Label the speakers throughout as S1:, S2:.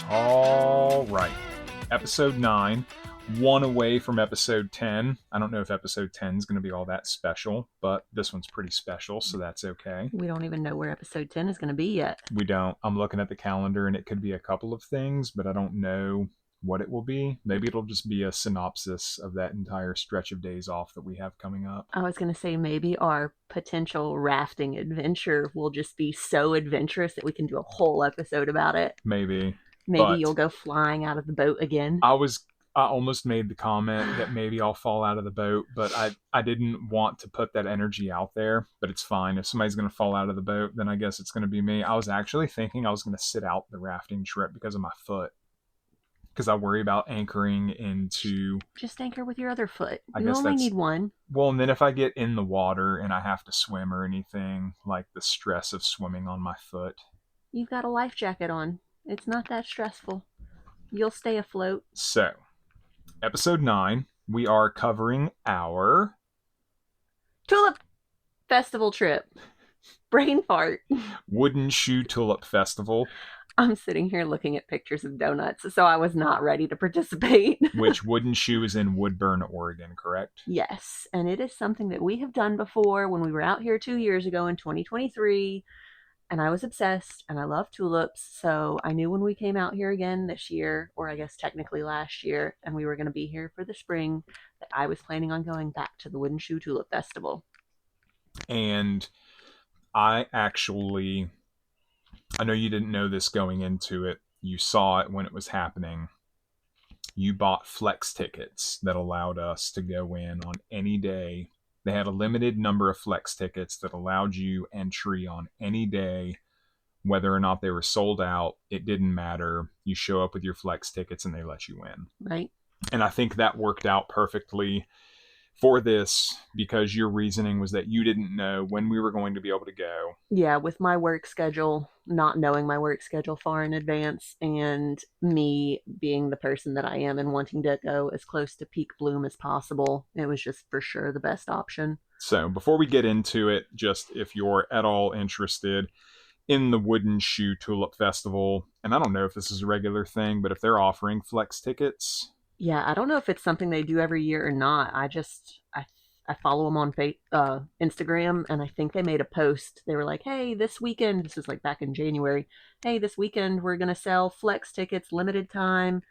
S1: All right. Episode 9, one away from episode 10. I don't know if episode 10 is going to be all that special, but this one's pretty special, so that's okay.
S2: We don't even know where episode 10 is going to be yet.
S1: We don't. I'm looking at the calendar, and it could be a couple of things, but I don't know what it will be. Maybe it'll just be a synopsis of that entire stretch of days off that we have coming up.
S2: I was going to say maybe our potential rafting adventure will just be so adventurous that we can do a whole episode about it.
S1: Maybe
S2: You'll go flying out of the boat again.
S1: I almost made the comment that maybe I'll fall out of the boat, but I didn't want to put that energy out there, but it's fine. If somebody's going to fall out of the boat, then I guess it's going to be me. I was actually thinking I was going to sit out the rafting trip because of my foot, because I worry about anchoring into...
S2: Just anchor with your other foot.
S1: You
S2: only need one.
S1: Well, and then if I get in the water and I have to swim or anything, like the stress of swimming on my foot.
S2: You've got a life jacket on. It's not that stressful. You'll stay afloat.
S1: So, episode 9, we are covering our...
S2: Tulip Festival trip. Brain fart.
S1: Wooden Shoe Tulip Festival.
S2: I'm sitting here looking at pictures of donuts, so I was not ready to participate.
S1: Which Wooden Shoe is in Woodburn, Oregon, correct?
S2: Yes, and it is something that we have done before when we were out here 2 years ago in 2023. And I was obsessed, and I love tulips, so I knew when we came out here again this year, or I guess technically last year, and we were going to be here for the spring, that I was planning on going back to the Wooden Shoe Tulip Festival.
S1: And I know you didn't know this going into it. You saw it when it was happening. You bought flex tickets that allowed us to go in on any day. They had a limited number of flex tickets that allowed you entry on any day, whether or not they were sold out. It didn't matter. You show up with your flex tickets and they let you in.
S2: Right.
S1: And I think that worked out perfectly for this, because your reasoning was that you didn't know when we were going to be able to go.
S2: Yeah, with my work schedule, not knowing my work schedule far in advance, and me being the person that I am and wanting to go as close to peak bloom as possible, it was just for sure the best option.
S1: So before we get into it, just if you're at all interested in the Wooden Shoe Tulip Festival, and I don't know if this is a regular thing, but if they're offering flex tickets...
S2: Yeah, I don't know if it's something they do every year or not. I follow them on Instagram, and I think they made a post. They were like, hey, this weekend, this was like back in January, hey, this weekend we're going to sell flex tickets, limited time.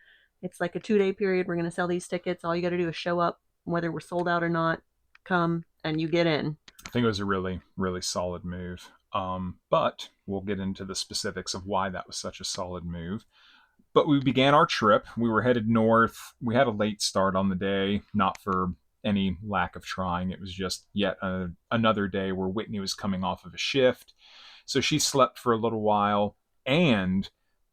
S2: It's like a 2-day period. We're going to sell these tickets. All you got to do is show up, whether we're sold out or not, come, and you get in.
S1: I think it was a really, really solid move. But we'll get into the specifics of why that was such a solid move. But we began our trip. We were headed north. We had a late start on the day, not for any lack of trying. It was just yet another day where Whitney was coming off of a shift. So she slept for a little while. And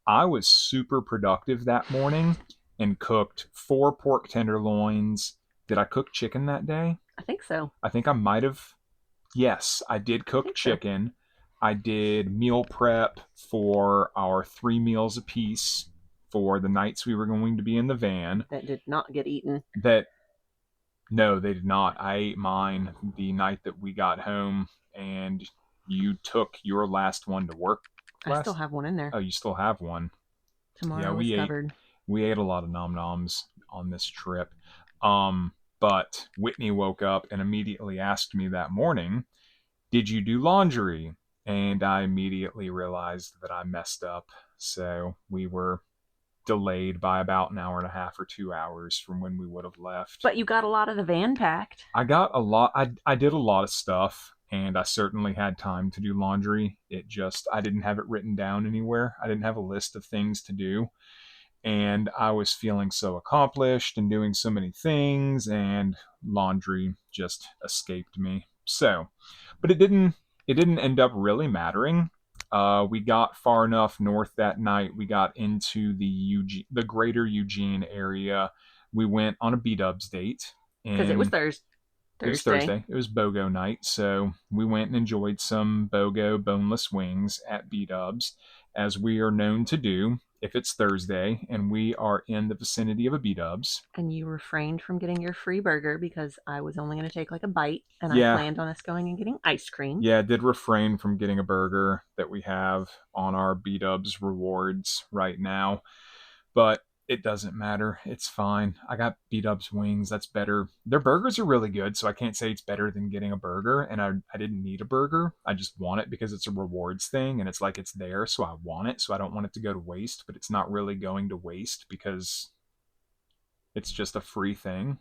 S1: I was super productive that morning and cooked 4 pork tenderloins. Did I cook chicken that day?
S2: I think so.
S1: I think I might have. Yes, I did cook chicken. So. I did meal prep for our 3 meals apiece for the nights we were going to be in the van.
S2: That did not get eaten.
S1: No, they did not. I ate mine the night that we got home, and you took your last one to work.
S2: I still have one in there.
S1: Oh, you still have one.
S2: Tomorrow is covered.
S1: We ate a lot of nom-noms on this trip. But Whitney woke up and immediately asked me that morning, did you do laundry? And I immediately realized that I messed up. So we were delayed by about an hour and a half or 2 hours from when we would have left.
S2: But you got a lot of the van packed.
S1: I got a lot. I did a lot of stuff, and I certainly had time to do laundry. I didn't have it written down anywhere. I didn't have a list of things to do. And I was feeling so accomplished and doing so many things, and laundry just escaped me. So, but it didn't end up really mattering. We got far enough north that night. We got into the greater Eugene area. We went on a B-dubs date.
S2: Because it was Thursday.
S1: It was Thursday. It was BOGO night. So we went and enjoyed some BOGO boneless wings at B-dubs, as we are known to do. if it's Thursday and we are in the vicinity of a B-Dubs.
S2: And you refrained from getting your free burger because I was only going to take like a bite, and I
S1: Yeah,
S2: planned on us going and getting ice cream.
S1: yeah, did refrain from getting a burger that we have on our B-Dubs rewards right now. But it doesn't matter. It's fine. I got B-Dubs wings. That's better. Their burgers are really good, so I can't say it's better than getting a burger. And I didn't need a burger. I just want it because it's a rewards thing, and it's like it's there, so I want it. So I don't want it to go to waste, but it's not really going to waste because it's just a free thing.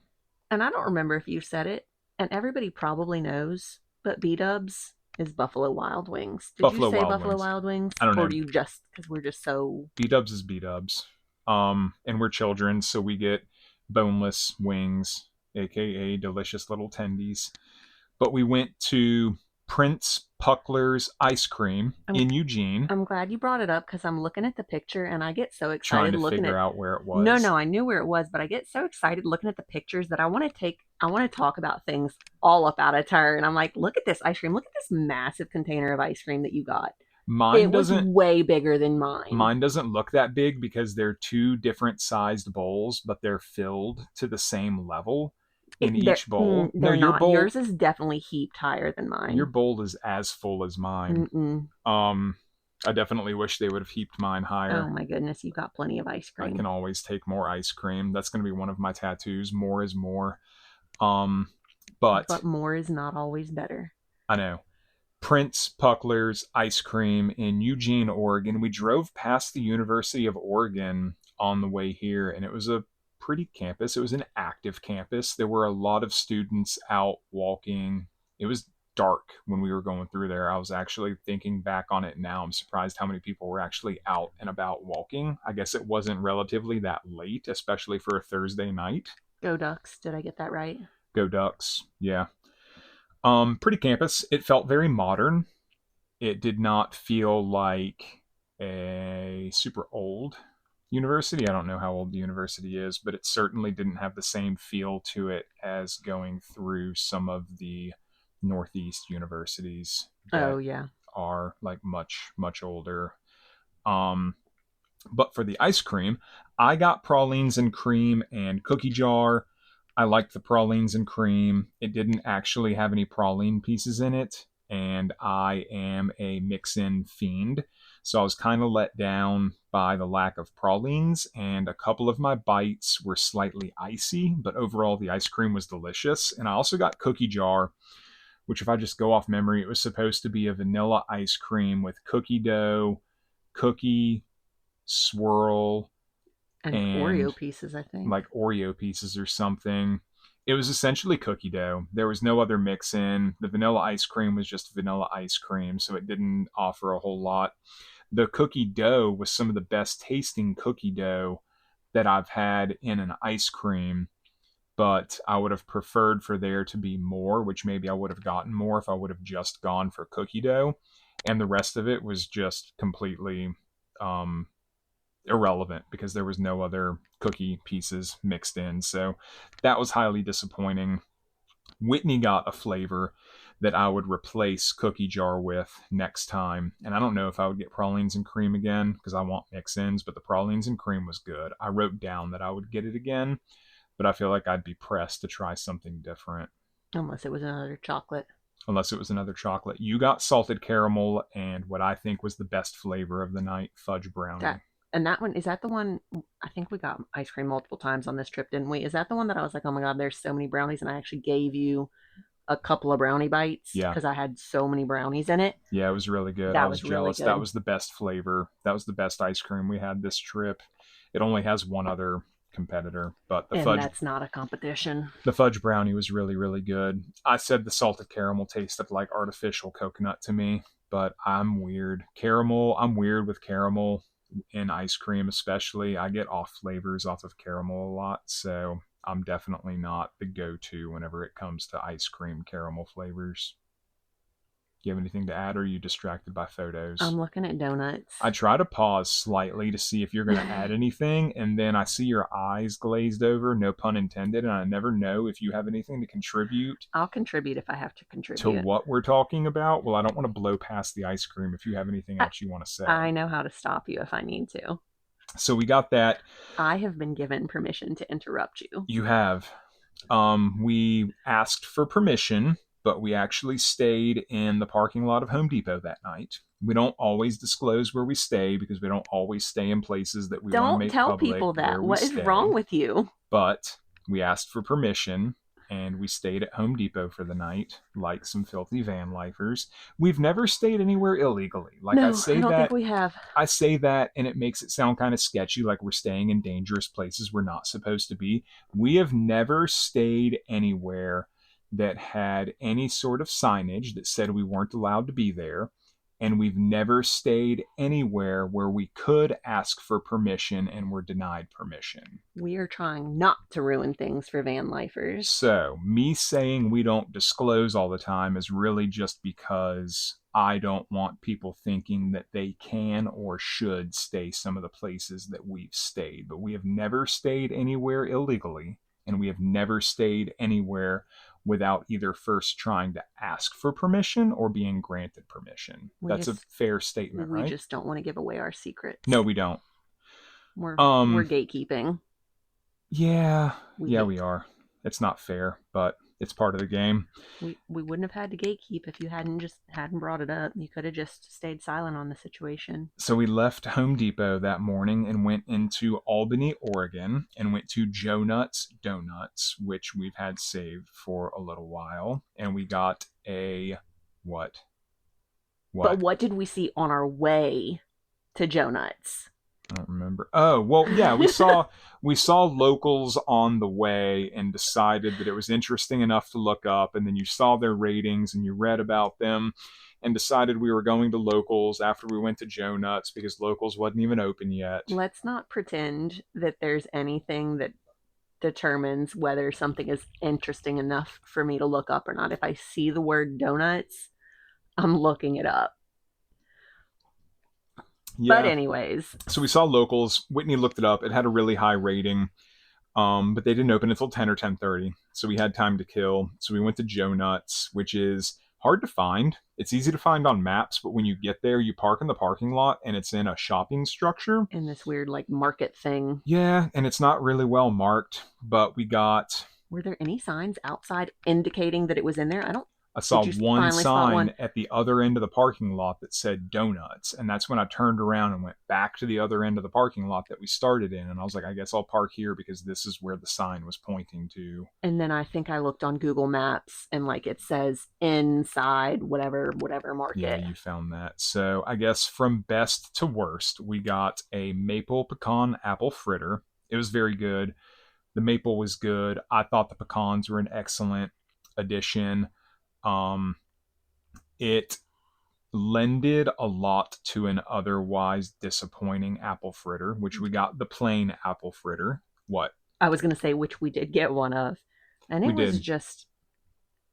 S2: And I don't remember if you said it, and everybody probably knows, but B Dubs is Buffalo Wild Wings. Did you
S1: Buffalo
S2: say
S1: Wild
S2: Buffalo
S1: Wings.
S2: Wild Wings?
S1: I don't
S2: Or
S1: know.
S2: do you just, because we're just so.
S1: B-Dubs is B-Dubs. And we're children, so we get boneless wings, aka delicious little tendies. But we went to Prince Puckler's Ice Cream
S2: I'm,
S1: in Eugene,
S2: I'm glad you brought it up because I'm looking at the picture and I get so
S1: trying
S2: excited
S1: to
S2: looking
S1: figure
S2: at.
S1: out where it
S2: No,
S1: was.
S2: no, I knew where it was, but I get so excited looking at the pictures that I want to talk about things all up out of turn. I'm like, look at this ice cream. Look at this massive container of ice cream that you got.
S1: Mine
S2: It was
S1: doesn't
S2: way bigger than mine.
S1: mine doesn't look that big because they're two different sized bowls, but they're filled to the same level in each bowl. No,
S2: They're not. Yours is definitely heaped higher than
S1: your
S2: mine.
S1: bowl is as full as mine.
S2: Mm-mm.
S1: Um I definitely wish they would have heaped mine
S2: Oh
S1: higher.
S2: my goodness, you got plenty of ice
S1: I
S2: cream.
S1: can always take more ice cream. That's going to be one of my tattoos. More is more. Um, but
S2: But more is not always better.
S1: I know. Prince Puckler's Ice Cream in Eugene, Oregon. We drove past the University of Oregon on the way here, and it was a pretty campus. It was an active campus. There were a lot of students out walking. It was dark when we were going through there. I was actually thinking back on it now. I'm surprised how many people were actually out and about walking. I guess it wasn't relatively that late, especially for a Thursday night.
S2: Go Ducks. Did I get that right?
S1: Go Ducks. Yeah. Pretty campus. It felt very modern. It did not feel like a super old university. I don't know how old the university is, but it certainly didn't have the same feel to it as going through some of the Northeast universities
S2: Oh
S1: that
S2: yeah.
S1: are like much, much older. Um, but for the ice cream, I got pralines and cream and cookie jar. I liked the pralines and cream. It didn't actually have any praline pieces in it, and I am a mix-in fiend. So I was kind of let down by the lack of pralines, and a couple of my bites were slightly icy, but overall the ice cream was delicious. And I also got cookie jar, which, if I just go off memory, it was supposed to be a vanilla ice cream with cookie dough, cookie swirl,
S2: And
S1: and
S2: Oreo pieces, I think.
S1: like Oreo pieces or something. It was essentially cookie dough. There was no other mix in. The vanilla ice cream was just vanilla ice cream, so it didn't offer a whole lot. The cookie dough was some of the best tasting cookie dough that I've had in an ice cream, but I would have preferred for there to be more, which maybe I would have gotten more if I would have just gone for cookie dough. And the rest of it was just completely um, irrelevant because there was no other cookie pieces mixed in. So that was highly disappointing. Whitney got a flavor that I would replace cookie jar with next time. And I don't know if I would get pralines and cream again because I want mix-ins, but the pralines and cream was good. I wrote down that I would get it again, but I feel like I'd be pressed to try something different.
S2: Unless it was another chocolate.
S1: Unless it was another chocolate. You got salted caramel and what I think was the best flavor of the night, fudge brownie.
S2: That and that one, is that the one? I think we got ice cream multiple times on this trip, didn't we? Is that the one that I was like, oh my god, there's so many brownies, and I actually gave you a couple of brownie bites
S1: Yeah.
S2: because I had so many brownies in it.
S1: Yeah, it was really good. I
S2: That
S1: was
S2: was really
S1: jealous. That
S2: good.
S1: was the best flavor. That was the best ice cream we had this trip. It only has one other competitor, but
S2: And that's not a competition.
S1: the fudge brownie was really, really good. I said the salted caramel tasted like artificial coconut to me, but I'm weird. I'm weird with caramel in ice cream, especially. I get off flavors off of caramel a lot, so I'm definitely not the go-to whenever it comes to ice cream caramel flavors. Do you have anything to add, or are you distracted by photos?
S2: I'm looking at donuts.
S1: I try to pause slightly to see if you're going to add anything, and then I see your eyes glazed over, no pun intended, and I never know if you have anything to contribute
S2: I'll contribute if I have to
S1: to
S2: contribute.
S1: what we're talking about. Well, I don't want to blow past the ice cream if you have anything
S2: I,
S1: else you want to say.
S2: I know how to stop you if I need to.
S1: So we got that.
S2: I have been given permission to interrupt you.
S1: You have. We asked for permission, but we actually stayed in the parking lot of Home Depot that night. We don't always disclose where we stay because we don't always stay in places that we want to
S2: Don't
S1: make
S2: tell
S1: public
S2: people that.
S1: where we
S2: What is wrong
S1: stay.
S2: with you?
S1: But we asked for permission and we stayed at Home Depot for the night, like some filthy van lifers. We've never stayed anywhere illegally. Like
S2: No, I don't think we have.
S1: I say that and it makes it sound kind of sketchy, like we're staying in dangerous places we're not supposed to be. We have never stayed anywhere that had any sort of signage that said we weren't allowed to be there. And we've never stayed anywhere where we could ask for permission and were denied permission.
S2: We are trying not to ruin things for van lifers.
S1: So, me saying we don't disclose all the time is really just because I don't want people thinking that they can or should stay some of the places that we've stayed. But we have never stayed anywhere illegally, and we have never stayed anywhere without either first trying to ask for permission or being granted permission. That's a fair statement, right?
S2: We just don't want to give away our secrets.
S1: No, we don't.
S2: We're gatekeeping.
S1: Yeah, we are. It's not fair, but it's part of the game.
S2: We wouldn't have had to gatekeep if you hadn't brought it up. You could have just stayed silent on the situation.
S1: So we left Home Depot that morning and went into Albany, Oregon, and went to Joe Nuts Donuts, which we've had saved for a little while. And we got a what?
S2: But what did we see on our way to Joe Nuts?
S1: I don't remember. Oh, well, yeah, we saw locals on the way and decided that it was interesting enough to look up, and then you saw their ratings and you read about them and decided we were going to locals after we went to Joe Nuts because locals wasn't even open yet.
S2: Let's not pretend that there's anything that determines whether something is interesting enough for me to look up or not. If I see the word donuts, I'm looking it up. Yeah. But anyways.
S1: So we saw locals. Whitney looked it up. It had a really high rating, but they didn't open until 10 or 10:30. So we had time to kill. So we went to Joe Nuts, which is hard to find. It's easy to find on maps, but when you get there, you park in the parking lot and it's in a shopping structure.
S2: In this weird like market thing.
S1: Yeah, and it's not really well marked, but we got...
S2: Were there any signs outside indicating that it was in there?
S1: I saw one sign at the other end of the parking lot that said donuts. And that's when I turned around and went back to the other end of the parking lot that we started in. And I was like, I guess I'll park here because this is where the sign was pointing to.
S2: And then I think I looked on Google Maps and like it says inside whatever market.
S1: Yeah, you found that. So I guess from best to worst, we got a maple pecan apple fritter. It was very good. The maple was good. I thought the pecans were an excellent addition. It lended a lot to an otherwise disappointing apple fritter, which we got the plain apple fritter. What?
S2: I was going to say, which we did get one of. And it was just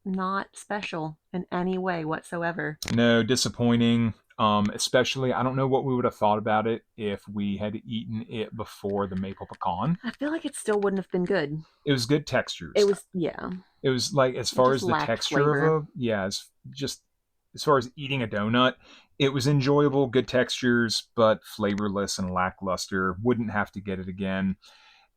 S2: not special in any way whatsoever.
S1: No, disappointing. Especially, I don't know what we would have thought about it if we had eaten it before the maple pecan.
S2: I feel like it still wouldn't have been good.
S1: It was good textures.
S2: It was, yeah.
S1: It was like, as far as the texture flavor. As far as eating a donut, it was enjoyable, good textures, but flavorless and lackluster. Wouldn't have to get it again.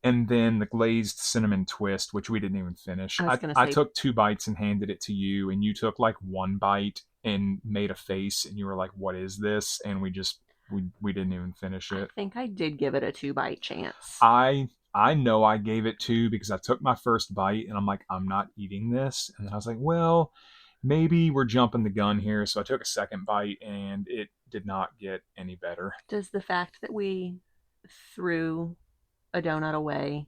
S1: And then the glazed cinnamon twist, which we didn't even finish. I took 2 bites and handed it to you, and you took like 1 bite and made a face, and you were like, what is this? And we didn't even finish it.
S2: I think I did give it a 2-bite chance.
S1: I know I gave it 2 because I took my first bite and I'm like, I'm not eating this. And then I was like, well, maybe we're jumping the gun here. So I took a second bite and it did not get any better.
S2: Does the fact that we threw a donut away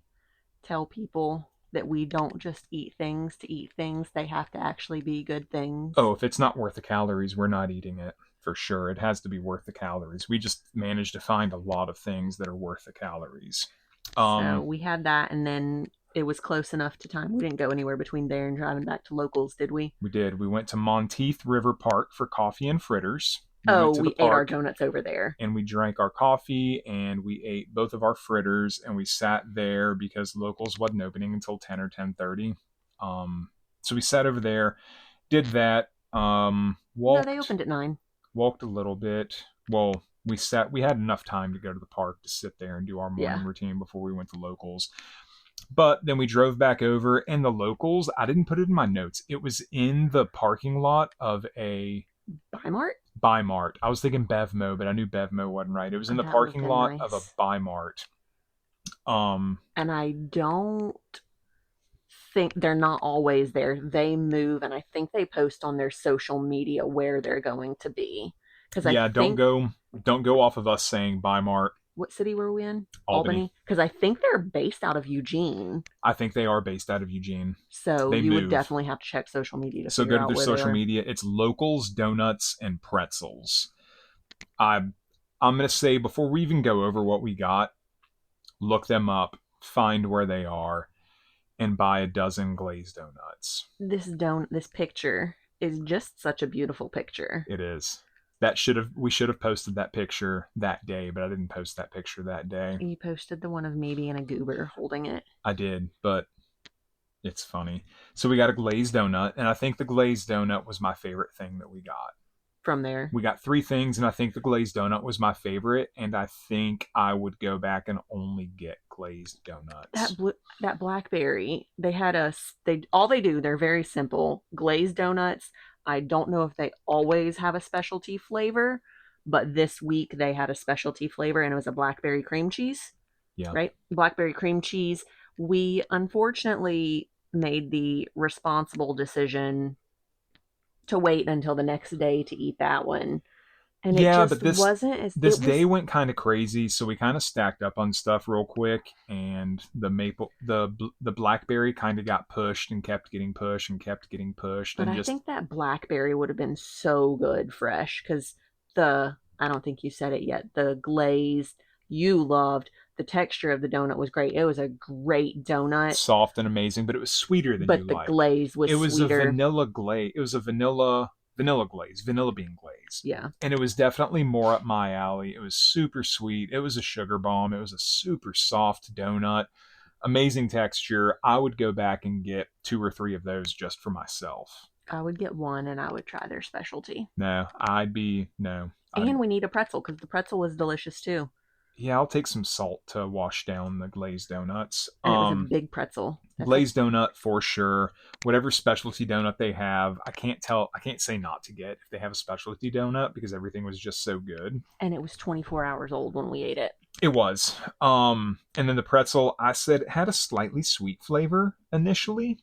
S2: tell people that we don't just eat things to eat things? They have to actually be good things.
S1: Oh, if it's not worth the calories, we're not eating it. For sure. It has to be worth the calories. We just managed to find a lot of things that are worth the calories.
S2: So we had that, and then it was close enough to time. We didn't go anywhere between there and driving back to locals, did we?
S1: We did. We went to Monteith River Park for coffee and fritters.
S2: We ate our donuts over there.
S1: And we drank our coffee, and we ate both of our fritters, and we sat there because locals wasn't opening until 10 or 10:30. So we sat over there, did that.
S2: No, they opened at 9.
S1: Walked a little bit. Well, We had enough time to go to the park to sit there and do our morning
S2: Yeah.
S1: routine before we went to locals. But then we drove back over, and the locals, I didn't put it in my notes. It was in the parking lot of a
S2: Bimart?
S1: Bimart. I was thinking Bevmo, but I knew Bevmo wasn't right. It was in the
S2: That would have
S1: parking
S2: been
S1: lot of a
S2: nice.
S1: Bimart. Um,
S2: And I don't think they're not always there. They move, and I think they post on their social media where they're going to be. Because I
S1: yeah,
S2: think,
S1: don't go off of us saying Bimart,
S2: what city were we in?
S1: Albany.
S2: Albany? Because I think they're based out of Eugene.
S1: I think they are based out of Eugene.
S2: So
S1: They
S2: you would
S1: move.
S2: definitely have to check social media to
S1: So
S2: figure
S1: go to
S2: out
S1: their
S2: where they
S1: social
S2: are.
S1: media. It's locals, donuts, and pretzels. I I'm gonna say before we even go over what we got, look them up, find where they are, and buy a dozen glazed donuts.
S2: This picture is just such a beautiful picture.
S1: It is. That should have we should have posted that picture that day, but I didn't post that picture that day.
S2: You posted the one of me being a goober holding it.
S1: I did, but it's funny. So we got a glazed donut, and I think the glazed donut was my favorite thing that we got.
S2: From there.
S1: We got three things, and I think the glazed donut was my favorite, and I think I would go back and only get glazed donuts.
S2: That blackberry, they had us they all they do, they're very simple. Glazed donuts. I don't know if they always have a specialty flavor, but this week they had a specialty flavor and it was a blackberry cream cheese,
S1: Yeah.
S2: right? Blackberry cream cheese. We unfortunately made the responsible decision to wait until the next day to eat that one. And it
S1: Yeah, but
S2: just wasn't as
S1: this
S2: it
S1: day
S2: was
S1: went kind of crazy, so we kind of stacked up on stuff real quick, and the blackberry kind of got pushed and kept getting pushed and kept getting pushed,
S2: but
S1: and
S2: I
S1: just
S2: think that blackberry would have been so good fresh because the I don't think you said it yet. The glaze you loved. The texture of the donut was great. It was a great donut,
S1: soft and amazing, but it was sweeter than you
S2: but the
S1: like.
S2: glaze was
S1: It was a
S2: sweeter.
S1: vanilla glaze. It was a vanilla glaze, vanilla bean glaze.
S2: Yeah.
S1: And it was definitely more up my alley. It was super sweet. It was a sugar bomb. It was a super soft donut. Amazing texture. I would go back and get two or three of those just for myself.
S2: I would get one and I would try their specialty.
S1: No, I'd be no.
S2: And we need a pretzel because the pretzel was delicious too.
S1: Yeah, I'll take some salt to wash down the glazed donuts.
S2: And it was a big pretzel.
S1: Glazed donut for sure. Whatever specialty donut they have, I can't say not to get if they have a specialty donut because everything was just so good.
S2: And it was 24 hours old when we ate it.
S1: It was. And then the pretzel, I said it had a slightly sweet flavor initially,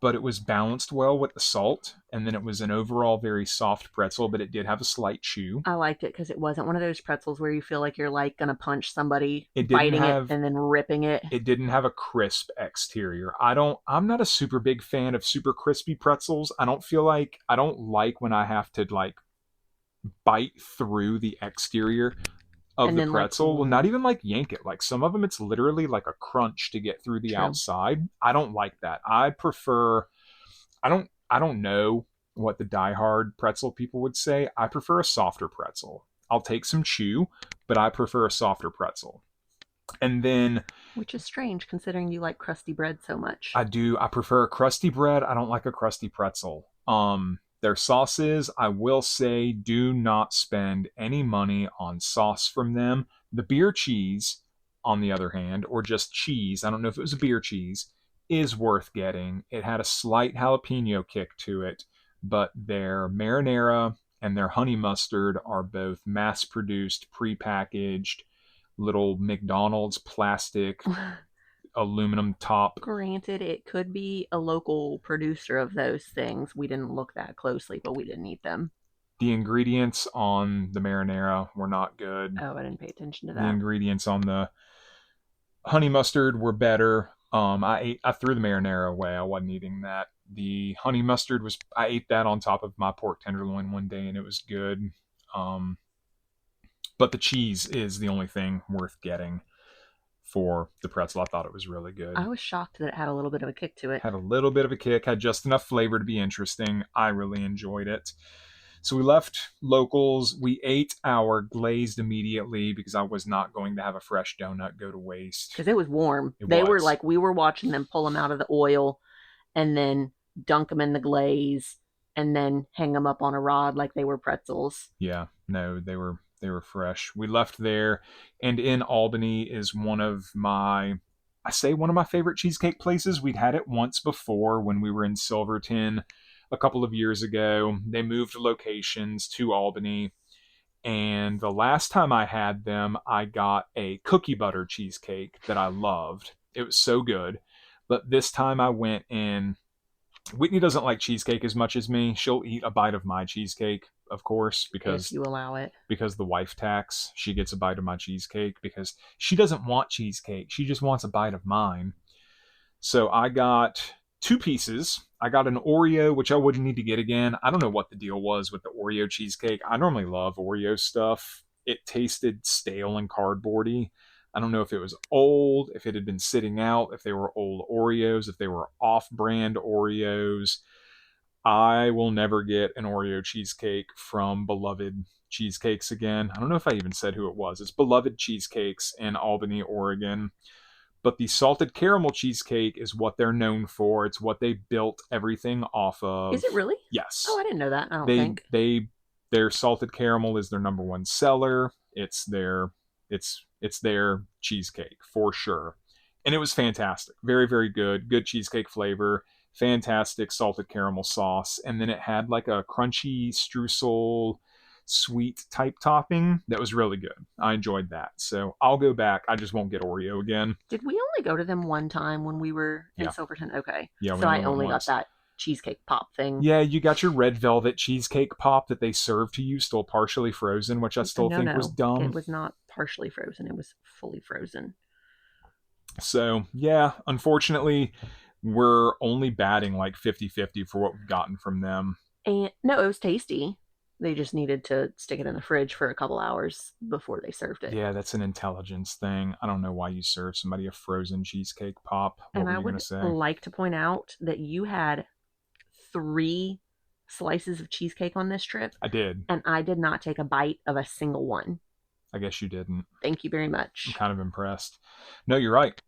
S1: but it was balanced well with the salt, and then it was an overall very soft pretzel, but it did have a slight chew.
S2: I liked it because it wasn't one of those pretzels where you feel like you're like gonna punch somebody,
S1: It didn't
S2: biting
S1: have
S2: it and then ripping it.
S1: it didn't have a crisp exterior. I'm not a super big fan of super crispy pretzels. I don't like when I have to like bite through the exterior of
S2: And
S1: the
S2: then,
S1: pretzel. Well, not even like yank it. Like some of them, it's literally like a crunch to get through the
S2: True.
S1: outside. I don't like that. I don't know what the diehard pretzel people would say. I prefer a softer pretzel. I'll take some chew, but I prefer a softer pretzel. And then
S2: Which is strange considering you like crusty bread so much.
S1: I prefer a crusty bread. I don't like a crusty pretzel. Their sauces, I will say, do not spend any money on sauce from them. The beer cheese, on the other hand, or just cheese, I don't know if it was a beer cheese, is worth getting. It had a slight jalapeno kick to it, but their marinara and their honey mustard are both mass produced, prepackaged, little McDonald's plastic aluminum top.
S2: Granted, it could be a local producer of those things. We didn't look that closely, but we didn't eat them.
S1: The ingredients on the marinara were not good.
S2: Oh, I didn't pay attention to
S1: The
S2: that.
S1: ingredients on the honey mustard were better. I threw the marinara away. I wasn't eating that. The honey mustard I ate that on top of my pork tenderloin one day and it was good. But the cheese is the only thing worth getting for the pretzel. I thought it was really good.
S2: I was shocked that it had a little bit of a kick to it.
S1: Had a little bit of a kick, had just enough flavor to be interesting. I really enjoyed it. So we left locals. We ate our glazed immediately because I was not going to have a fresh donut go to waste.
S2: Because it was warm.
S1: It
S2: Were
S1: was.
S2: like, we were watching them pull them out of the oil and then dunk them in the glaze and then hang them up on a rod like they were pretzels.
S1: Yeah, no, they were They were fresh. We left there, and in Albany is one of my favorite cheesecake places. We'd had it once before when we were in Silverton a couple of years ago. They moved locations to Albany, and the last time I had them, I got a cookie butter cheesecake that I loved. It was so good. But this time I went in. Whitney doesn't like cheesecake as much as me. She'll eat a bite of my cheesecake, of course,
S2: if
S1: because
S2: you allow it.
S1: the wife tax. She gets a bite of my cheesecake because she doesn't want cheesecake. She just wants a bite of mine. So I got two pieces. I got an Oreo, which I wouldn't need to get again. I don't know what the deal was with the Oreo cheesecake. I normally love Oreo stuff. It tasted stale and cardboardy. I don't know if it was old, if it had been sitting out, if they were old Oreos, if they were off-brand Oreos. I will never get an Oreo cheesecake from Beloved Cheesecakes again. I don't know if I even said who it was. It's Beloved Cheesecakes in Albany, Oregon. But the salted caramel cheesecake is what they're known for. It's what they built everything off of.
S2: Is it really?
S1: Yes.
S2: Oh, I didn't know that. I don't think.
S1: Their salted caramel is their number one seller. It's their cheesecake for sure. And it was fantastic. Very, very good. Good cheesecake flavor. Fantastic salted caramel sauce. And then it had like a crunchy streusel sweet type topping that was really good. I enjoyed that. So I'll go back. I just won't get Oreo again.
S2: Did we only go to them one time when we were in
S1: Yeah.
S2: Silverton? Okay.
S1: Yeah, we
S2: So I
S1: only
S2: only
S1: went
S2: got
S1: once.
S2: that cheesecake pop thing.
S1: Yeah, you got your red velvet cheesecake pop that they served to you, still partially frozen, which I still think was dumb.
S2: It was not partially frozen. It was fully frozen.
S1: So, yeah, unfortunately, we're only batting like 50-50 for what we've gotten from them.
S2: And no, it was tasty. They just needed to stick it in the fridge for a couple hours before they served it.
S1: Yeah, that's an intelligence thing. I don't know why you serve somebody a frozen cheesecake pop. What
S2: And
S1: were
S2: I
S1: you going
S2: would
S1: to say?
S2: like to point out that you had 3 slices of cheesecake on this trip,
S1: I did.
S2: and I did not take a bite of a single one.
S1: I guess you didn't.
S2: Thank you very much.
S1: I'm kind of impressed. No, you're right.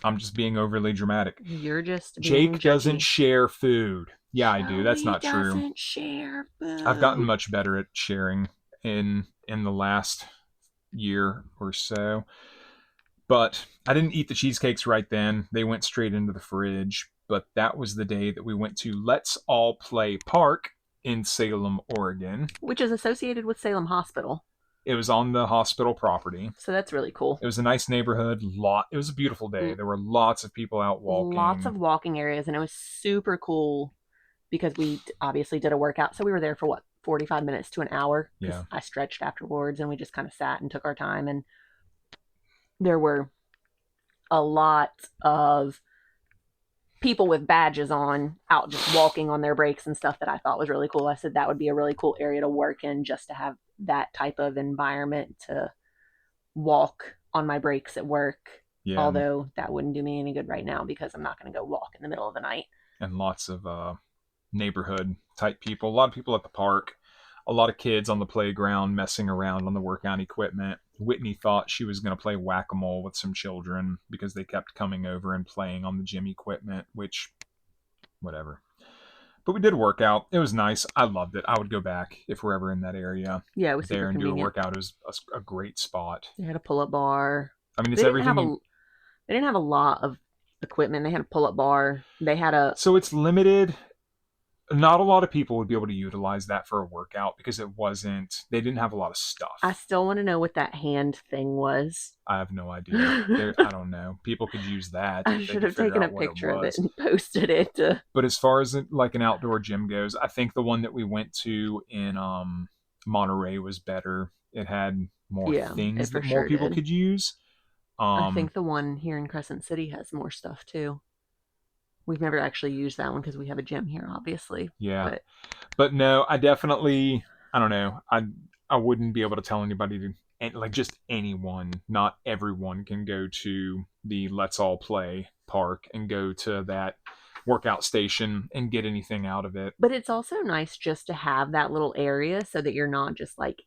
S1: I'm just being overly dramatic.
S2: You're just being
S1: Jake
S2: judgy.
S1: doesn't share food. Yeah, I do. That's not
S2: Joey
S1: true.
S2: doesn't share food.
S1: I've gotten much better at sharing in the last year or so. But I didn't eat the cheesecakes right then. They went straight into the fridge. But that was the day that we went to Let's All Play Park in Salem, Oregon.
S2: Which is associated with Salem Hospital.
S1: It was on the hospital property.
S2: So that's really cool.
S1: It was a nice neighborhood. It was a beautiful day. There were lots of people out walking.
S2: Lots of walking areas, and it was super cool because we obviously did a workout. So we were there for what, 45 minutes to an hour?
S1: Yeah.
S2: I stretched afterwards, and we just kind of sat and took our time. And there were a lot of people with badges on out just walking on their breaks and stuff that I thought was really cool. I said that would be a really cool area to work in, just to have that type of environment to walk on my breaks at work.
S1: Yeah.
S2: Although that wouldn't do me any good right now because I'm not going to go walk in the middle of the night.
S1: And lots of neighborhood type people. A lot of people at the park. A lot of kids on the playground messing around on the workout equipment. Whitney thought she was going to play whack-a-mole with some children because they kept coming over and playing on the gym equipment, which, whatever. But we did a workout. It was nice. I loved it. I would go back if we're ever in that area.
S2: Yeah, it was
S1: there
S2: super
S1: and
S2: convenient.
S1: do a workout. It was a great spot.
S2: They had a pull-up bar.
S1: I mean, it's
S2: They
S1: everything.
S2: didn't have a lot of equipment. They had a pull-up bar. They had a...
S1: So it's limited. Not a lot of people would be able to utilize that for a workout because they didn't have a lot of stuff.
S2: I still want to know what that hand thing was.
S1: I have no idea. I don't know. People could use that.
S2: I should have taken a picture of it and posted it.
S1: But as far as like an outdoor gym goes, I think the one that we went to in Monterey was better. It had more things that more people could use.
S2: I think the one here in Crescent City has more stuff too. We've never actually used that one because we have a gym here, obviously.
S1: Yeah. But no, I definitely, I don't know. I wouldn't be able to tell anybody to, like just anyone, not everyone can go to the Let's All Play Park and go to that workout station and get anything out of it.
S2: But it's also nice just to have that little area so that you're not just like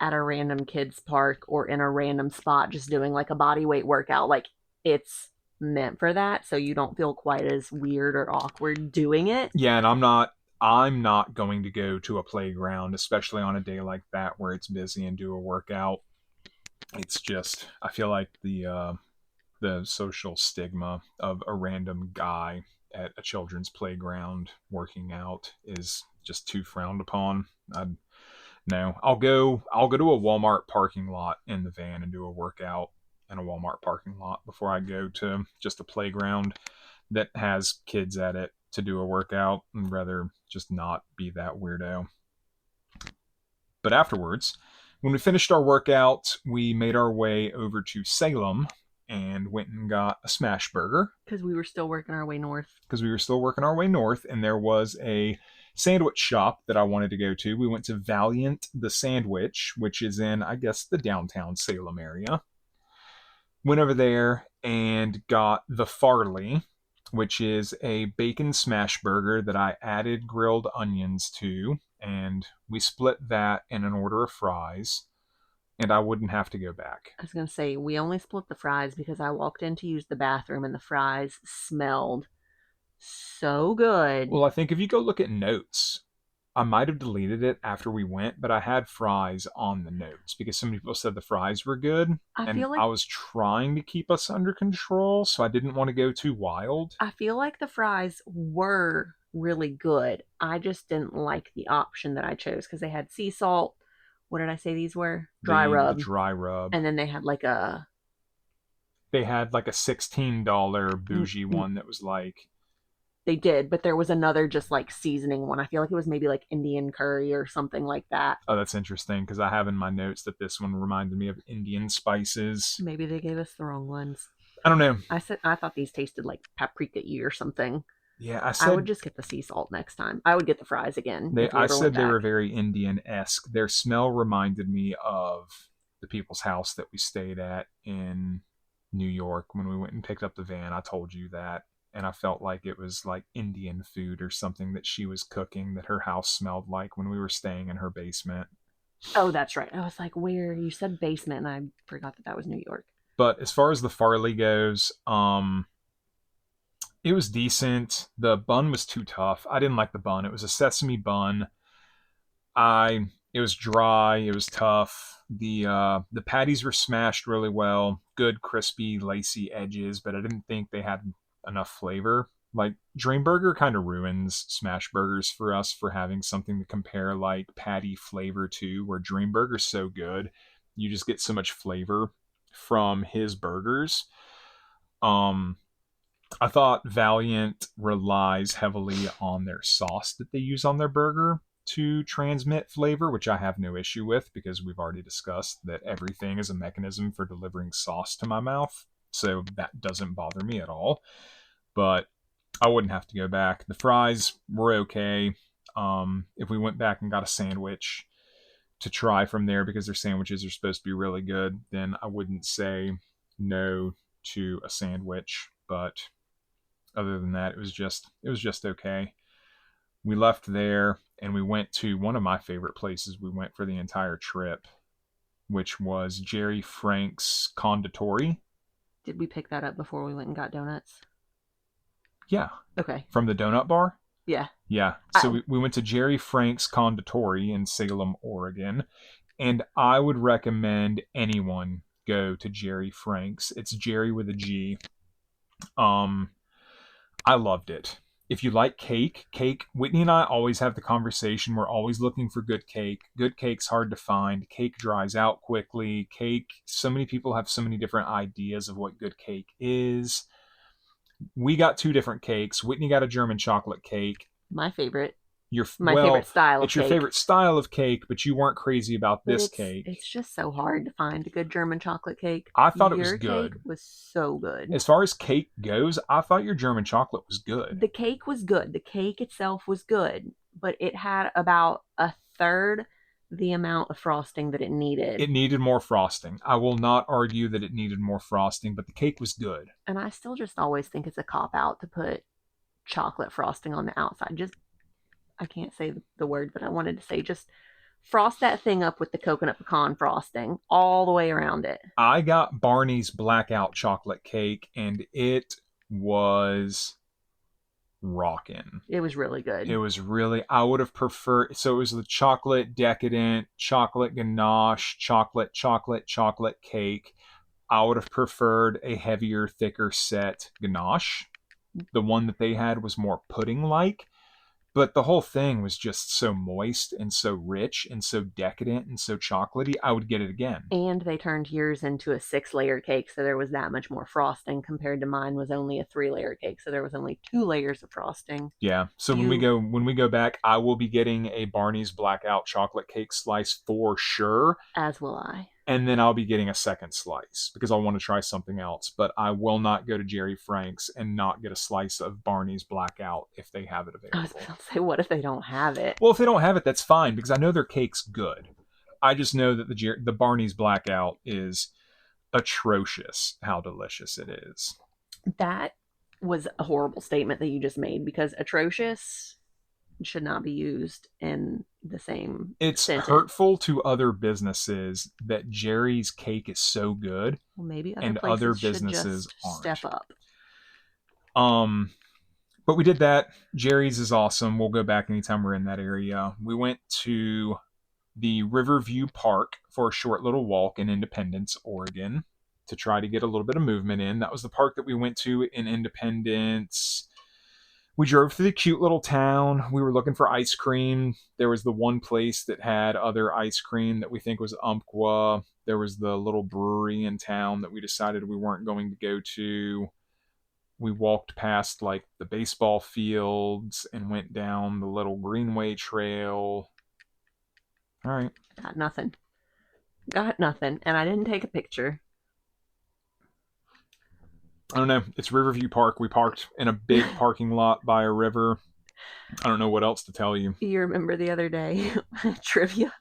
S2: at a random kids park or in a random spot just doing like a body weight workout. Like it's meant for that, so you don't feel quite as weird or awkward doing it.
S1: Yeah, and I'm not I'm not going to go to a playground, especially on a day like that where it's busy, and do a workout. It's just, I feel like the social stigma of a random guy at a children's playground working out is just too frowned upon. I'd No, I'll go to a Walmart parking lot in the van and do a workout in a Walmart parking lot before I go to just a playground that has kids at it to do a workout, and rather just not be that weirdo. But afterwards, when we finished our workout, we made our way over to Salem and went and got a smash burger
S2: Because we were still working our way north.
S1: because we were still working our way north, and there was a sandwich shop that I wanted to go to. We went to Valiant the Sandwich, which is in, I guess, the downtown Salem area. Went over there and got the Farley, which is a bacon smash burger that I added grilled onions to, and we split that in an order of fries, and I wouldn't have to go back.
S2: I was going to say, we only split the fries because I walked in to use the bathroom and the fries smelled so good.
S1: Well, I think if you go look at notes, I might have deleted it after we went, but I had fries on the notes because so many people said the fries were good,
S2: I
S1: and
S2: feel like
S1: I was trying to keep us under control, so I didn't want to go too wild.
S2: I feel like the fries were really good. I just didn't like the option that I chose because they had sea salt. What did I say these were? Dry
S1: The
S2: rub.
S1: dry rub.
S2: And then they had like a
S1: They had like a $16 bougie one that was like,
S2: they did, but there was another just like seasoning one. I feel like it was maybe like Indian curry or something like that.
S1: oh, that's interesting because I have in my notes that this one reminded me of Indian spices.
S2: Maybe they gave us the wrong ones.
S1: I don't know.
S2: I thought these tasted like paprika-y or something.
S1: Yeah,
S2: I would just get the sea salt next time. I would get the fries again.
S1: I said they were very Indian-esque. Their smell reminded me of the people's house that we stayed at in New York when we went and picked up the van. I told you that. And I felt like it was like Indian food or something that she was cooking that her house smelled like when we were staying in her basement.
S2: Oh, that's right. I was like, where? You said basement, and I forgot that was New York.
S1: But as far as the Farley goes, it was decent. The bun was too tough. I didn't like the bun. It was a sesame bun. It was dry. It was tough. The patties were smashed really well. Good crispy lacy edges, but I didn't think they had enough flavor. Like Dream Burger kind of ruins smash burgers for us for having something to compare like patty flavor to, where Dream Burger's so good, you just get so much flavor from his burgers. I thought Valiant relies heavily on their sauce that they use on their burger to transmit flavor, which I have no issue with because we've already discussed that everything is a mechanism for delivering sauce to my mouth. So that doesn't bother me at all. But I wouldn't have to go back. The fries were okay. If we went back and got a sandwich to try from there because their sandwiches are supposed to be really good, then I wouldn't say no to a sandwich. But other than that, it was just okay. We left there and we went to one of my favorite places we went for the entire trip, which was Jerry Frank's Conditori.
S2: Did we pick that up before we went and got donuts?
S1: Yeah.
S2: Okay.
S1: From the donut bar?
S2: Yeah.
S1: Yeah. So we went to Jerry Frank's Conditori in Salem, Oregon, and I would recommend anyone go to Jerry Frank's. It's Jerry with a G. I loved it. If you like cake, Whitney and I always have the conversation. We're always looking for good cake. Good cake's hard to find. Cake dries out quickly. So many people have so many different ideas of what good cake is. We got two different cakes. Whitney got a German chocolate cake.
S2: My favorite.
S1: My
S2: favorite style of
S1: It's
S2: cake.
S1: your favorite style of cake, but you weren't crazy about this cake.
S2: It's just so hard to find a good German chocolate cake.
S1: I thought it was good.
S2: Your cake was so good.
S1: As far as cake goes, I thought your German chocolate was good.
S2: The cake was good. The cake itself was good, but it had about a third the amount of frosting that it needed.
S1: It needed more frosting. I will not argue that it needed more frosting, but the cake was good.
S2: And I still just always think it's a cop-out to put chocolate frosting on the outside. I can't say the word, but I wanted to say just frost that thing up with the coconut pecan frosting all the way around it.
S1: I got Barney's blackout chocolate cake, and it was rockin'.
S2: It was really good.
S1: It was really, I would have preferred, so it was the chocolate decadent, chocolate ganache, chocolate cake. I would have preferred a heavier, thicker set ganache. The one that they had was more pudding-like, but the whole thing was just so moist and so rich and so decadent and so chocolatey. I would get it again.
S2: And they turned yours into a 6-layer cake, so there was that much more frosting compared to mine was only a 3-layer cake, so there was only 2 layers of frosting.
S1: Yeah. So when we go back, I will be getting a Barney's Blackout chocolate cake slice for sure.
S2: As will I.
S1: And then I'll be getting a second slice because I want to try something else. But I will not go to Jerry Frank's and not get a slice of Barney's Blackout if they have it available.
S2: I was going to say, what if they don't have it?
S1: Well, if they don't have it, that's fine because I know their cake's good. I just know that the Barney's Blackout is atrocious how delicious it is.
S2: That was a horrible statement that you just made because atrocious should not be used in the same
S1: It's
S2: sentence.
S1: hurtful to other businesses that Jerry's cake is so good.
S2: Well, maybe
S1: and other businesses
S2: should just
S1: aren't.
S2: step up.
S1: But we did that. Jerry's is awesome. We'll go back anytime we're in that area. We went to the Riverview Park for a short little walk in Independence, Oregon, to try to get a little bit of movement in. That was the park that we went to in Independence. We drove through the cute little town. We were looking for ice cream. There was the one place that had other ice cream that we think was Umpqua. There was the little brewery in town that we decided we weren't going to go to. We walked past like the baseball fields and went down the little Greenway Trail. All right.
S2: Got nothing. And I didn't take a picture.
S1: I don't know. It's Riverview Park. We parked in a big parking lot by a river. I don't know what else to tell you.
S2: You remember the other day, trivia,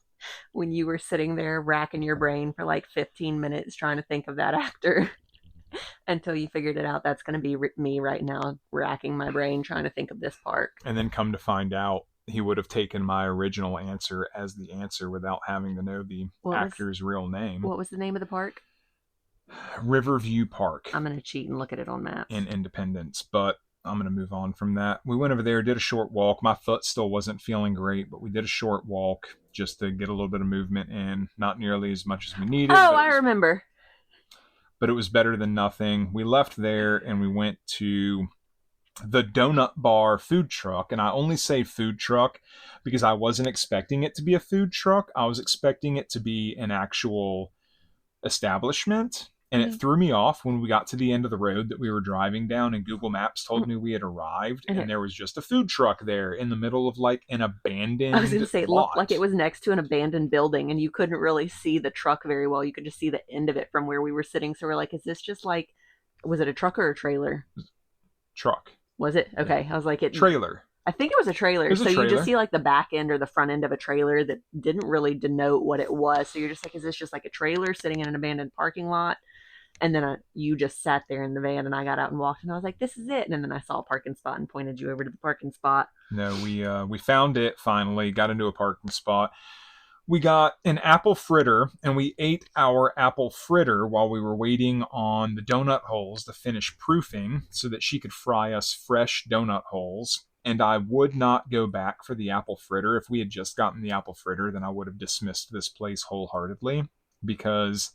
S2: when you were sitting there racking your brain for like 15 minutes trying to think of that actor until you figured it out. That's going to be me right now, racking my brain trying to think of this park.
S1: And then come to find out, he would have taken my original answer as the answer without having to know the actor's real name.
S2: What was the name of the park?
S1: Riverview Park.
S2: I'm going to cheat and look at it on maps.
S1: In Independence, but I'm going to move on from that. We went over there, did a short walk. My foot still wasn't feeling great, but we did a short walk just to get a little bit of movement in. Not nearly as much as we needed.
S2: Oh, I remember.
S1: But it was better than nothing. We left there and we went to the Donut Bar food truck. And I only say food truck because I wasn't expecting it to be a food truck. I was expecting it to be an actual establishment. And it threw me off when we got to the end of the road that we were driving down and Google Maps told me we had arrived and there was just a food truck there in the middle of like an abandoned
S2: I was going to say, it
S1: lot.
S2: looked like it was next to an abandoned building and you couldn't really see the truck very well. You could just see the end of it from where we were sitting. So we're like, is this just like, was it a truck or a trailer?
S1: Truck.
S2: Was it? Okay. Yeah. I was like,
S1: trailer.
S2: I think it was a trailer. So
S1: trailer.
S2: You just see like the back end or the front end of a trailer that didn't really denote what it was. So you're just like, is this just like a trailer sitting in an abandoned parking lot? And then you just sat there in the van and I got out and walked and I was like, this is it. And then I saw a parking spot and pointed you over to the parking spot.
S1: No, we found it finally, got into a parking spot. We got an apple fritter and we ate our apple fritter while we were waiting on the donut holes to finish proofing so that she could fry us fresh donut holes. And I would not go back for the apple fritter. If we had just gotten the apple fritter, then I would have dismissed this place wholeheartedly because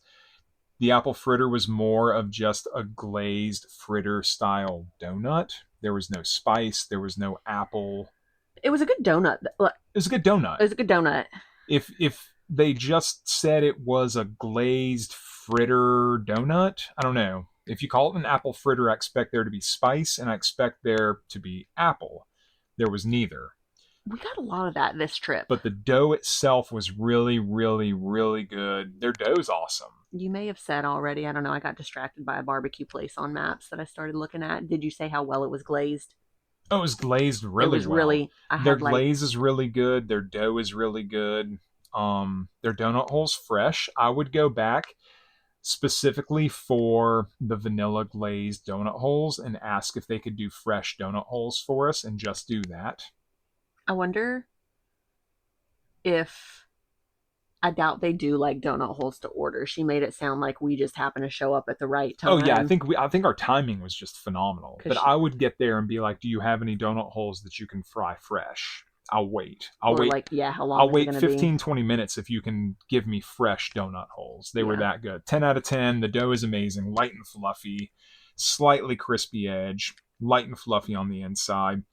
S1: the apple fritter was more of just a glazed fritter style donut. There was no spice. There was no apple.
S2: It was a good donut.
S1: It was a good donut. If they just said it was a glazed fritter donut, I don't know. If you call it an apple fritter, I expect there to be spice and I expect there to be apple. There was neither.
S2: We got a lot of that this trip.
S1: But the dough itself was really, really, really good. Their dough's awesome.
S2: You may have said already, I don't know, I got distracted by a barbecue place on maps that I started looking at. Did you say how well it was glazed?
S1: Oh, it was glazed really well. Their glaze is really good. Their dough is really good. Their donut hole's fresh. I would go back specifically for the vanilla glazed donut holes and ask if they could do fresh donut holes for us and just do that.
S2: I wonder if I doubt they do like donut holes to order. She made it sound like we just happened to show up at the right
S1: Oh yeah, I
S2: time.
S1: think I think our timing was just phenomenal.
S2: Cause
S1: But
S2: she,
S1: I would get there and be like, "Do you have any donut holes that you can fry fresh?" I'll wait. I'll
S2: or
S1: wait.
S2: like, yeah, how long
S1: I'll
S2: is it
S1: wait
S2: going to be?
S1: 15, 20 minutes if you can give me fresh donut holes. They were
S2: Yeah.
S1: that good. 10 out of 10. The dough is amazing, light and fluffy, slightly crispy edge, light and fluffy on the inside.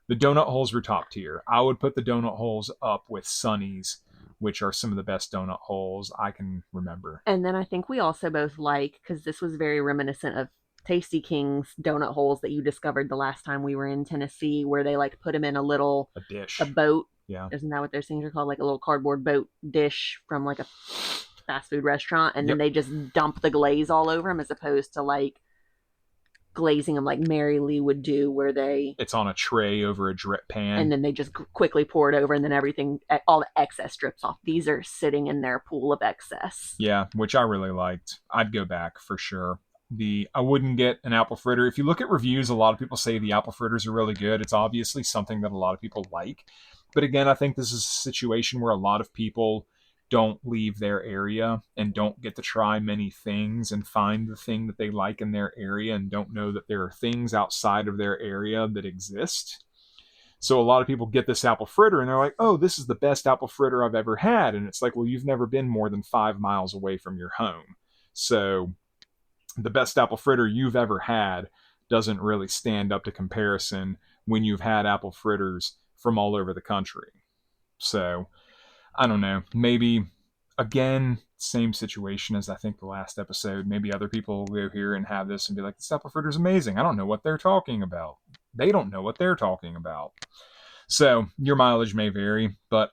S1: The donut holes were top tier. I would put the donut holes up with Sunny's, which are some of the best donut holes I can remember.
S2: And then I think we also both like, because this was very reminiscent of Tasty King's donut holes that you discovered the last time we were in Tennessee, where they like put them in a little
S1: A
S2: a
S1: dish.
S2: boat.
S1: Yeah.
S2: Isn't that what those things are called? Like a little cardboard boat dish from like a fast food restaurant, and then
S1: Yep.
S2: they just dump the glaze all over them, as opposed to like glazing them like Mary Lee would do, where they
S1: It's on a tray over a drip
S2: and
S1: pan.
S2: then they just quickly pour it over, and then everything, all the excess drips off. These are sitting in their pool of excess.
S1: Yeah, which I really liked. I'd go back for sure. I wouldn't get an apple fritter. If you look at reviews, a lot of people say the apple fritters are really good. It's obviously something that a lot of people like. But again, I think this is a situation where a lot of people don't leave their area and don't get to try many things and find the thing that they like in their area and don't know that there are things outside of their area that exist. So a lot of people get this apple fritter and they're like, "Oh, this is the best apple fritter I've ever had." And it's like, "Well, you've never been more than 5 miles away from your home. So the best apple fritter you've ever had doesn't really stand up to comparison when you've had apple fritters from all over the country." So I don't know. Maybe, again, same situation as I think the last episode. Maybe other people will go here and have this and be like, "This apple fritter's amazing. I don't know what they're talking about." They don't know what they're talking about. So your mileage may vary, but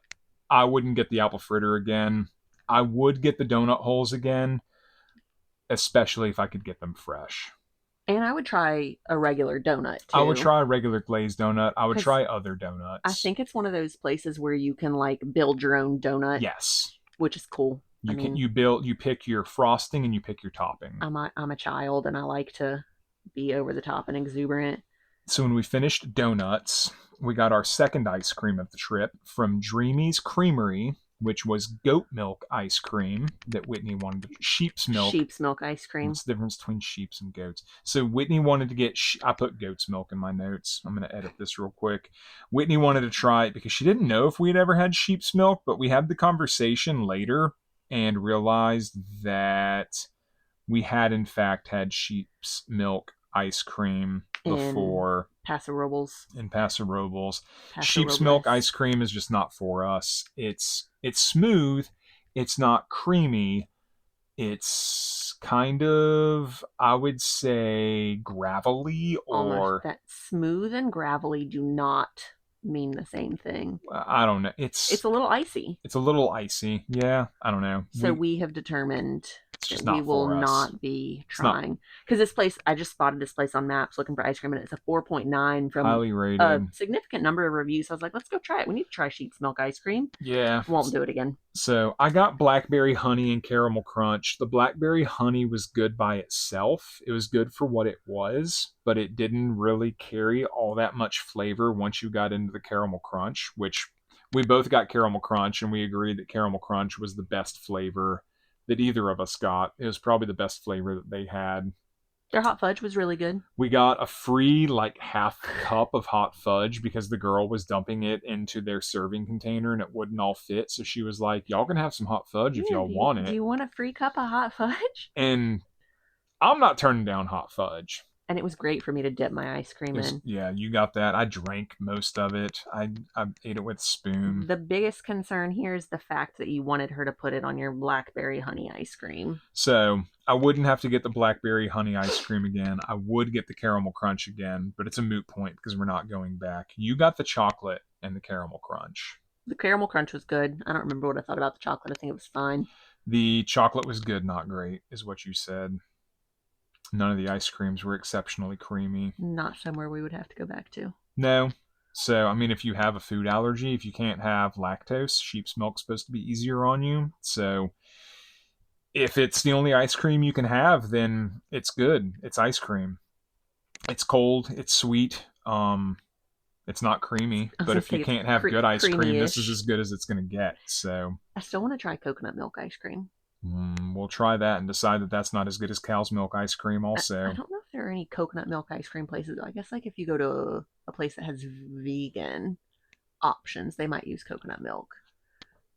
S1: I wouldn't get the apple fritter again. I would get the donut holes again, especially if I could get them fresh.
S2: And I would try a regular donut
S1: I would
S2: too,
S1: try a regular glazed donut. I would
S2: because
S1: try other
S2: I
S1: donuts.
S2: think it's one of those places where you can like build your own donut,
S1: Yes.
S2: which is cool. I
S1: You can
S2: mean,
S1: you pick your frosting and you pick your topping.
S2: I'm a child and I like to be over the top and exuberant.
S1: So when we finished donuts, we got our second ice cream of the trip from Dreamy's Creamery, which was goat milk ice cream that Whitney wanted. Sheep's milk.
S2: Sheep's milk ice cream.
S1: What's the difference between sheep's and goats? So Whitney wanted to get. I put goat's milk in my notes. I'm going to edit this real quick. Whitney wanted to try it because she didn't know if we had ever had sheep's milk, but we had the conversation later and realized that we had in fact had sheep's milk ice cream
S2: In
S1: before
S2: Paso Robles.
S1: in Paso Robles.
S2: Paso
S1: Sheep's milk
S2: Robles.
S1: ice cream is just not for us. It's smooth. It's not creamy. It's kind of, I would say, gravelly,
S2: Almost
S1: or
S2: that smooth and gravelly do not mean the same thing.
S1: I don't know.
S2: It's a little icy.
S1: It's a little icy. Yeah, I don't know.
S2: So we have determined
S1: It's
S2: that
S1: just
S2: we
S1: not
S2: will
S1: for us.
S2: not be
S1: It's not
S2: trying. Because this place, I just spotted this place on maps looking for ice cream, and it's a 4.9 from
S1: highly
S2: a
S1: rated.
S2: significant number of reviews. So I was like, let's go try it. We need to try sheep's milk ice cream.
S1: Yeah.
S2: Won't do it again.
S1: So I got blackberry honey and caramel crunch. The blackberry honey was good by itself. It was good for what it was, but it didn't really carry all that much flavor once you got into the caramel crunch, which we both got caramel crunch and we agreed that caramel crunch was the best flavor that either of us got. It was probably the best flavor that they had.
S2: Their hot fudge was really good.
S1: We got a free like half cup of hot fudge because the girl was dumping it into their serving container and it wouldn't all fit. So she was like, "Y'all can have some hot fudge if
S2: Yeah,
S1: y'all want
S2: do
S1: it."
S2: you want a free cup of hot fudge?
S1: And I'm not turning down hot fudge.
S2: And it was great for me to dip my ice cream in.
S1: Yeah, you got that. I drank most of it. I ate it with a spoon.
S2: The biggest concern here is the fact that you wanted her to put it on your blackberry honey ice cream.
S1: So I wouldn't have to get the blackberry honey ice cream again. I would get the caramel crunch again, but it's a moot point because we're not going back. You got the chocolate and the caramel crunch.
S2: The caramel crunch was good. I don't remember what I thought about the chocolate. I think it was fine.
S1: The chocolate was good, not great, is what you said. None of the ice creams were exceptionally creamy.
S2: Not somewhere we would have to go back to.
S1: No. So, I mean, if you have a food allergy, if you can't have lactose, sheep's milk's supposed to be easier on you. So, if it's the only ice cream you can have, then it's good. It's ice cream. It's cold. It's sweet. It's not creamy,
S2: I was
S1: but
S2: gonna
S1: if you
S2: say it's
S1: can't have good ice cream, this is
S2: creamy-ish.
S1: as good as it's going to get. So
S2: I still want to try coconut milk ice cream.
S1: we'll try that and decide that that's not as good as cow's milk ice cream
S2: I
S1: also.
S2: don't know if there are any coconut milk ice cream places. I guess like if you go to a place that has vegan options, they might use coconut milk.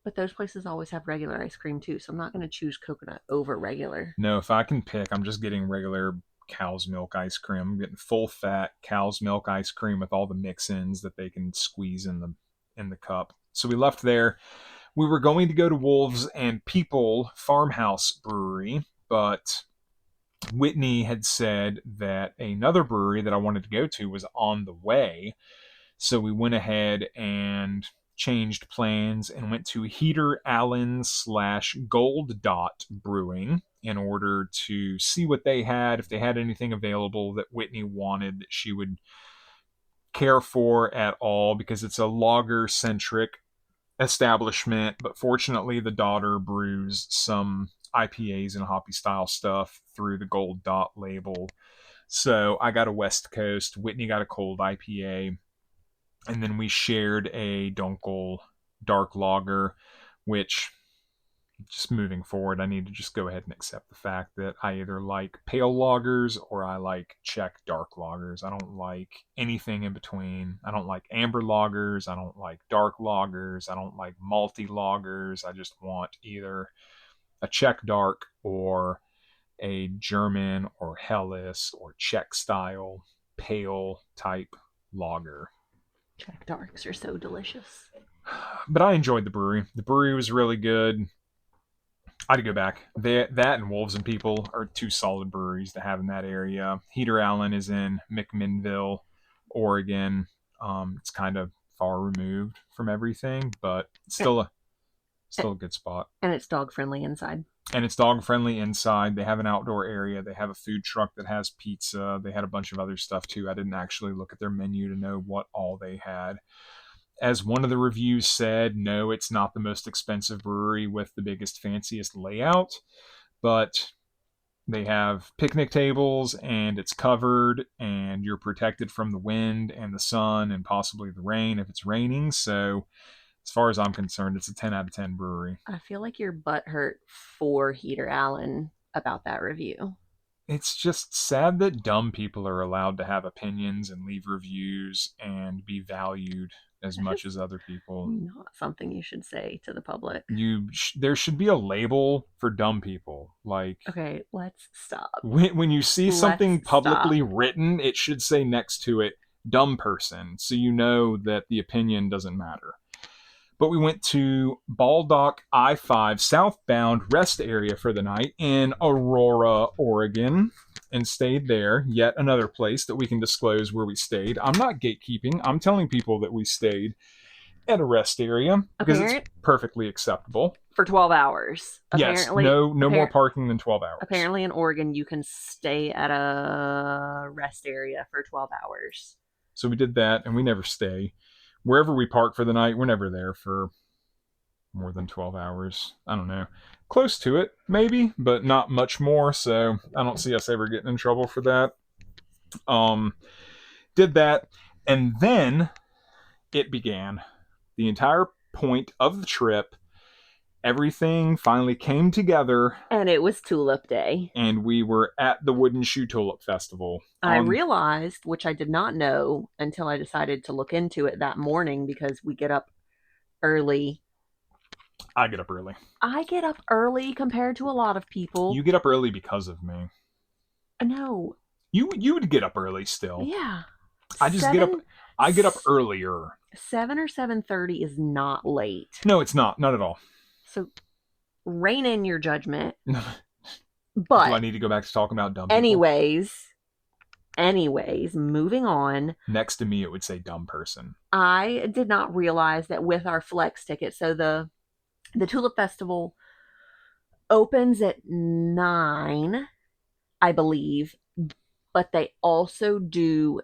S2: But those places always have regular ice cream too, so I'm not going to choose coconut over regular.
S1: No, if I can pick, I'm just getting regular cow's milk ice cream. I'm getting full fat cow's milk ice cream with all the mix-ins that they can squeeze in the cup. So we left there. We were going to go to Wolves and People Farmhouse Brewery, but Whitney had said that another brewery that I wanted to go to was on the way. So we went ahead and changed plans and went to Heater Allen / Gold Dot Brewing in order to see what they had, if they had anything available that Whitney wanted that she would care for at all, because it's a lager centric establishment. But fortunately, the daughter brews some IPAs and hoppy style stuff through the Gold Dot label. So I got a West Coast, Whitney got a cold IPA, and then we shared a Dunkel dark lager, which, just moving forward, I need to just go ahead and accept the fact that I either like pale lagers or I like Czech dark lagers. I don't like anything in between. I don't like amber lagers. I don't like dark lagers. I don't like malty lagers. I just want either a Czech dark or a German or Helles or Czech style pale type lager.
S2: Czech darks are so delicious.
S1: But I enjoyed the brewery. The brewery was really good. I'd go back. That and Wolves and People are two solid breweries to have in that area. Heater Allen is in McMinnville, Oregon. It's kind of far removed from everything, but it's still a good spot.
S2: And it's dog friendly inside.
S1: And it's dog friendly inside. They have an outdoor area. They have a food truck that has pizza. They had a bunch of other stuff too. I didn't actually look at their menu to know what all they had. As one of the reviews said, no, it's not the most expensive brewery with the biggest, fanciest layout, but they have picnic tables and it's covered and you're protected from the wind and the sun and possibly the rain if it's raining. So as far as I'm concerned, it's a 10 out of 10 brewery.
S2: I feel like your butt hurt for Heater Allen about that review.
S1: It's just sad that dumb people are allowed to have opinions and leave reviews and be valued as much as other people.
S2: Not something you should say to the public.
S1: There should be a label for dumb people. Like,
S2: okay, let's stop.
S1: When you see something publicly written, it should say next to it, dumb person, so you know that the opinion doesn't matter. But we went to Baldock I-5 southbound rest area for the night in Aurora, Oregon, and stayed there. Yet another place that we can disclose where we stayed. I'm not gatekeeping. I'm telling people that we stayed at a rest area because it's perfectly acceptable.
S2: For 12 hours.
S1: Yes, no more parking than 12 hours.
S2: Apparently in Oregon, you can stay at a rest area for 12 hours.
S1: So we did that, and we never stay. Wherever we park for the night, we're never there for more than 12 hours. I don't know. Close to it, maybe, but not much more, so I don't see us ever getting in trouble for that. Did that, and then it began. The entire point of the trip, everything finally came together.
S2: And it was Tulip Day.
S1: And we were at the Wooden Shoe Tulip Festival.
S2: I realized, which I did not know until I decided to look into it that morning, because we get up early.
S1: I get up early.
S2: I get up early compared to a lot of people.
S1: You get up early because of me.
S2: No.
S1: You would get up early still.
S2: Yeah.
S1: I get up earlier.
S2: 7 or 7:30 is not late.
S1: No, it's not. Not at all.
S2: So rein in your judgment.
S1: But do I need to go back to talking about dumb people?
S2: Anyways, moving on.
S1: Next to me, it would say dumb person.
S2: I did not realize that with our flex ticket, so the Tulip Festival opens at 9, I believe, but they also do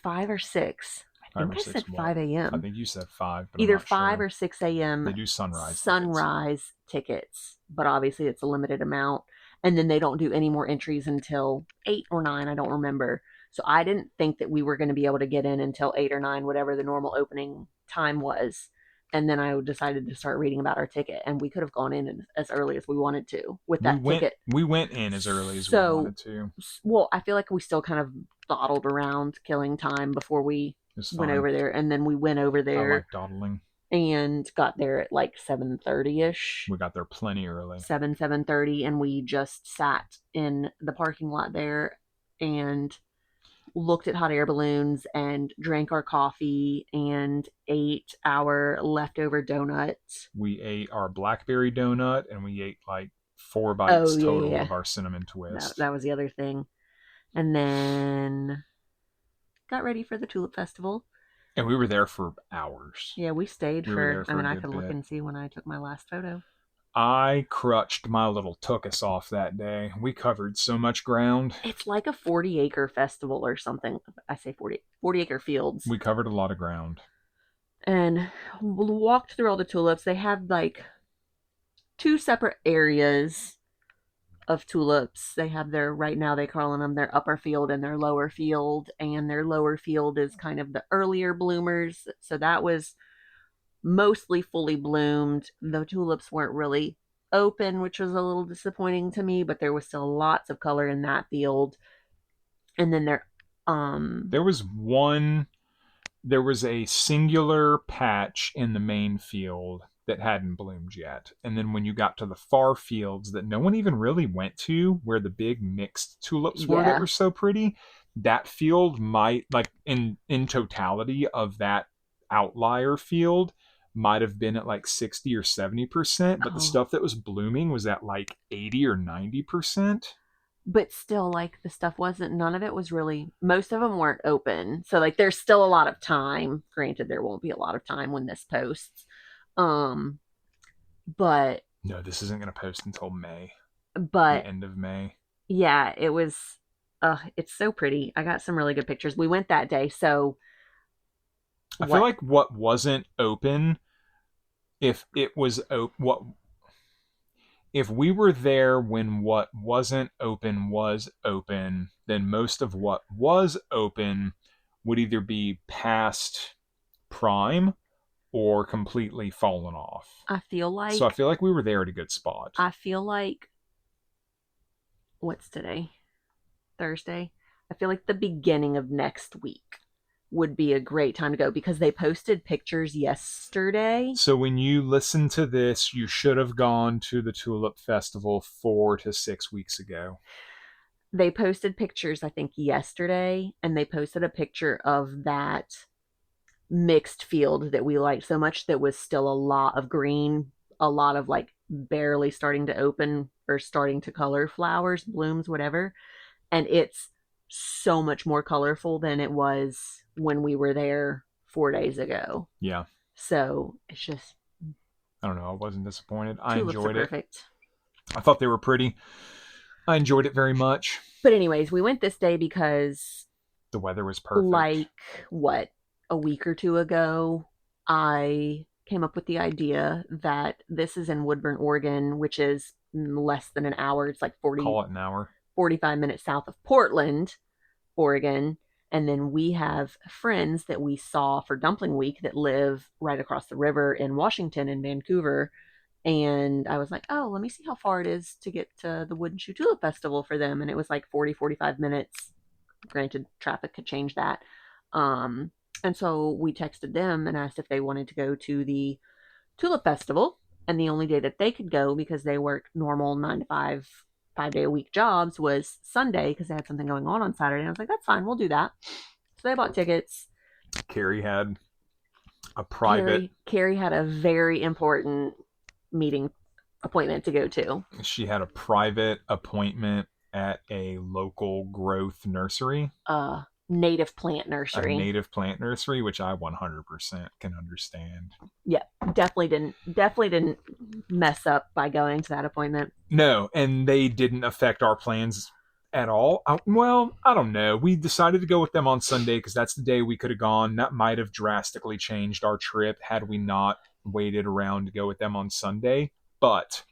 S2: 5 or 6. I think I said 5 a.m.
S1: I think you said 5. But
S2: either 5 or 6 a.m.
S1: They do sunrise
S2: tickets, but obviously it's a limited amount. And then they don't do any more entries until 8 or 9. I don't remember. So I didn't think that we were going to be able to get in until 8 or 9, whatever the normal opening time was. And then I decided to start reading about our ticket, and we could have gone in as early as we wanted to with
S1: We
S2: that
S1: went
S2: ticket.
S1: we went in as early as we
S2: So,
S1: wanted to.
S2: well, I feel like we still kind of dawdled around, killing time before we
S1: It's
S2: went
S1: fine.
S2: over there, and then we went over
S1: I
S2: there
S1: like dawdling.
S2: and got there at like 7:30 ish.
S1: We got there plenty early.
S2: 7:30, and we just sat in the parking lot there and looked at hot air balloons and drank our coffee and ate our leftover donuts.
S1: We ate our blackberry donut, and we ate like 4
S2: Oh
S1: bites
S2: yeah,
S1: total
S2: yeah.
S1: of our cinnamon
S2: That,
S1: twist.
S2: that was the other thing. And then got ready for the Tulip Festival.
S1: And we were there for hours.
S2: Yeah, we stayed
S1: We were there
S2: for, I
S1: for
S2: mean,
S1: a
S2: I
S1: good
S2: could look
S1: bit.
S2: and see when I took my last photo.
S1: I crutched my little tuchus off that day. We covered so much ground.
S2: It's like a 40-acre festival or something. I say 40-acre fields.
S1: We covered a lot of ground.
S2: And walked through all the tulips. They had like 2 separate areas of tulips. They have their, right now they calling them their upper field and their lower field. And their lower field is kind of the earlier bloomers. So that was mostly fully bloomed. The tulips weren't really open, which was a little disappointing to me, but there was still lots of color in that field. And then
S1: there was a singular patch in the main field that hadn't bloomed yet. And then when you got to the far fields that no one even really went to, where the big mixed tulips were that were so pretty, that field might, like in totality of that outlier field, might have been at like 60 or 70%, but the stuff that was blooming was at like 80 or 90%.
S2: But still, like, the stuff wasn't, none of it was really, most of them weren't open. So like there's still a lot of time. Granted, there won't be a lot of time when this posts. But
S1: no, this isn't going to post until May.
S2: But
S1: the end of May.
S2: Yeah, it was it's so pretty. I got some really good pictures. We went that day, so
S1: I feel like what wasn't open, if we were there when what wasn't open was open, then most of what was open would either be past prime or completely fallen off.
S2: I feel like
S1: we were there at a good spot.
S2: I feel like, what's today? Thursday. I feel like the beginning of next week would be a great time to go, because they posted pictures yesterday.
S1: So when you listen to this, you should have gone to the Tulip Festival 4 to 6 weeks ago.
S2: They posted pictures, I think, yesterday, and they posted a picture of that mixed field that we liked so much that was still a lot of green, a lot of like barely starting to open or starting to color flowers, blooms, whatever. And it's so much more colorful than it was when we were there 4 days ago.
S1: Yeah.
S2: So it's just,
S1: I don't know. I wasn't disappointed. I enjoyed
S2: it. Perfect.
S1: I thought they were pretty. I enjoyed it very much.
S2: But anyways, we went this day because
S1: the weather was perfect.
S2: Like, what, a week or 2 ago, I came up with the idea that this is in Woodburn, Oregon, which is less than an hour. It's like 45 minutes south of Portland, Oregon. And then we have friends that we saw for Dumpling Week that live right across the river in Washington and Vancouver. And I was like, oh, let me see how far it is to get to the Wooden Shoe Tulip Festival for them. And it was like 45 minutes. Granted, traffic could change that. And so we texted them and asked if they wanted to go to the Tulip Festival. And the only day that they could go, because they worked normal 9 to 5, 5-day-a-week jobs, was Sunday, because they had something going on Saturday. And I was like, that's fine, we'll do that. So they bought tickets.
S1: Carrie had a
S2: very important appointment to go to.
S1: She had a private appointment at a local growth nursery.
S2: Native plant nursery.
S1: A native plant nursery, which I 100% can understand.
S2: Yeah, definitely didn't mess up by going to that appointment.
S1: No, and they didn't affect our plans at all. Well, I don't know. We decided to go with them on Sunday because that's the day we could have gone. That might have drastically changed our trip had we not waited around to go with them on Sunday. But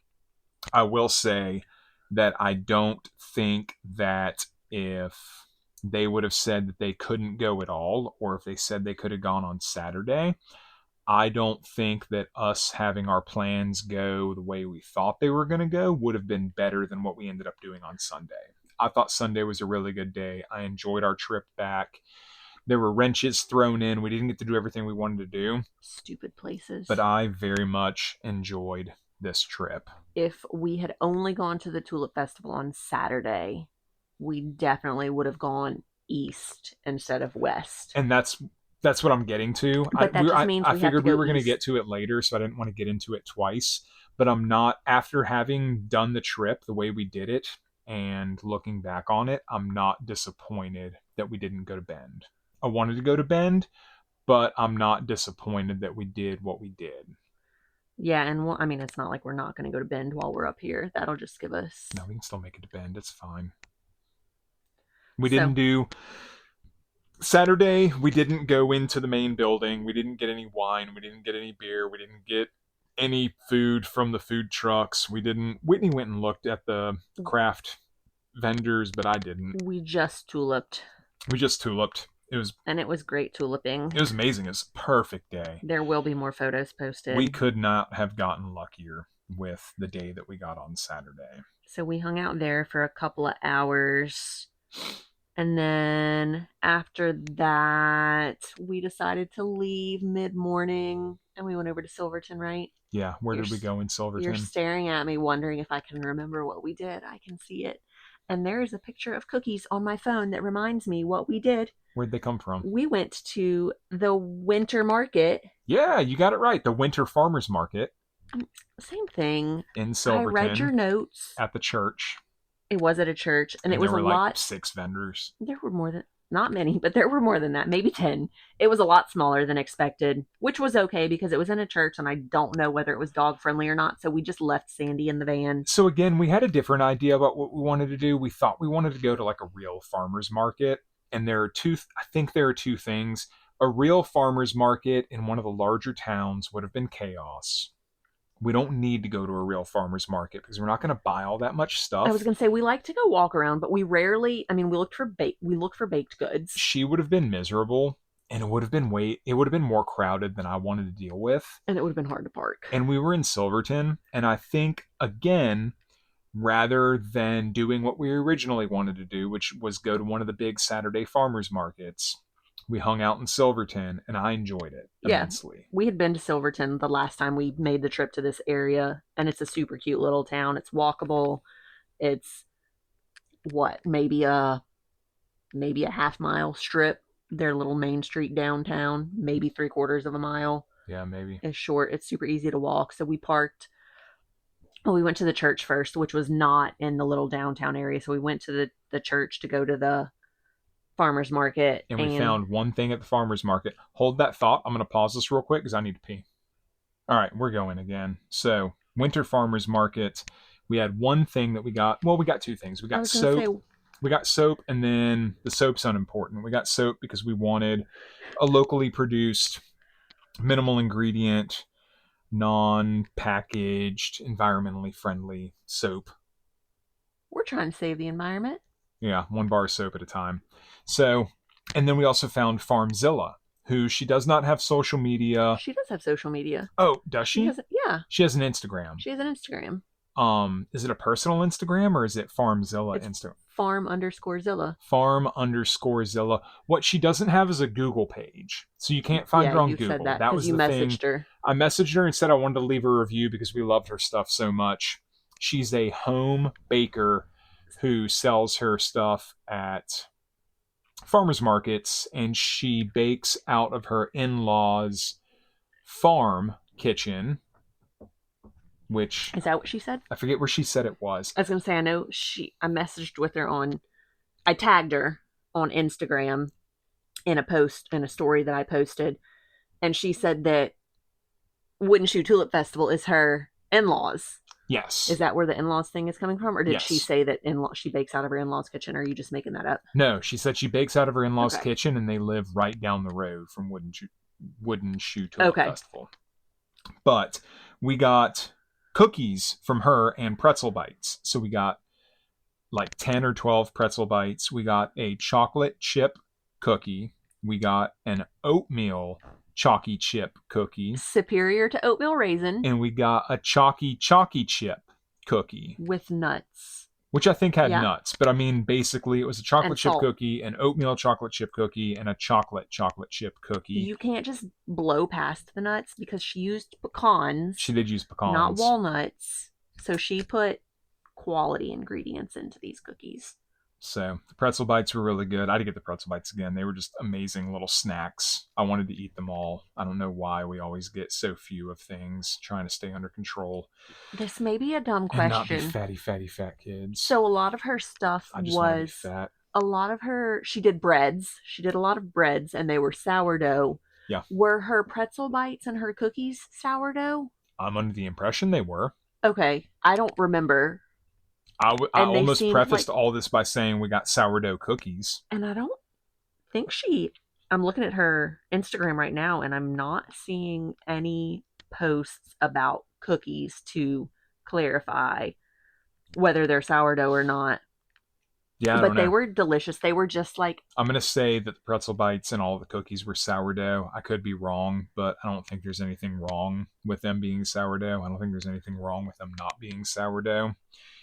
S1: I will say that I don't think that if they would have said that they couldn't go at all, or if they said they could have gone on Saturday. I don't think that us having our plans go the way we thought they were going to go would have been better than what we ended up doing on Sunday. I thought Sunday was a really good day. I enjoyed our trip back. There were wrenches thrown in. We didn't get to do everything we wanted to do.
S2: Stupid places.
S1: But I very much enjoyed this trip.
S2: If we had only gone to the Tulip Festival on Saturday, we definitely would have gone east instead of west.
S1: And that's what I'm getting to.
S2: But that just means
S1: I figured we were going to
S2: east.
S1: get to it later, so I didn't want to get into it twice. But I'm not, after having done the trip the way we did it and looking back on it, I'm not disappointed that we didn't go to Bend. I wanted to go to Bend, but I'm not disappointed that we did what we did.
S2: Yeah, and I mean, it's not like we're not going to go to Bend while we're up here. That'll just give us...
S1: No, we can still make it to Bend. It's fine. We didn't do... Saturday, we didn't go into the main building. We didn't get any wine. We didn't get any beer. We didn't get any food from the food trucks. Whitney went and looked at the craft vendors, but I didn't.
S2: We just tuliped.
S1: And
S2: it was great tuliping.
S1: It was amazing. It was a perfect day.
S2: There will be more photos posted.
S1: We could not have gotten luckier with the day that we got on Saturday.
S2: So we hung out there for a couple of hours. And then after that, we decided to leave mid-morning, and we went over to Silverton, right?
S1: Yeah, where did we go in Silverton?
S2: You're staring at me, wondering if I can remember what we did. I can see it. And there is a picture of cookies on my phone that reminds me what we did.
S1: Where'd they come from?
S2: We went to the winter market.
S1: Yeah, you got it right. The winter farmers market.
S2: Same thing.
S1: In Silverton.
S2: I read your notes.
S1: At the church.
S2: It was at a church, and it was
S1: there were
S2: a lot.
S1: Like 6 vendors.
S2: There were more than, not many, but there were more than that, maybe 10. It was a lot smaller than expected, which was okay because it was in a church, and I don't know whether it was dog friendly or not. So we just left Sandy in the van.
S1: So again, we had a different idea about what we wanted to do. We thought we wanted to go to like a real farmers market, and there are two things. A real farmers market in one of the larger towns would have been chaos. We don't need to go to a real farmer's market because we're not going to buy all that much stuff.
S2: I was going to say, we like to go walk around, but we rarely, we look for baked goods.
S1: She would have been miserable, and it would have been more crowded than I wanted to deal with.
S2: And it would have been hard to park.
S1: And we were in Silverton, and I think, again, rather than doing what we originally wanted to do, which was go to one of the big Saturday farmers markets, we hung out in Silverton, and I enjoyed it immensely.
S2: Yeah, we had been to Silverton the last time we made the trip to this area, and it's a super cute little town. It's walkable. It's maybe a half-mile strip. Their little main street downtown, maybe 3/4 of a mile.
S1: Yeah, maybe.
S2: It's short. It's super easy to walk. So we parked. Well, we went to the church first, which was not in the little downtown area. So we went to the church to go to the farmer's market.
S1: And we found one thing at the farmer's market. Hold that thought. I'm going to pause this real quick because I need to pee. All right, we're going again. So, winter farmer's market. We had one thing that we got. Well, we got 2 things. We got soap. We got soap, and then the soap's unimportant. We got soap because we wanted a locally produced, minimal ingredient, non-packaged, environmentally friendly soap.
S2: We're trying to save the environment.
S1: Yeah, 1 bar of soap at a time. So, and then we also found Farmzilla, who she does not have social media.
S2: She does have social media.
S1: Oh, does she?
S2: Yeah.
S1: She has an Instagram.
S2: She has an Instagram.
S1: Is it a personal Instagram or is it Farmzilla Instagram?
S2: Farm_Zilla.
S1: Farm_Zilla. What she doesn't have is a Google page. So you can't find her on Google.
S2: Said that was the thing. Her.
S1: I messaged her and said I wanted to leave a review because we loved her stuff so much. She's a home baker who sells her stuff at farmers markets, and she bakes out of her in-laws' farm kitchen, which...
S2: Is that what she said?
S1: I forget where she said it was.
S2: I was going to say, I messaged with her I tagged her on Instagram in a story that I posted, and she said that Wooden Shoe Tulip Festival is her in-laws.
S1: Yes.
S2: Is that where the in-laws thing is coming from? Or did she say that she bakes out of her in-laws' kitchen? Or are you just making that up?
S1: No, she said she bakes out of her in-laws' kitchen, and they live right down the road from Wooden Shoe Tulip Festival. But we got cookies from her and pretzel bites. So we got like 10 or 12 pretzel bites. We got a chocolate chip cookie. We got an oatmeal chalky chip cookie.
S2: Superior to oatmeal raisin.
S1: And we got a chalky chip cookie.
S2: With nuts.
S1: Which I think had nuts. But I mean, basically, it was a chocolate chip cookie, an oatmeal chocolate chip cookie, and a chocolate chip cookie.
S2: You can't just blow past the nuts because she used pecans.
S1: She did use pecans.
S2: Not walnuts. So she put quality ingredients into these cookies.
S1: So the pretzel bites were really good. I had to get the pretzel bites again. They were just amazing little snacks. I wanted to eat them all. I don't know why we always get so few of things, trying to stay under control.
S2: This may be a dumb question.
S1: And not be fatty fat kids.
S2: So a lot of her stuff was
S1: fat.
S2: A lot of her, she did breads. She did a lot of breads, and they were sourdough.
S1: Yeah.
S2: Were her pretzel bites and her cookies sourdough?
S1: I'm under the impression they were.
S2: Okay. I don't remember.
S1: I almost prefaced all this by saying we got sourdough cookies.
S2: And I don't think I'm looking at her Instagram right now, and I'm not seeing any posts about cookies to clarify whether they're sourdough or not.
S1: Yeah,
S2: but they were delicious. They were just like...
S1: I'm going to say that the pretzel bites and all the cookies were sourdough. I could be wrong, but I don't think there's anything wrong with them being sourdough. I don't think there's anything wrong with them not being sourdough.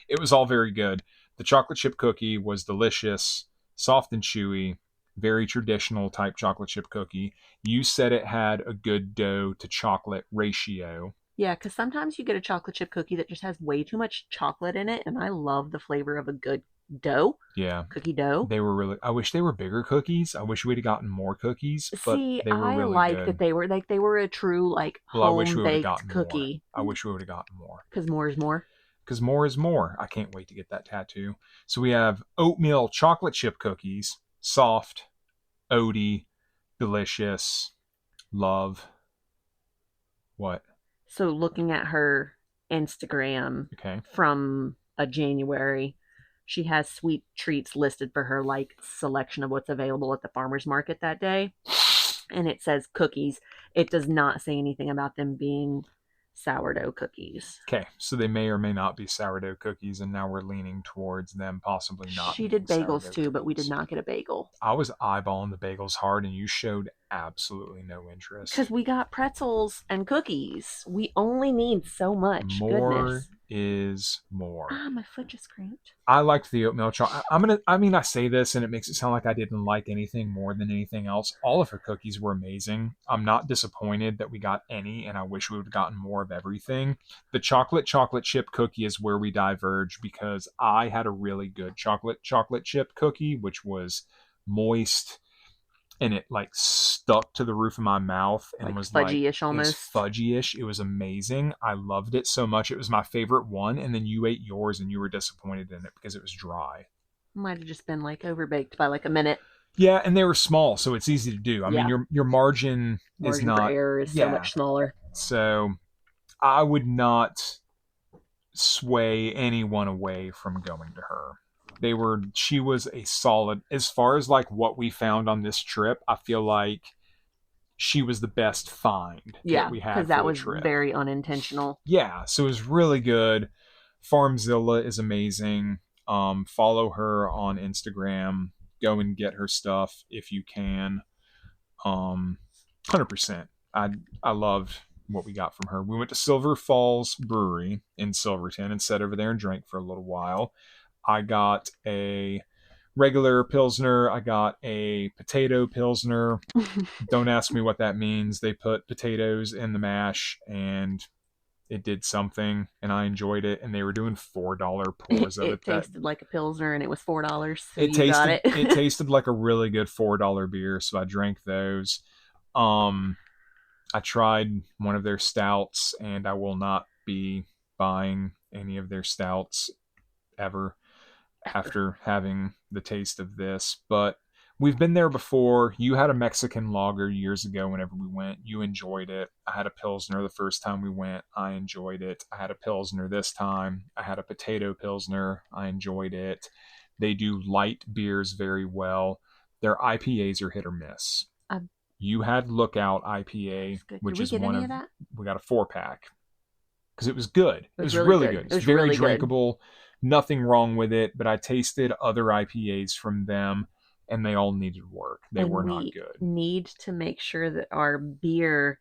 S1: It was all very good. The chocolate chip cookie was delicious, soft and chewy, very traditional type chocolate chip cookie. You said it had a good dough to chocolate ratio.
S2: Yeah, because sometimes you get a chocolate chip cookie that just has way too much chocolate in it, and I love the flavor of a good dough.
S1: Yeah.
S2: Cookie dough.
S1: They were really... I wish they were bigger cookies. I wish we'd have gotten more cookies, but they were really
S2: like
S1: good.
S2: That they were a true, like, home-baked cookie.
S1: I wish we would have gotten more.
S2: Because more is more?
S1: Because more is more. I can't wait to get that tattoo. So we have oatmeal chocolate chip cookies. Soft, oaty, delicious, love. What?
S2: So looking at her Instagram from January, she has sweet treats listed for her, like, selection of what's available at the farmer's market that day. And it says cookies. It does not say anything about them being sourdough cookies.
S1: Okay, so they may or may not be sourdough cookies, and now we're leaning towards them possibly not.
S2: She did bagels too, but we did not get a bagel.
S1: I was eyeballing the bagels hard, and you showed absolutely no interest.
S2: Because we got pretzels and cookies. We only need so much.
S1: More is more.
S2: My foot just cramped.
S1: I liked the oatmeal chocolate. I say this and it makes it sound like I didn't like anything more than anything else. All of her cookies were amazing. I'm not disappointed that we got any, and I wish we would have gotten more of everything. The chocolate chip cookie is where we diverge, because I had a really good chocolate chip cookie, which was moist, and it like stuck to the roof of my mouth and
S2: like
S1: was
S2: fudgy-ish
S1: like
S2: almost.
S1: It was fudgy-ish. It was amazing. I loved it so much. It was my favorite one. And then you ate yours and you were disappointed in it because it was dry.
S2: Might have just been like overbaked by like a minute.
S1: Yeah, and they were small, so it's easy to do. I mean, your margin is not...
S2: for error is so much smaller.
S1: So I would not sway anyone away from going to her. She was a solid, as far as like what we found on this trip, I feel like she was the best find that we had.
S2: Because that was very unintentional.
S1: Yeah, so it was really good. Farmzilla is amazing. Follow her on Instagram. Go and get her stuff if you can. 100%. I loved what we got from her. We went to Silver Falls Brewery in Silverton and sat over there and drank for a little while. I got a regular Pilsner. I got a potato Pilsner. Don't ask me what that means. They put potatoes in the mash and it did something, and I enjoyed it. And they were doing $4 pours of it.
S2: It tasted like a Pilsner, and it was $4. So
S1: it tasted like a really good $4 beer, so I drank those. I tried one of their stouts, and I will not be buying any of their stouts ever after having the taste of this. But we've been there before. You had a Mexican lager years ago whenever we went. You enjoyed it. I had a Pilsner the first time we went. I enjoyed it. I had a Pilsner this time. I had a potato Pilsner. I enjoyed it. They do light beers very well. Their IPAs are hit or miss. You had Lookout IPA, which is one of that? We got a 4-pack because it was good. It was really good. It's very drinkable, Nothing wrong with it, but I tasted other IPAs from them, and they all needed work. They
S2: And
S1: were not
S2: we
S1: good.
S2: need to make sure that our beer,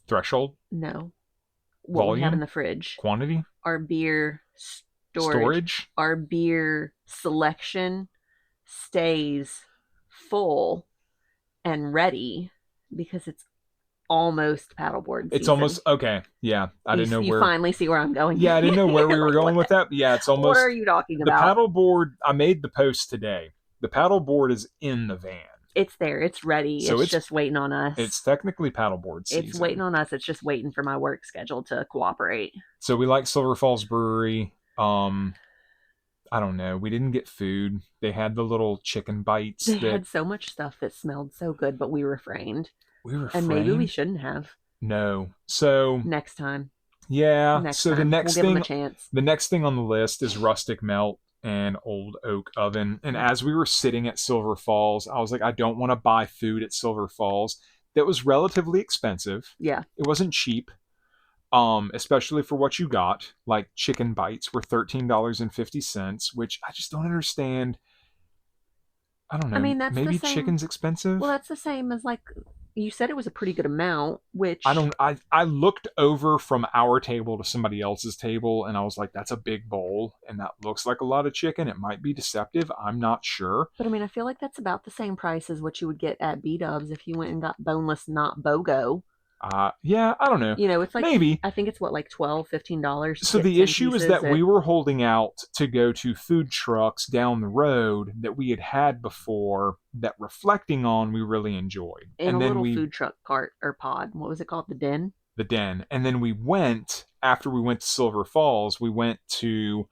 S1: Threshold,
S2: no, what we have in
S1: volume,
S2: the fridge,
S1: quantity,
S2: our beer
S1: storage.
S2: our beer selection stays full and ready because it's almost paddleboard
S1: It's
S2: season.
S1: almost okay. Yeah, I didn't know
S2: You
S1: where.
S2: finally see where I'm going.
S1: Yeah, I didn't know where we were
S2: Like,
S1: going with that. But yeah, it's
S2: what are
S1: almost
S2: you talking
S1: the
S2: about?
S1: paddleboard. I made the post today. The paddleboard is in the van.
S2: It's there. It's ready.
S1: So
S2: it's just waiting on us.
S1: It's technically paddleboard season.
S2: It's waiting on us. It's just waiting for my work schedule to cooperate.
S1: So we like Silver Falls Brewery. I don't know. We didn't get food. They had the little chicken bites.
S2: They had so much stuff that smelled so good, but we refrained. And maybe we shouldn't have.
S1: No. So
S2: next time.
S1: Yeah.
S2: Next
S1: so
S2: time.
S1: the next
S2: we'll
S1: thing,
S2: give them a chance.
S1: The next thing on the list is rustic melt and old oak oven. And as we were sitting at Silver Falls, I was like, I don't want to buy food at Silver Falls. That was relatively expensive.
S2: Yeah.
S1: It wasn't cheap. Especially for what you got. Like chicken bites were $13.50, which I just don't understand. I don't know. I mean, maybe chicken's expensive.
S2: Well, that's the same as like you said. It was a pretty good amount. Which
S1: I looked over from our table to somebody else's table, and I was like, "That's a big bowl, and that looks like a lot of chicken. It might be deceptive. I'm not sure."
S2: But I mean, I feel like that's about the same price as what you would get at B-Dubs if you went and got boneless, not BOGO.
S1: Yeah, I don't know.
S2: You know, it's like
S1: maybe
S2: I think it's what, like $12, $15.
S1: So the issue is that we were holding out to go to food trucks down the road that we had before that, reflecting on, we really enjoyed.
S2: And then a little food truck cart or pod. What was it called? The Den?
S1: The Den. And then we went, after we went to Silver Falls, we went to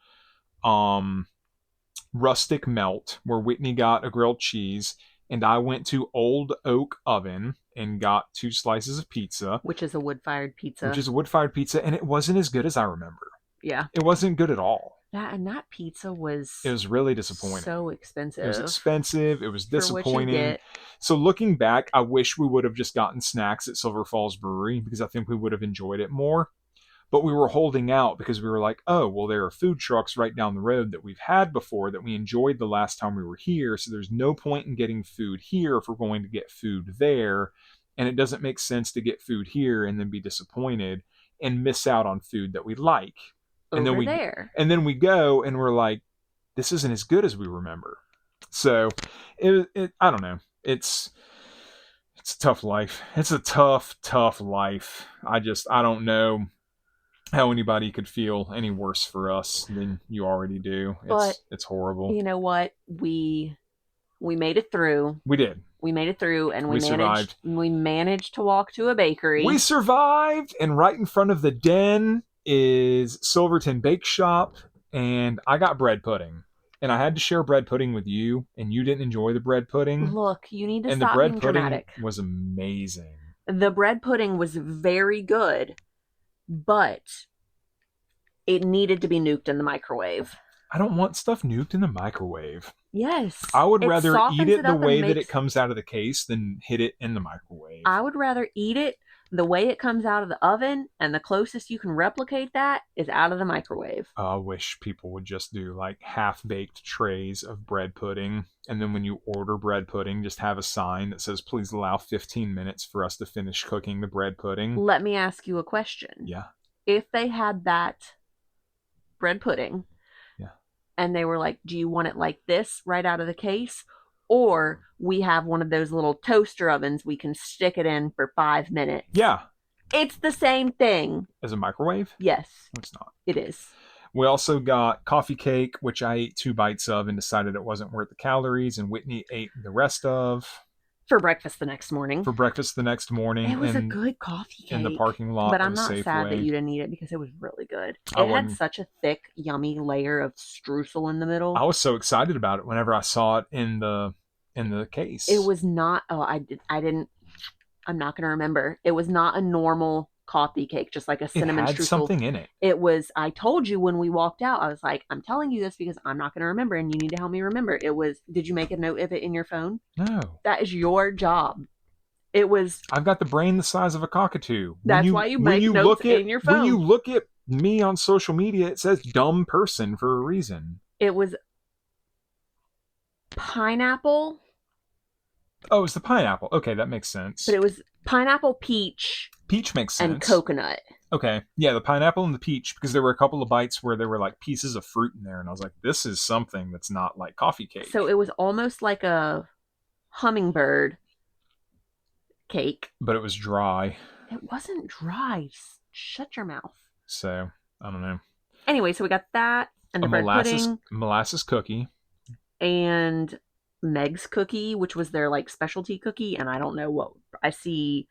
S1: Rustic Melt, where Whitney got a grilled cheese, and I went to Old Oak Oven and got 2 slices of pizza.
S2: Which is a wood-fired pizza.
S1: And it wasn't as good as I remember.
S2: Yeah.
S1: It wasn't good at all.
S2: That pizza was...
S1: It was really disappointing.
S2: So expensive.
S1: It was expensive. It was disappointing. So looking back, I wish we would have just gotten snacks at Silver Falls Brewery, because I think we would have enjoyed it more. But we were holding out because we were like, oh, well, there are food trucks right down the road that we've had before that we enjoyed the last time we were here. So there's no point in getting food here if we're going to get food there. And it doesn't make sense to get food here and then be disappointed and miss out on food that we like. And then we go and we're like, this isn't as good as we remember. So I don't know. It's a tough life. It's a tough life. I don't know how anybody could feel any worse for us than you already do. It's horrible.
S2: You know what? We made it through.
S1: We did.
S2: We made it through, and we
S1: survived.
S2: We managed to walk to a bakery.
S1: We survived, and right in front of the Den is Silverton Bake Shop, and I got bread pudding. And I had to share bread pudding with you, and you didn't enjoy the bread pudding.
S2: Look, you need to stop being dramatic. And the bread
S1: pudding was amazing.
S2: The bread pudding was very good, but it needed to be nuked in the microwave.
S1: I don't want stuff nuked in the microwave.
S2: Yes.
S1: I would rather eat it the way that it comes out of the case than hit it in the microwave.
S2: I would rather eat it the way it comes out of the oven, and the closest you can replicate that is out of the microwave.
S1: I wish people would just do like half-baked trays of bread pudding, and then when you order bread pudding, just have a sign that says, please allow 15 minutes for us to finish cooking the bread pudding.
S2: Let me ask you a question.
S1: Yeah.
S2: If they had that bread pudding, and they were like, do you want it like this right out of the case? Or we have one of those little toaster ovens we can stick it in for 5 minutes.
S1: Yeah.
S2: It's the same thing.
S1: As a microwave?
S2: Yes.
S1: No, it's not.
S2: It is.
S1: We also got coffee cake, which I ate 2 bites of and decided it wasn't worth the calories, and Whitney ate the rest of.
S2: For breakfast the next morning.
S1: It
S2: was a good coffee cake.
S1: In the parking lot.
S2: But I'm not sad that you didn't eat it because it was really good. It had such a thick, yummy layer of streusel in the middle.
S1: I was so excited about it whenever I saw it in the case.
S2: It was not. Oh, I didn't. I'm not going to remember. It was not a normal coffee cake, just like a cinnamon streusel. It had
S1: something in it.
S2: It was. I told you when we walked out. I was like, I'm telling you this because I'm not going to remember, and you need to help me remember. It was. Did you make a note of it in your phone?
S1: No.
S2: That is your job. It was.
S1: I've got the brain the size of a cockatoo.
S2: That's why you make notes in your phone.
S1: When you look at me on social media, it says dumb person for a reason.
S2: It was pineapple,
S1: Oh, it's the pineapple. Okay, that makes sense.
S2: but it was pineapple, peach,
S1: Peach makes
S2: and
S1: sense.
S2: coconut.
S1: Okay, yeah, the pineapple and the peach, because there were a couple of bites where there were like pieces of fruit in there, and I was like, this is something that's not like coffee cake.
S2: So it was almost like a hummingbird cake.
S1: But it was dry.
S2: It wasn't dry. Shut your mouth.
S1: So, I don't know.
S2: Anyway, so we got that and the
S1: A
S2: bread pudding
S1: molasses cookie.
S2: and Meg's cookie, which was their like specialty cookie, and I don't know what I see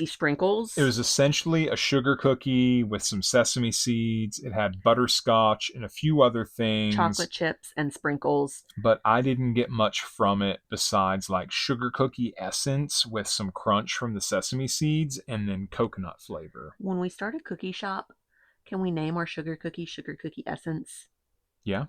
S2: sprinkles.
S1: It was essentially a sugar cookie with some sesame seeds. It had butterscotch and a few other things.
S2: Chocolate chips and sprinkles.
S1: But I didn't get much from it besides like sugar cookie essence with some crunch from the sesame seeds and then coconut flavor.
S2: When we start a cookie shop, can we name our sugar cookie essence?
S1: Yeah.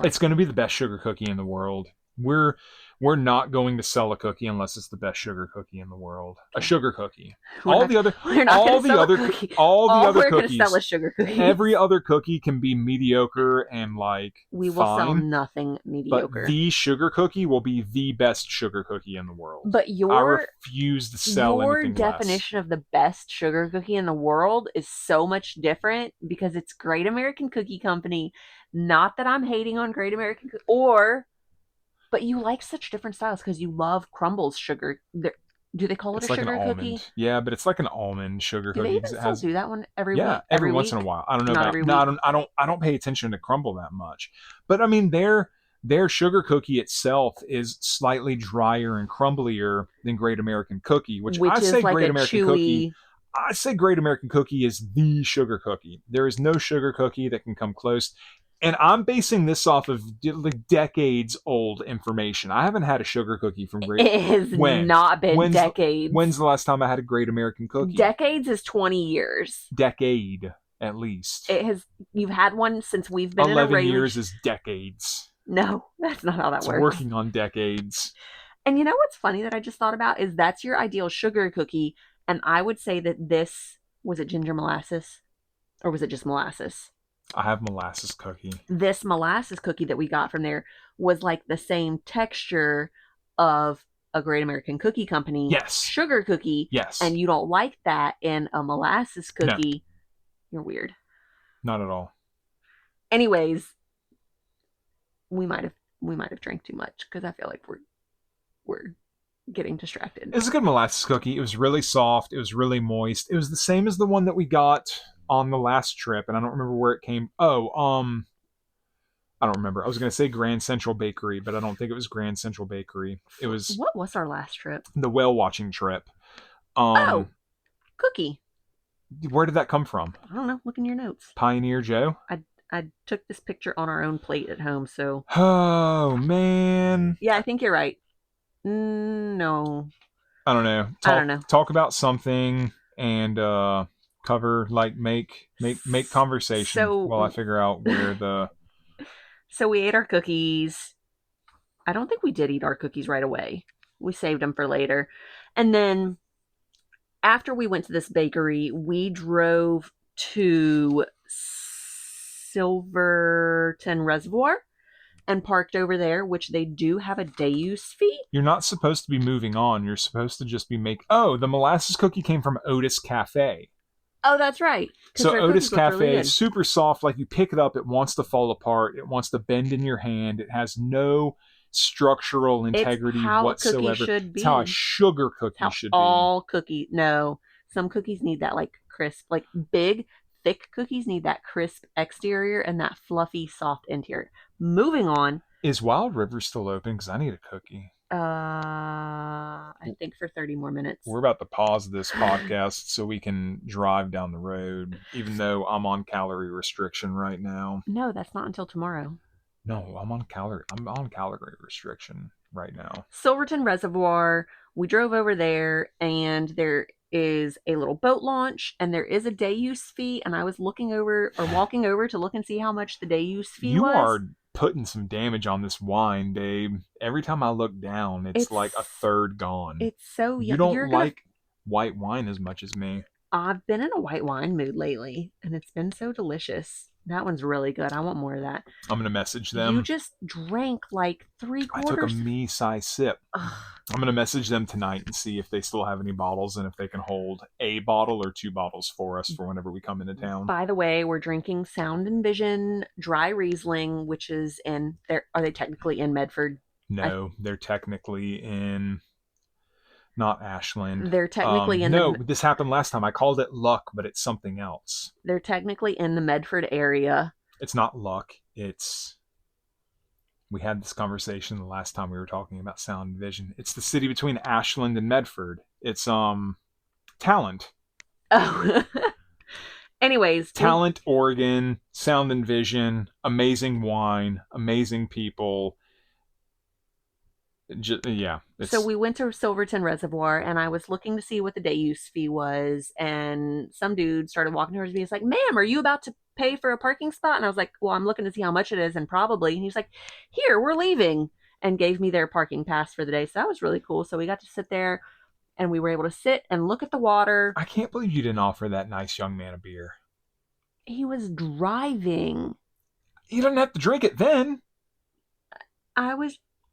S1: It's going to be the best sugar cookie in the world. We're not going to sell a cookie unless it's the best sugar cookie in the world. A sugar cookie. All the other cookies.
S2: Sell a sugar cookie.
S1: Every other cookie can be mediocre and like
S2: we will
S1: fine,
S2: sell nothing mediocre.
S1: But the sugar cookie will be the best sugar cookie in the world.
S2: But
S1: I refuse to sell anything less.
S2: Your definition of the best sugar cookie in the world is so much different because it's Great American Cookie Company. Not that I'm hating on Great American but you like such different styles because you love Crumbles sugar. Do they call it
S1: it's
S2: a
S1: like
S2: sugar
S1: an
S2: cookie?
S1: Almond. Yeah, but it's like an almond sugar cookie.
S2: Do they even still do that one every week?
S1: Yeah, every once in a while. I don't know. I don't pay attention to Crumble that much. But I mean, their sugar cookie itself is slightly drier and crumblier than Great American Cookie, which I say like Great American Cookie. I say Great American Cookie is the sugar cookie. There is no sugar cookie that can come close. And I'm basing this off of like decades old information. I haven't had a sugar cookie from Great.
S2: It has not been decades.
S1: When's the last time I had a Great American Cookie?
S2: Decades is 20 years.
S1: Decade, at least.
S2: It has. You've had one since we've been
S1: 11
S2: in a range.
S1: years is decades.
S2: No, that's not how that works.
S1: Working on decades.
S2: And you know what's funny that I just thought about is that's your ideal sugar cookie. And I would say that this, was it ginger molasses? Or was it just molasses?
S1: I have molasses cookie.
S2: This molasses cookie that we got from there was like the same texture of a Great American Cookie Company sugar cookie.
S1: Yes.
S2: And you don't like that in a molasses cookie. No. You're weird.
S1: Not at all.
S2: Anyways, we might have drank too much because I feel like we're getting distracted.
S1: It was a good molasses cookie. It was really soft. It was really moist. It was the same as the one that we got on the last trip, and I don't remember where it came. I don't remember. I was going to say Grand Central Bakery, but I don't think it was Grand Central Bakery. It was...
S2: What was our last trip?
S1: The whale watching trip.
S2: Cookie.
S1: Where did that come from?
S2: I don't know. Look in your notes.
S1: Pioneer Joe?
S2: I took this picture on our own plate at home, so...
S1: Oh, man.
S2: Yeah, I think you're right. No.
S1: I don't know.
S2: I don't know.
S1: Talk about something and... cover, like, make conversation while I figure out where the...
S2: So we ate our cookies. I don't think we did eat our cookies right away. We saved them for later. And then after we went to this bakery, we drove to Silverton Reservoir and parked over there, which they do have a day use fee.
S1: You're not supposed to be moving on. You're supposed to just be the molasses cookie came from Otis Cafe.
S2: Oh, that's right.
S1: So Otis Cafe is super soft. Like you pick it up, it wants to fall apart. It wants to bend in your hand. It has no structural integrity whatsoever.
S2: It's
S1: how a sugar cookie should be.
S2: All cookies. No, some cookies need that like crisp, like big, thick cookies need that crisp exterior and that fluffy, soft interior. Moving on.
S1: Is Wild River still open? Because I need a cookie.
S2: I think for 30 more minutes.
S1: We're about to pause this podcast so we can drive down the road, even though I'm on calorie restriction right now.
S2: No, that's not until tomorrow.
S1: No, I'm on calorie restriction right now.
S2: Silverton Reservoir. We drove over there, and there is a little boat launch, and there is a day use fee. And I was walking over to look and see how much the day use fee was.
S1: You are putting some damage on this wine, Dave. Every time I look down, it's like a third gone.
S2: It's so
S1: you don't like white wine as much as me.
S2: I've been in a white wine mood lately, and it's been so delicious. That one's really good. I want more of that.
S1: I'm going to message
S2: You
S1: them.
S2: just drank like three
S1: I took a
S2: quarters.
S1: me-size sip.
S2: Ugh.
S1: I'm going to message them tonight and see if they still have any bottles and if they can hold a bottle or 2 bottles for us for whenever we come into town.
S2: By the way, we're drinking Sound and Vision Dry Riesling, which is in there. Are they technically in Medford?
S1: No, they're technically in not Ashland.
S2: They're technically in
S1: no, this happened last time. I called it Luck, but it's something else.
S2: They're technically in the Medford area.
S1: It's not Luck. We had this conversation the last time we were talking about Sound and Vision. It's the city between Ashland and Medford. It's Talent.
S2: Oh. Anyways,
S1: Talent, Oregon, Sound and Vision, amazing wine, amazing people.
S2: So we went to Silverton Reservoir, and I was looking to see what the day use fee was, and some dude started walking towards me. He's like, "Ma'am, are you about to pay for a parking spot?" And I was like, "Well, I'm looking to see how much it is, and probably." And he's like, "Here, we're leaving," and gave me their parking pass for the day. So that was really cool. So we got to sit there, and we were able to sit and look at the water.
S1: I can't believe you didn't offer that nice young man a beer.
S2: He was driving.
S1: You didn't have to drink it then.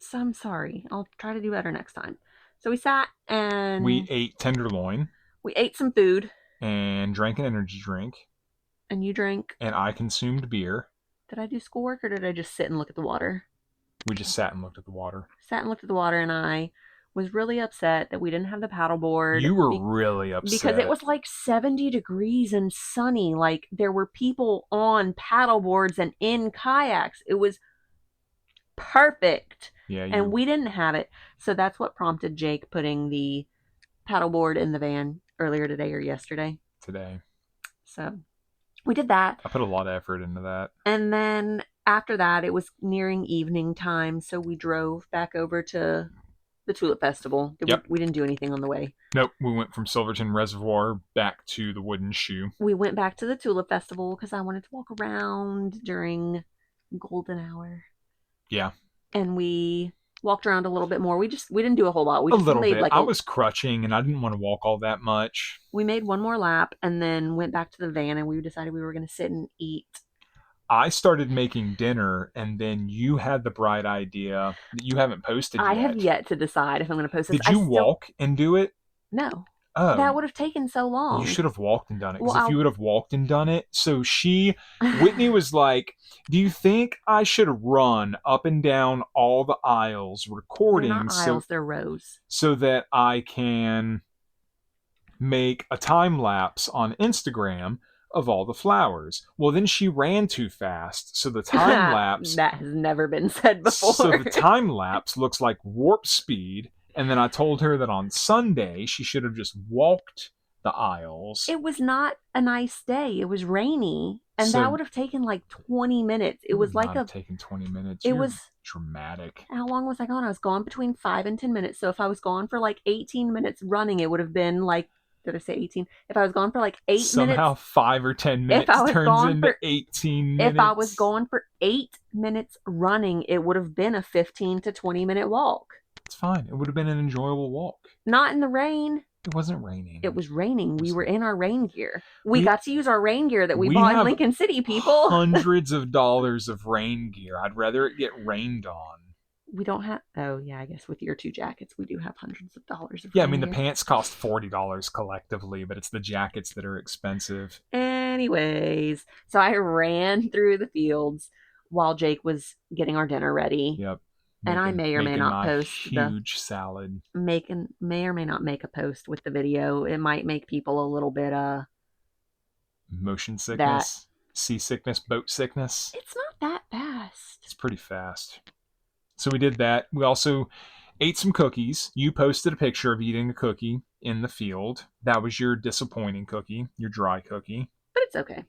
S2: So I'm sorry. I'll try to do better next time. So we sat and
S1: we ate tenderloin.
S2: We ate some food.
S1: And drank an energy drink.
S2: And you drank.
S1: And I consumed beer.
S2: Did I do schoolwork or did I just sit and look at the water?
S1: We just sat and looked at the water.
S2: And I was really upset that we didn't have the paddleboard.
S1: You were really upset.
S2: Because it was like 70 degrees and sunny. Like there were people on paddleboards and in kayaks. It was perfect.
S1: Yeah,
S2: and we didn't have it. So that's what prompted Jake putting the paddleboard in the van earlier today or yesterday.
S1: Today.
S2: So we did that.
S1: I put a lot of effort into that.
S2: And then after that, it was nearing evening time. So we drove back over to the Tulip Festival. We didn't do anything on the way.
S1: Nope. We went from Silverton Reservoir back to the Wooden Shoe.
S2: We went back to the Tulip Festival because I wanted to walk around during golden hour.
S1: Yeah.
S2: And we walked around a little bit more. We didn't do a whole lot. We
S1: a
S2: just
S1: little
S2: made
S1: bit. I was crutching and I didn't want to walk all that much.
S2: We made one more lap and then went back to the van and we decided we were going to sit and eat.
S1: I started making dinner and then you had the bright idea that you haven't posted yet.
S2: I have yet to decide if I'm going to post this.
S1: Did you walk and do it?
S2: No.
S1: Oh.
S2: That would have taken so long.
S1: You should have walked and done it. Because if you would have walked and done it. So Whitney was like, do you think I should run up and down all the aisles recording?
S2: They're not aisles, they're rows.
S1: So that I can make a time lapse on Instagram of all the flowers. Well, then she ran too fast. So the time lapse.
S2: That has never been said before.
S1: So the time lapse looks like warp speed. And then I told her that on Sunday, she should have just walked the aisles.
S2: It was not a nice day. It was rainy. And that would have taken like 20 minutes. It was like
S1: taken 20 minutes.
S2: It was
S1: dramatic.
S2: How long was I gone? I was gone between 5 and 10 minutes. So if I was gone for like 18 minutes running, it would have been like, did I say 18? If I was gone for like 8 minutes.
S1: Somehow 5 or 10 minutes turns into 18 minutes.
S2: If I was gone for 8 minutes running, it would have been a 15 to 20 minute walk.
S1: It's fine. It would have been an enjoyable walk.
S2: Not in the rain.
S1: It wasn't raining.
S2: It was raining. We were in our rain gear. We got to use our rain gear that we bought in Lincoln City, people.
S1: Hundreds of dollars of rain gear. I'd rather it get rained on.
S2: We don't have... Oh, yeah, I guess with your 2 jackets, we do have hundreds of dollars of
S1: rain gear. The pants cost $40 collectively, but it's the jackets that are expensive.
S2: Anyways, so I ran through the fields while Jake was getting our dinner ready.
S1: Yep.
S2: And I may or may not post
S1: huge salad.
S2: May or may not make a post with the video. It might make people a little bit
S1: motion sickness, seasickness, boat sickness.
S2: It's not that fast.
S1: It's pretty fast. So we did that. We also ate some cookies. You posted a picture of eating a cookie in the field. That was your disappointing cookie, your dry cookie.
S2: But it's okay.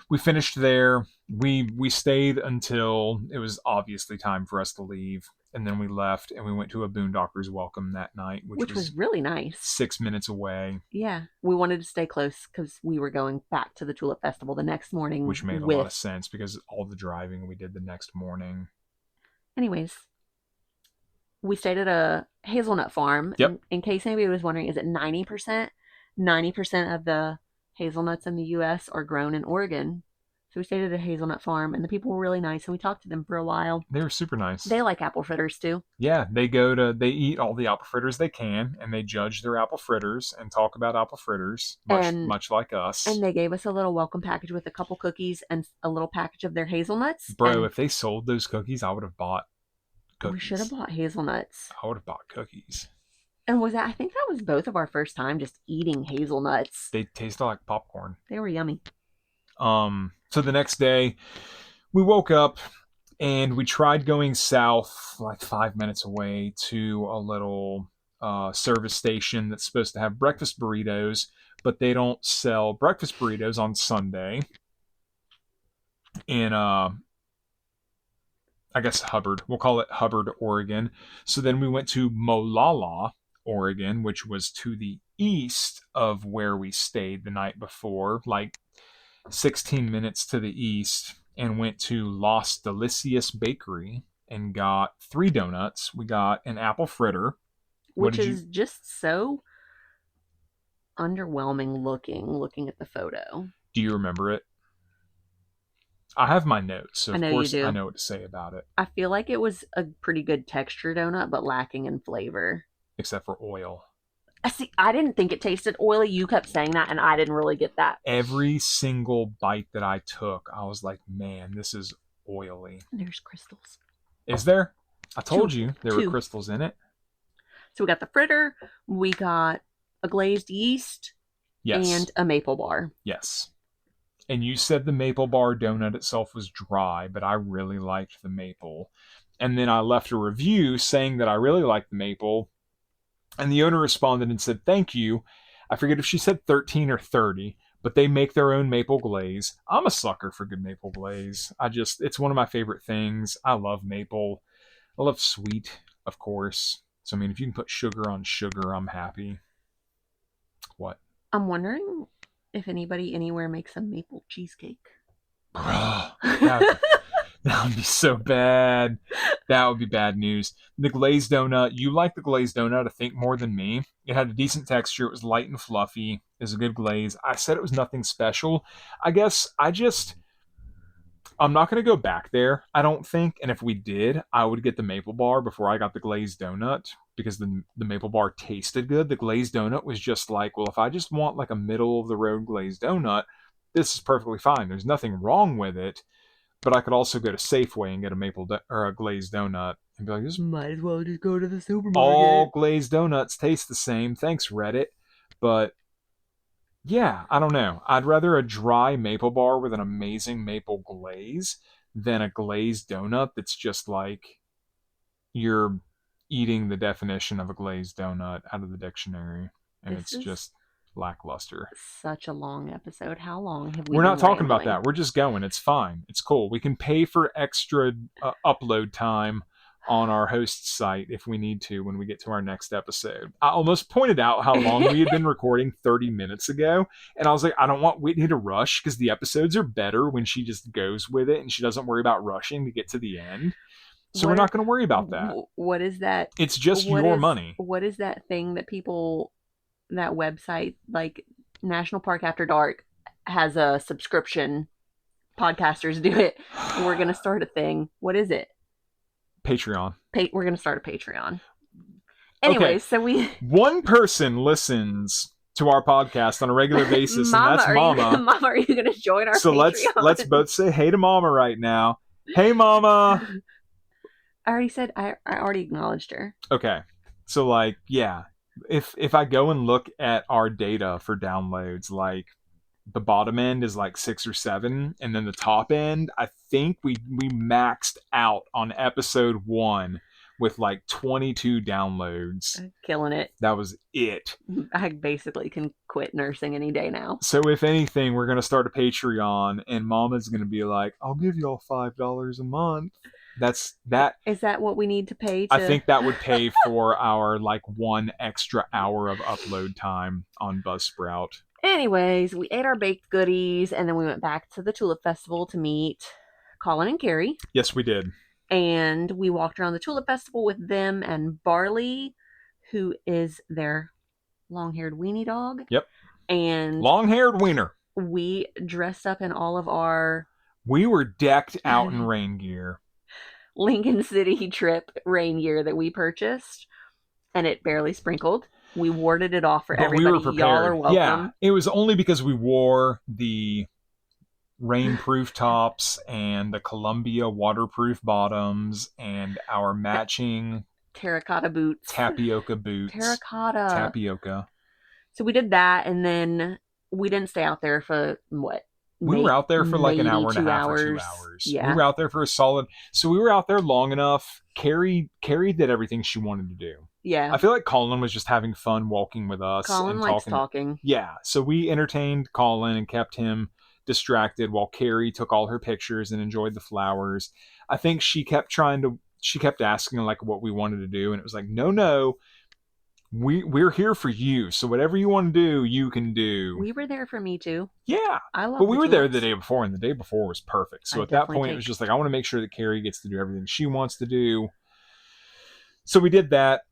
S1: We finished there. We stayed until it was obviously time for us to leave. And then we left and we went to a Boondockers welcome that night, which was
S2: really nice.
S1: 6 minutes away.
S2: Yeah. We wanted to stay close because we were going back to the Tulip Festival the next morning.
S1: Which made a lot of sense because all the driving we did the next morning.
S2: Anyways, we stayed at a hazelnut farm.
S1: Yep.
S2: And in case anybody was wondering, is it 90%? 90% of the hazelnuts in the U.S. are grown in Oregon. So we stayed at a hazelnut farm, and the people were really nice, and we talked to them for a while.
S1: They were super nice.
S2: They like apple fritters too.
S1: Yeah, they eat all the apple fritters they can, and they judge their apple fritters and talk about apple fritters, much like us.
S2: And they gave us a little welcome package with a couple cookies and a little package of their hazelnuts.
S1: Bro, if they sold those cookies, I would have bought cookies.
S2: We should have bought hazelnuts.
S1: I would have bought cookies.
S2: And I think that was both of our first time just eating hazelnuts.
S1: They tasted like popcorn.
S2: They were yummy.
S1: So the next day, we woke up and we tried going south like 5 minutes away to a little service station that's supposed to have breakfast burritos, but they don't sell breakfast burritos on Sunday in, I guess, Hubbard. We'll call it Hubbard, Oregon. So then we went to Molalla, Oregon, which was to the east of where we stayed the night before, like 16 minutes to the east, and went to Las Delicias Bakery and got 3 donuts. We got an apple fritter,
S2: which is just so underwhelming looking at the photo.
S1: Do you remember it? I have my notes, so of course
S2: you do.
S1: I know what to say about it.
S2: I feel like it was a pretty good texture donut, but lacking in flavor.
S1: Except for oil.
S2: See, I didn't think it tasted oily. You kept saying that, and I didn't really get that.
S1: Every single bite that I took, I was like, man, this is oily.
S2: There's crystals.
S1: Is there? I told you there were crystals in it.
S2: So we got the fritter, we got a glazed yeast,
S1: yes,
S2: and a maple bar.
S1: Yes. And you said the maple bar donut itself was dry, but I really liked the maple. And then I left a review saying that I really liked the maple. And the owner responded and said, thank you. I forget if she said 13 or 30, but they make their own maple glaze. I'm a sucker for good maple glaze. It's one of my favorite things. I love maple. I love sweet, of course. So, I mean, if you can put sugar on sugar, I'm happy. What?
S2: I'm wondering if anybody anywhere makes a maple cheesecake.
S1: Bruh, that would be so bad. That would be bad news. The glazed donut, you like the glazed donut, I think, more than me. It had a decent texture. It was light and fluffy. It was a good glaze. I said it was nothing special. I guess I'm not going to go back there, I don't think. And if we did, I would get the maple bar before I got the glazed donut because the maple bar tasted good. The glazed donut was just like, well, if I just want like a middle of the road glazed donut, this is perfectly fine. There's nothing wrong with it. But I could also go to Safeway and get a glazed donut and be like, this
S2: might as well just go to the supermarket.
S1: All glazed donuts taste the same. Thanks, Reddit. But yeah, I don't know. I'd rather a dry maple bar with an amazing maple glaze than a glazed donut that's just like you're eating the definition of a glazed donut out of the dictionary. And it's just lackluster.
S2: Such a long episode. How long have we
S1: We're not talking about that. We're just going. It's fine. It's cool. We can pay for extra upload time on our host site if we need to when we get to our next episode. I almost pointed out how long we had been recording 30 minutes ago, and I was like, I don't want Whitney to rush because the episodes are better when she just goes with it and she doesn't worry about rushing to get to the end. So we're not going to worry about that.
S2: What is that?
S1: It's just your money.
S2: What is that thing that that website, like National Park After Dark, has a subscription? Podcasters do it. We're going to start a thing. What is it?
S1: Patreon.
S2: We're going to start a Patreon. Anyway, so
S1: one person listens to our podcast on a regular basis,
S2: Mama,
S1: and that's Mama.
S2: Mama, are you going to join our
S1: Patreon? So let's both say hey to Mama right now. Hey, Mama.
S2: I already said, I already acknowledged her.
S1: Okay. So like, yeah. If I go and look at our data for downloads, like the bottom end is like 6 or 7, and then the top end, I think we maxed out on episode 1 with like 22 downloads.
S2: Killing it.
S1: That was it.
S2: I basically can quit nursing any day now.
S1: So if anything, we're going to start a Patreon, and Mama's going to be like, I'll give y'all $5 a month. Is that
S2: what we need to pay?
S1: I think that would pay for our like 1 extra hour of upload time on Buzzsprout.
S2: Anyways, we ate our baked goodies and then we went back to the Tulip Festival to meet Colin and Carrie.
S1: Yes, we did.
S2: And we walked around the Tulip Festival with them and Barley, who is their long-haired weenie dog.
S1: Yep.
S2: And
S1: long-haired wiener.
S2: We dressed up in all of our...
S1: We were decked out in rain gear.
S2: Lincoln City trip rain gear that we purchased, and it barely sprinkled. We warded it off for everybody. We were prepared. Y'all are welcome.
S1: Yeah, it was only because we wore the rainproof tops and the Columbia waterproof bottoms and our matching
S2: terracotta boots.
S1: Tapioca boots. Tapioca.
S2: So we did that, and then we didn't stay out there for what?
S1: We were out there for like an hour and a half or 2 hours.
S2: Yeah.
S1: We were out there for a solid... So we were out there long enough. Carrie did everything she wanted to do.
S2: Yeah.
S1: I feel like Colin was just having fun walking with us.
S2: Colin likes talking.
S1: Yeah. So we entertained Colin and kept him distracted while Carrie took all her pictures and enjoyed the flowers. I think she kept asking like what we wanted to do. And it was like, no. We're here for you, so whatever you want to do, you can do.
S2: We were there for me too.
S1: Yeah,
S2: I love.
S1: But we were there the day before, and the day before was perfect. So at that point, it was just like, I want to make sure that Carrie gets to do everything she wants to do. So we did that,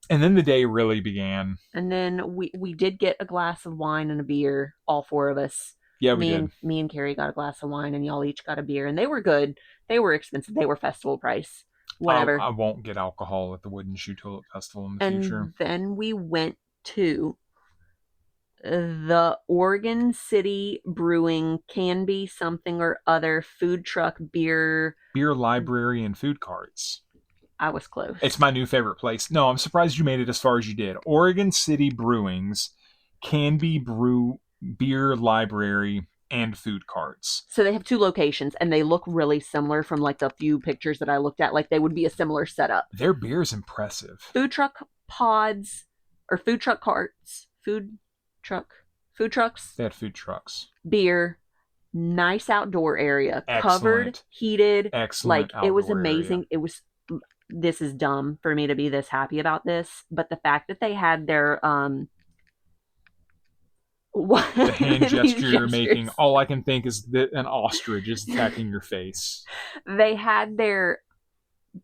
S1: and then the day really began.
S2: And then we did get a glass of wine and a beer, all four of us.
S1: Yeah, we did.
S2: Me and Carrie got a glass of wine, and y'all each got a beer, and they were good. They were expensive. They were festival price. Whatever.
S1: I won't get alcohol at the Wooden Shoe Tulip Festival in the future.
S2: And then we went to the Oregon City Brewing Canby something or other food truck beer
S1: library and food carts.
S2: I was close.
S1: It's my new favorite place. No, I'm surprised you made it as far as you did. Oregon City Brewing's Canby Beer Library and food carts.
S2: So they have two locations, and they look really similar from like the few pictures that I looked at. Like they would be a similar setup.
S1: Their beer is impressive.
S2: Food truck pods or food truck carts. Food trucks.
S1: They had food trucks.
S2: Beer. Nice outdoor area.
S1: Excellent.
S2: Covered, heated.
S1: Excellent.
S2: Like it was amazing. Area. It was. This is dumb for me to be this happy about this, but the fact that they had their
S1: the hand gesture you're making, all I can think is that an ostrich is attacking your face.
S2: They had their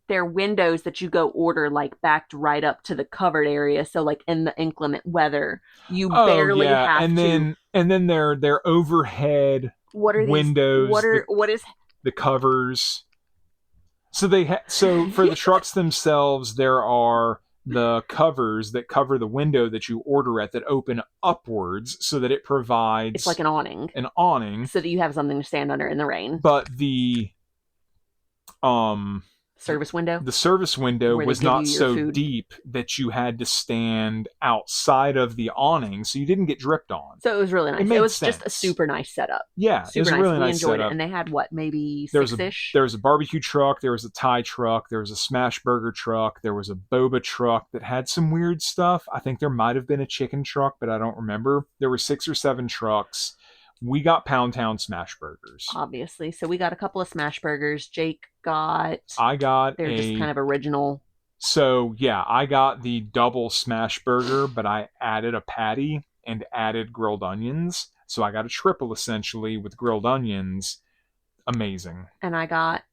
S2: windows that you go order like backed right up to the covered area, so like in the inclement weather you barely have
S1: and
S2: to.
S1: And then their overhead windows.
S2: What is
S1: the covers? So so for the trucks themselves, there are the covers that cover the window that you order at that open upwards so that it provides...
S2: It's like an awning.
S1: An awning.
S2: So that you have something to stand under in the rain.
S1: But the...
S2: service window?
S1: The service window was not so deep that you had to stand outside of the awning, so you didn't get dripped on.
S2: So it was really nice. It was just a super nice setup.
S1: Yeah, it was a really nice setup.
S2: It, and they had what, maybe six-ish?
S1: There was a barbecue truck, there was a Thai truck, there was a smash burger truck, there was a boba truck that had some weird stuff. I think there might have been a chicken truck, but I don't remember. There were 6 or 7 trucks. We got Pound Town smash burgers.
S2: Obviously. So we got a couple of smash burgers. Jake
S1: got... They're
S2: just kind of original.
S1: So, yeah, I got the double smash burger, but I added a patty and added grilled onions. So I got a triple, essentially, with grilled onions. Amazing.
S2: And I got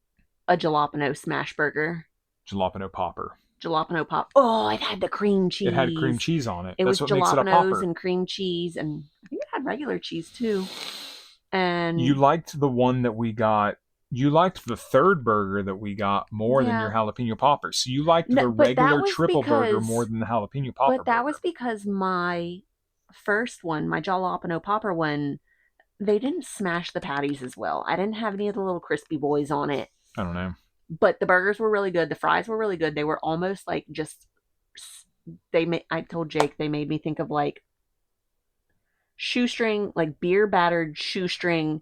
S2: a jalapeno smash burger.
S1: Jalapeno popper.
S2: Jalapeno pop. Oh, it had the cream cheese.
S1: It had cream cheese on it.
S2: That's what makes it a popper. And cream cheese, and I think it had regular cheese too. And
S1: you liked the one that we got. You liked the third burger that we got more than your jalapeno popper. So you liked the regular triple burger more than the jalapeno popper.
S2: But that was because my first one, my jalapeno popper one, they didn't smash the patties as well. I didn't have any of the little crispy boys on it.
S1: I don't know.
S2: But the burgers were really good. The fries were really good. They were almost like just... I told Jake they made me think of like shoestring, like beer battered shoestring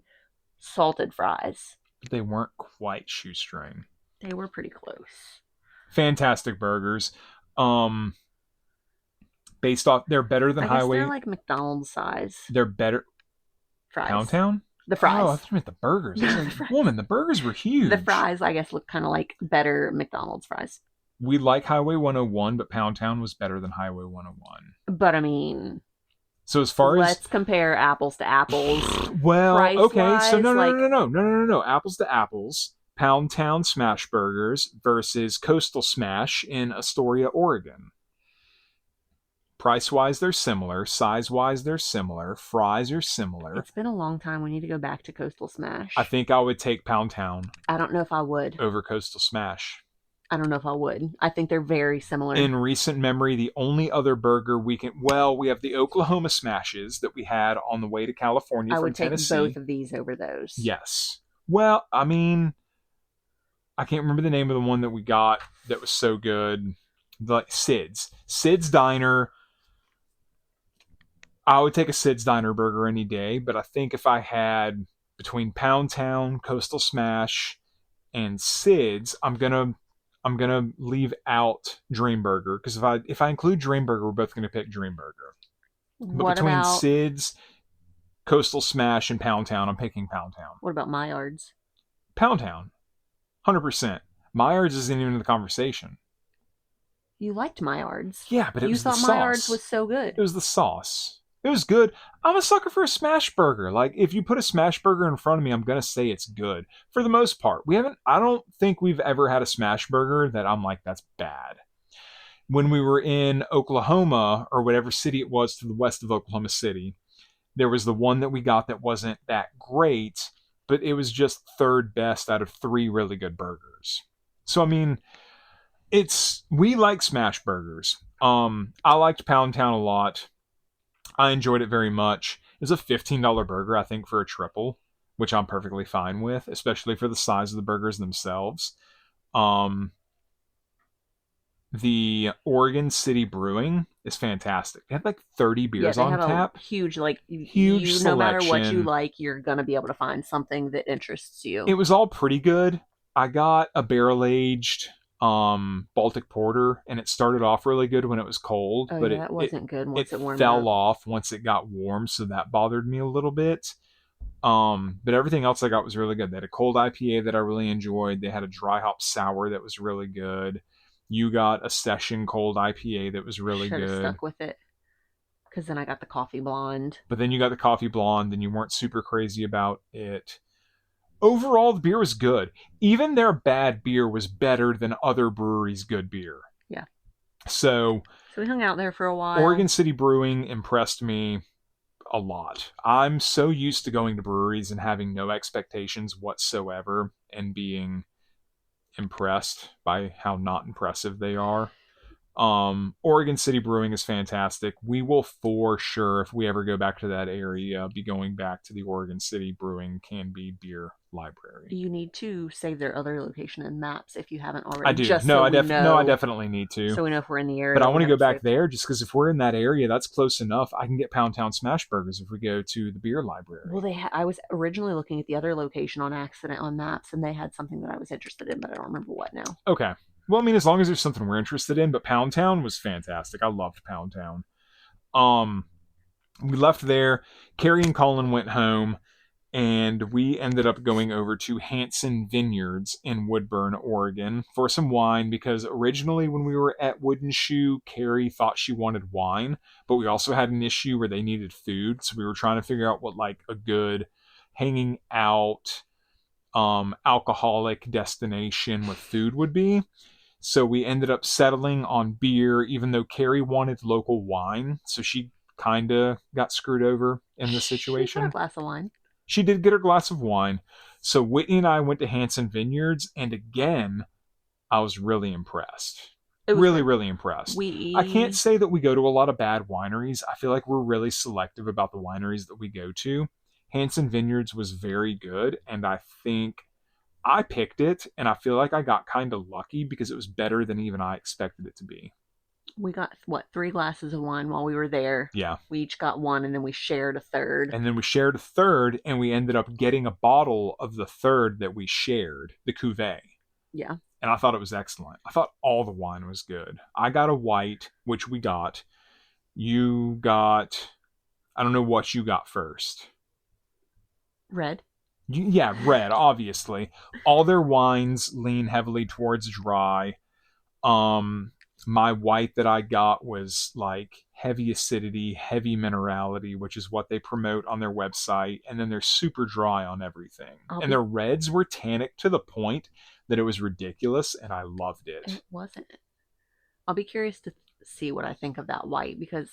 S2: salted fries.
S1: But they weren't quite shoestring.
S2: They were pretty close.
S1: Fantastic burgers. Based off, they're better than Highway.
S2: They're like McDonald's size.
S1: They're better.
S2: Fries.
S1: Pound Town?
S2: The fries.
S1: Oh, I thought you meant the burgers. Like, woman, the burgers were huge.
S2: The fries, I guess, look kind of like better McDonald's fries.
S1: We like Highway 101, but Pound Town was better than Highway 101.
S2: But I mean...
S1: So as far as...
S2: Let's compare apples to apples.
S1: Well, okay. So no. Apples to apples. Pound Town Smash Burgers versus Coastal Smash in Astoria, Oregon. Price-wise, they're similar. Size-wise, they're similar. Fries are similar.
S2: It's been a long time. We need to go back to Coastal Smash.
S1: I think I would take Pound Town
S2: I don't know if I would.
S1: over Coastal Smash.
S2: I don't know if I would. I think they're very similar.
S1: In recent memory, the only other burger we have the Oklahoma Smashes that we had on the way to California from Tennessee.
S2: I would take both of these over those.
S1: Yes. Well, I mean, I can't remember the name of the one that we got that was so good. Like Sid's Diner. I would take a Sid's Diner burger any day, but I think if I had between Pound Town, Coastal Smash, and Sid's, I'm gonna leave out Dream Burger, because if I include Dream Burger, we're both gonna pick Dream Burger. But
S2: What
S1: between
S2: about
S1: Sid's, Coastal Smash, and Pound Town, I'm picking Pound Town.
S2: what about Maillard's?
S1: Pound Town, 100%. Maillard's isn't even in the conversation.
S2: You liked Maillard's.
S1: Yeah, but it was the sauce.
S2: You thought Maillard's was so good.
S1: It was the sauce. It was good. I'm a sucker for a smash burger. Like, if you put a smash burger in front of me, I'm going to say it's good. For the most part. I don't think we've ever had a smash burger that I'm like, that's bad. When we were in Oklahoma, or whatever city it was to the west of Oklahoma City, there was the one that we got that wasn't that great, but it was just third best out of 3 really good burgers. So, I mean, we like smash burgers. I liked Pound Town a lot. I enjoyed it very much. It was a $15 burger, I think, for a triple, which I'm perfectly fine with, especially for the size of the burgers themselves. The Oregon City Brewing is fantastic. They had like 30 beers on tap.
S2: Huge
S1: selection.
S2: No matter what you like, you're going to be able to find something that interests you.
S1: It was all pretty good. I got a barrel-aged Baltic Porter, and it started off really good when it was cold, but
S2: it wasn't good once it warmed
S1: fell
S2: up.
S1: off once it got warm, so that bothered me a little bit. But everything else I got was really good. They had a cold IPA that I really enjoyed. They had a dry hop sour that was really good. You got a session cold IPA that was really good.
S2: Should have stuck with it, because then I got the coffee blonde.
S1: But then you got the coffee blonde, and you weren't super crazy about it. Overall, the beer was good. Even their bad beer was better than other breweries' good beer.
S2: Yeah.
S1: So
S2: we hung out there for a while.
S1: Oregon City Brewing impressed me a lot. I'm so used to going to breweries and having no expectations whatsoever and being impressed by how not impressive they are. Oregon City Brewing is fantastic. We will for sure, if we ever go back to that area, be going back to the Oregon City Brewing Can-Be Beer Library.
S2: You need to save their other location in maps if you haven't already.
S1: I do. I definitely need to.
S2: So we know if we're in the area.
S1: But I want to go back there just because if we're in that area, that's close enough. I can get Pound Town Smash Burgers if we go to the beer library.
S2: Well, I was originally looking at the other location on accident on maps, and they had something that I was interested in, but I don't remember what now.
S1: Okay. Well, I mean, as long as there's something we're interested in, but Pound Town was fantastic. I loved Pound Town. We left there. Carrie and Colin went home, and we ended up going over to Hanson Vineyards in Woodburn, Oregon for some wine, because originally when we were at Wooden Shoe, Carrie thought she wanted wine, but we also had an issue where they needed food, so we were trying to figure out what like a good hanging out alcoholic destination with food would be. So we ended up settling on beer, even though Carrie wanted local wine. So she kind of got screwed over in this situation.
S2: She got a glass of wine.
S1: She did get her glass of wine. So Whitney and I went to Hanson Vineyards, and again, I was really impressed. Really impressed. I can't say that we go to a lot of bad wineries. I feel like we're really selective about the wineries that we go to. Hanson Vineyards was very good, and I think I picked it, and I feel like I got kind of lucky because it was better than even I expected it to be.
S2: We got, 3 glasses of wine while we were there.
S1: Yeah.
S2: We each got one, and then we shared a third.
S1: And we ended up getting a bottle of the third that we shared, the Cuvée.
S2: Yeah.
S1: And I thought it was excellent. I thought all the wine was good. I got a white, which we got. You got, I don't know what you got first.
S2: Red.
S1: Yeah, red, obviously. All their wines lean heavily towards dry. My white that I got was like heavy acidity, heavy minerality, which is what they promote on their website. And then they're super dry on everything.
S2: I'll
S1: And
S2: be,
S1: their reds were tannic to the point that it was ridiculous, and I loved it.
S2: it wasn't. I'll be curious to see what I think of that white because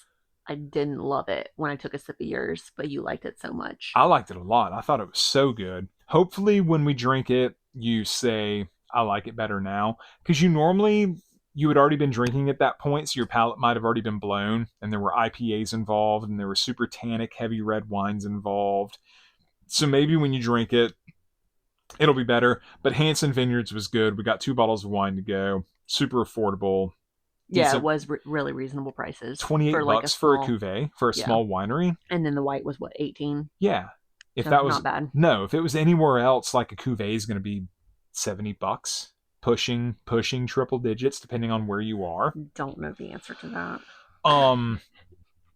S2: I didn't love it when I took a sip of yours, but you liked it so much.
S1: I liked it a lot. I thought it was so good. Hopefully, when we drink it, you say, I like it better now. Because you had already been drinking at that point, so your palate might have already been blown, and there were IPAs involved, and there were super tannic, heavy red wines involved. So maybe when you drink it, it'll be better. But Hanson Vineyards was good. We got 2 bottles of wine to go. Super affordable.
S2: Yeah, it
S1: Decent.
S2: was really reasonable prices
S1: 28
S2: for like a
S1: bucks for a
S2: small.
S1: cuvee for a
S2: Yeah.
S1: small winery.
S2: And then the white was what, 18?
S1: Yeah. If
S2: So
S1: that was
S2: not bad.
S1: No, if it was anywhere else, like a cuvee is going to be 70 bucks, pushing triple digits depending on where you are.
S2: Don't know the answer to that.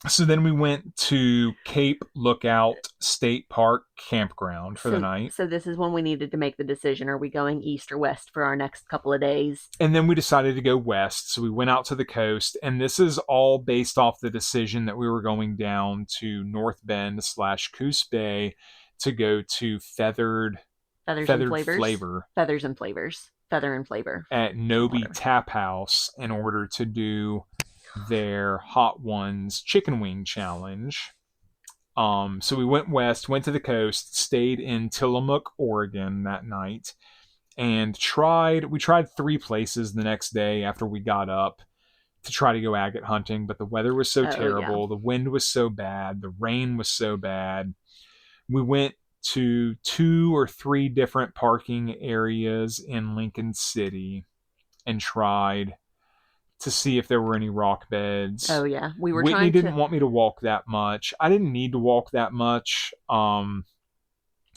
S1: So then we went to Cape Lookout State Park Campground for the night.
S2: So this is when we needed to make the decision. Are we going east or west for our next couple of days?
S1: And then we decided to go west. So we went out to the coast. And this is all based off the decision that we were going down to North Bend / Coos Bay to go to Feathered
S2: Feathers and flavors.
S1: Flavor
S2: Feathers and flavors. Feather and flavor.
S1: at Nobi
S2: Whatever.
S1: Tap House in order to do their Hot Ones chicken wing challenge. So we went west, went to the coast, stayed in Tillamook, Oregon that night, and we tried 3 places the next day after we got up to try to go agate hunting, but the weather was so terrible,
S2: Yeah.
S1: the wind was so bad, the rain was so bad. We went to 2 or 3 different parking areas in Lincoln City and tried to see if there were any rock beds.
S2: Oh yeah, we were
S1: Whitney
S2: trying
S1: didn't
S2: to.
S1: want me to walk that much. I didn't need to walk that much.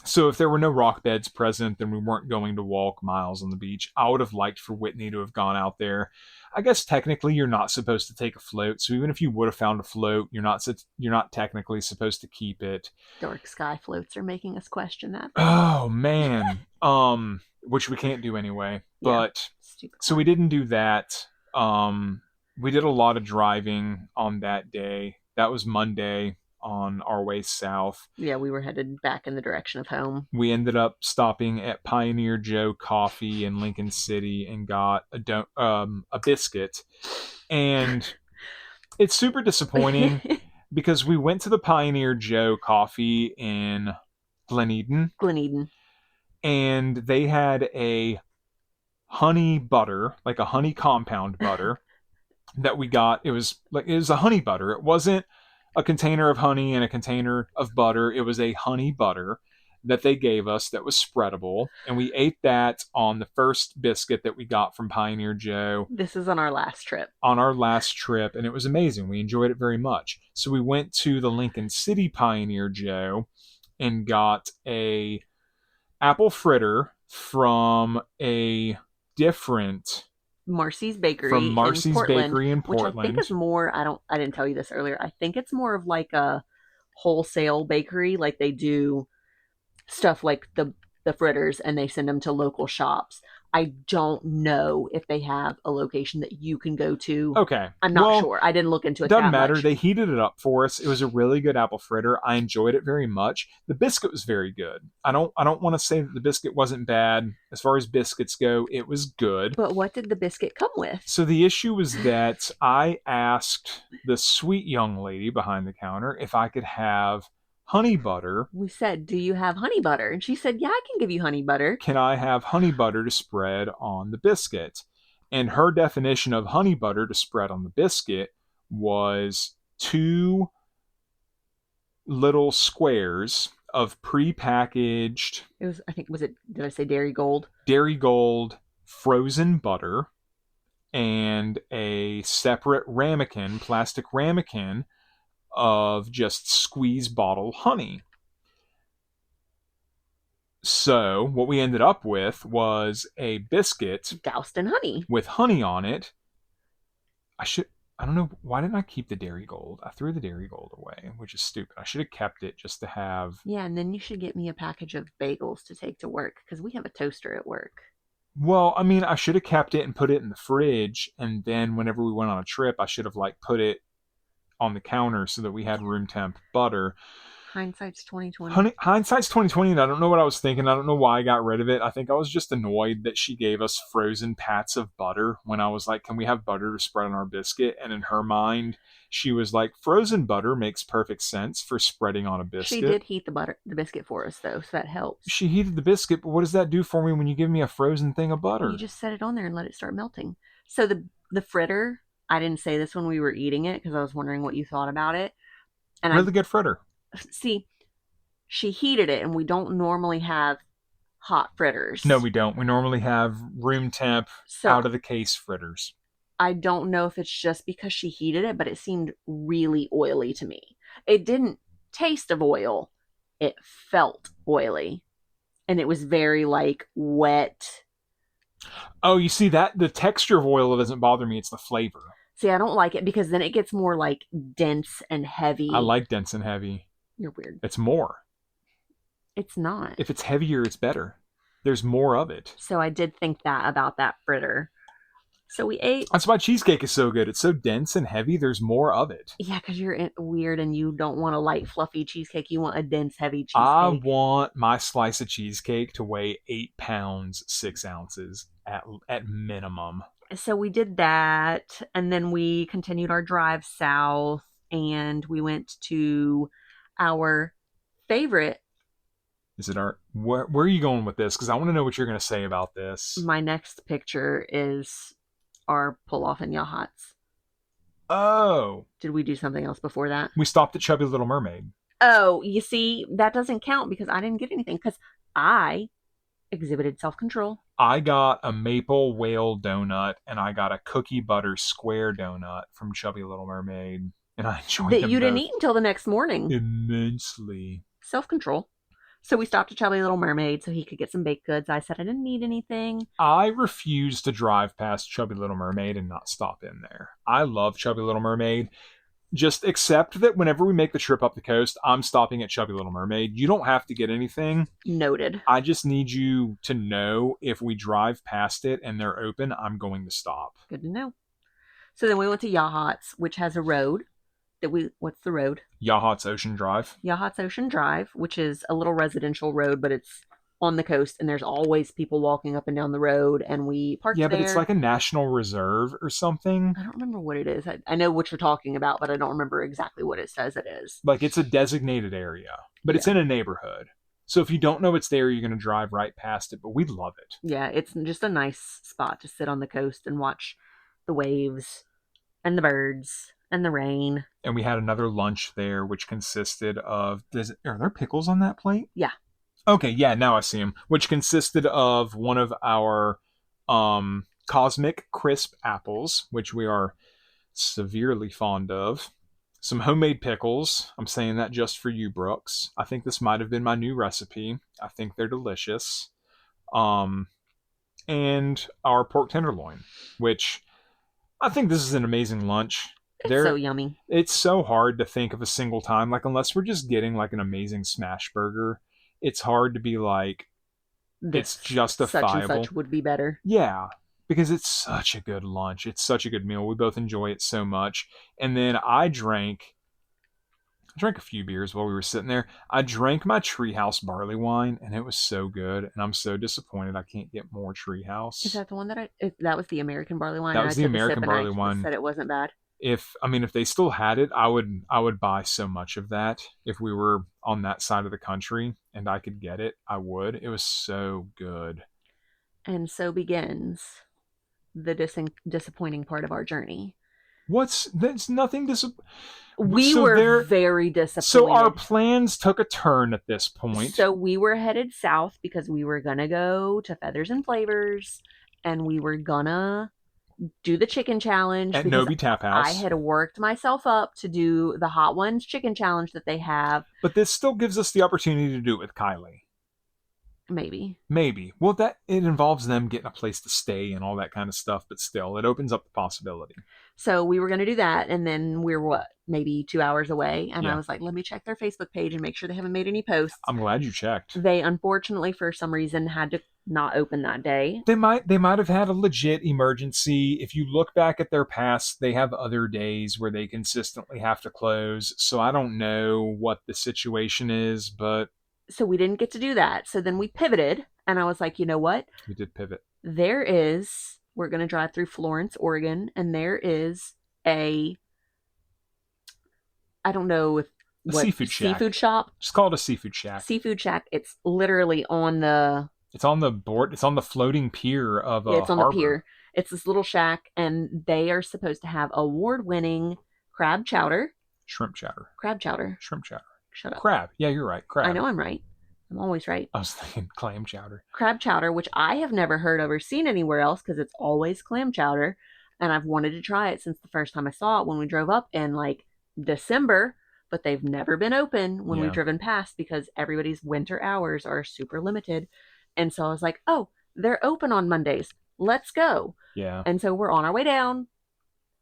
S1: So if there were no rock beds present, then we weren't going to walk miles on the beach. I would have liked for Whitney to have gone out there. I guess technically you're not supposed to take a float, so even if you would have found a float, you're not technically supposed to keep it.
S2: Dark sky floats are making us question that.
S1: Oh man, which we can't do anyway.
S2: Yeah.
S1: But
S2: Stupid.
S1: so we didn't do that. We did a lot of driving on that day. That was Monday on our way south.
S2: Yeah, we were headed back in the direction of home.
S1: We ended up stopping at Pioneer Joe Coffee in Lincoln City and got a biscuit. And it's super disappointing because we went to the Pioneer Joe Coffee in Glen Eden. And they had a honey butter, like a honey compound butter that we got. It was a honey butter. It wasn't a container of honey and a container of butter. It was a honey butter that they gave us that was spreadable, and we ate that on the first biscuit that we got from Pioneer Joe.
S2: This is on our last trip.
S1: And it was amazing. We enjoyed it very much. So we went to the Lincoln City Pioneer Joe and got a apple fritter from a different
S2: Marcy's Bakery
S1: from Marcy's
S2: in Portland,
S1: Bakery in
S2: which
S1: Portland.
S2: I think is more. I didn't tell you this earlier. I think it's more of like a wholesale bakery. Like they do stuff like the fritters, and they send them to local shops. I don't know if they have a location that you can go to.
S1: Okay.
S2: I'm not sure. I didn't look into it.
S1: Doesn't
S2: that
S1: matter.
S2: much.
S1: They heated it up for us. It was a really good apple fritter. I enjoyed it very much. The biscuit was very good. I don't want to say that the biscuit wasn't bad. As far as biscuits go, it was good.
S2: But what did the biscuit come with?
S1: So the issue was that I asked the sweet young lady behind the counter if I could have honey butter.
S2: We said, do you have honey butter? And she said, yeah, I can give you honey butter.
S1: Can I have honey butter to spread on the biscuit? And her definition of honey butter to spread on the biscuit was 2 little squares of prepackaged.
S2: It was, I think, did I say Dairy Gold?
S1: Dairy Gold frozen butter and a separate plastic ramekin of just squeeze bottle honey. So what we ended up with was a biscuit
S2: doused in honey
S1: with honey on it. I don't know, why didn't I keep the Dairy Gold? I threw the Dairy Gold away, which is stupid. I should have kept it just to have.
S2: Yeah, and then you should get me a package of bagels to take to work because we have a toaster at work.
S1: Well, I mean, I should have kept it and put it in the fridge, and then whenever we went on a trip, I should have put it on the counter so that we had room temp butter.
S2: Hindsight's 2020.
S1: Hindsight's 2020, and I don't know what I was thinking. I don't know why I got rid of it. I think I was just annoyed that she gave us frozen pats of butter when I was like, can we have butter to spread on our biscuit? And in her mind, she was like, frozen butter makes perfect sense for spreading on a biscuit.
S2: She did heat the biscuit for us, though, so that helps.
S1: She heated the biscuit, but what does that do for me when you give me a frozen thing of butter?
S2: You just set it on there and let it start melting. So the fritter, I didn't say this when we were eating it because I was wondering what you thought about it. And
S1: really good fritter.
S2: See, she heated it, and we don't normally have hot fritters.
S1: No, we don't. We normally have room temp, out of the case fritters.
S2: I don't know if it's just because she heated it, but it seemed really oily to me. It didn't taste of oil. It felt oily. And it was very, like, wet.
S1: Oh, you see that? The texture of oil doesn't bother me. It's the flavor.
S2: See, I don't like it because then it gets more, like, dense and heavy.
S1: I like dense and heavy.
S2: You're weird.
S1: It's more.
S2: It's not.
S1: If it's heavier, it's better. There's more of it.
S2: So I did think that about that fritter. So we ate.
S1: That's why cheesecake is so good. It's so dense and heavy. There's more of it.
S2: Yeah, because you're weird and you don't want a light, fluffy cheesecake. You want a dense, heavy cheesecake.
S1: I want my slice of cheesecake to weigh 8 pounds, 6 ounces at minimum.
S2: So we did that, and then we continued our drive south, and we went to our favorite.
S1: Is it our... Where are you going with this? Because I want to know what you're going to say about this.
S2: My next picture is our pull-off in Yachats.
S1: Oh.
S2: Did we do something else before that?
S1: We stopped at Chubby Little Mermaid.
S2: Oh, you see, that doesn't count because I didn't get anything because I exhibited self-control.
S1: I got a maple whale donut and I got a cookie butter square donut from Chubby Little Mermaid. And I enjoyed them
S2: that you didn't eat until the next morning.
S1: Immensely.
S2: Self-control. So we stopped at Chubby Little Mermaid so he could get some baked goods. I said I didn't need anything.
S1: I refuse to drive past Chubby Little Mermaid and not stop in there. I love Chubby Little Mermaid. Just accept that whenever we make the trip up the coast, I'm stopping at Chubby Little Mermaid. You don't have to get anything.
S2: Noted.
S1: I just need you to know if we drive past it and they're open, I'm going to stop.
S2: Good to know. So then we went to Yachats, which has a road. What's the road?
S1: Yachats Ocean Drive.
S2: Yachats Ocean Drive, which is a little residential road, but it's on the coast, and there's always people walking up and down the road, and we parked there.
S1: Yeah, but it's like a national reserve or something.
S2: I don't remember what it is. I know what you're talking about, but I don't remember exactly what it says it is.
S1: Like, it's a designated area, but it's in a neighborhood. So if you don't know it's there, you're going to drive right past it, but we love it.
S2: Yeah, it's just a nice spot to sit on the coast and watch the waves and the birds and the rain.
S1: And we had another lunch there, which consisted of... Are there pickles on that plate?
S2: Yeah.
S1: Okay, yeah, now I see them. Which consisted of one of our Cosmic Crisp apples, which we are severely fond of. Some homemade pickles. I'm saying that just for you, Brooks. I think this might have been my new recipe. I think they're delicious. And our pork tenderloin, which I think this is an amazing lunch.
S2: It's so yummy.
S1: It's so hard to think of a single time, like unless we're just getting like an amazing smash burger, it's hard to be like, it's justifiable.
S2: Such and such would be better.
S1: Yeah, because it's such a good lunch. It's such a good meal. We both enjoy it so much. And then I drank a few beers while we were sitting there. I drank my Treehouse barley wine, and it was so good. And I'm so disappointed I can't get more Treehouse.
S2: Is that the one that was the American barley wine?
S1: That was the American barley wine.
S2: Said it wasn't bad.
S1: If they still had it, I would buy so much of that. If we were on that side of the country and I could get it, I would. It was so good.
S2: And so begins the disappointing part of our journey.
S1: There's nothing
S2: We were very disappointed.
S1: So our plans took a turn at this point.
S2: So we were headed south because we were going to go to Feathers and Flavors, and we were going to do the chicken challenge.
S1: At Nobi Tap House.
S2: I had worked myself up to do the Hot Ones chicken challenge that they have.
S1: But this still gives us the opportunity to do it with Kylie.
S2: Maybe.
S1: Maybe. Well, that it involves them getting a place to stay and all that kind of stuff, but still, it opens up the possibility.
S2: So we were going to do that, and then we're what, maybe 2 hours away, and I
S1: Yeah.
S2: was like, let me check their Facebook page and make sure they haven't made any posts.
S1: I'm glad you checked.
S2: They unfortunately, for some reason, had to not open that day.
S1: They might have had a legit emergency. If you look back at their past, they have other days where they consistently have to close. So I don't know what the situation is, but
S2: So we didn't get to do that. So then we pivoted, and I was like, you know what?
S1: we did pivot.
S2: We're going to drive through Florence, Oregon, and there is I don't know if
S1: A
S2: what
S1: seafood shack.
S2: seafood shop.
S1: Just call it a seafood shack.
S2: Seafood shack. It's literally on the.
S1: It's on the board. It's on the floating pier of a
S2: It's on
S1: harbor.
S2: the pier. It's this little shack, and they are supposed to have award-winning crab chowder.
S1: Shrimp chowder.
S2: Crab chowder.
S1: Shrimp chowder.
S2: Shut up.
S1: Crab. Yeah, you're right. Crab.
S2: I know I'm right. I'm always right.
S1: I was thinking clam chowder.
S2: Crab chowder, which I have never heard of or seen anywhere else because it's always clam chowder. And I've wanted to try it since the first time I saw it when we drove up in like December, but they've never been open when we've driven past because everybody's winter hours are super limited. And so I was like, oh, they're open on Mondays. Let's go.
S1: Yeah.
S2: And so we're on our way down.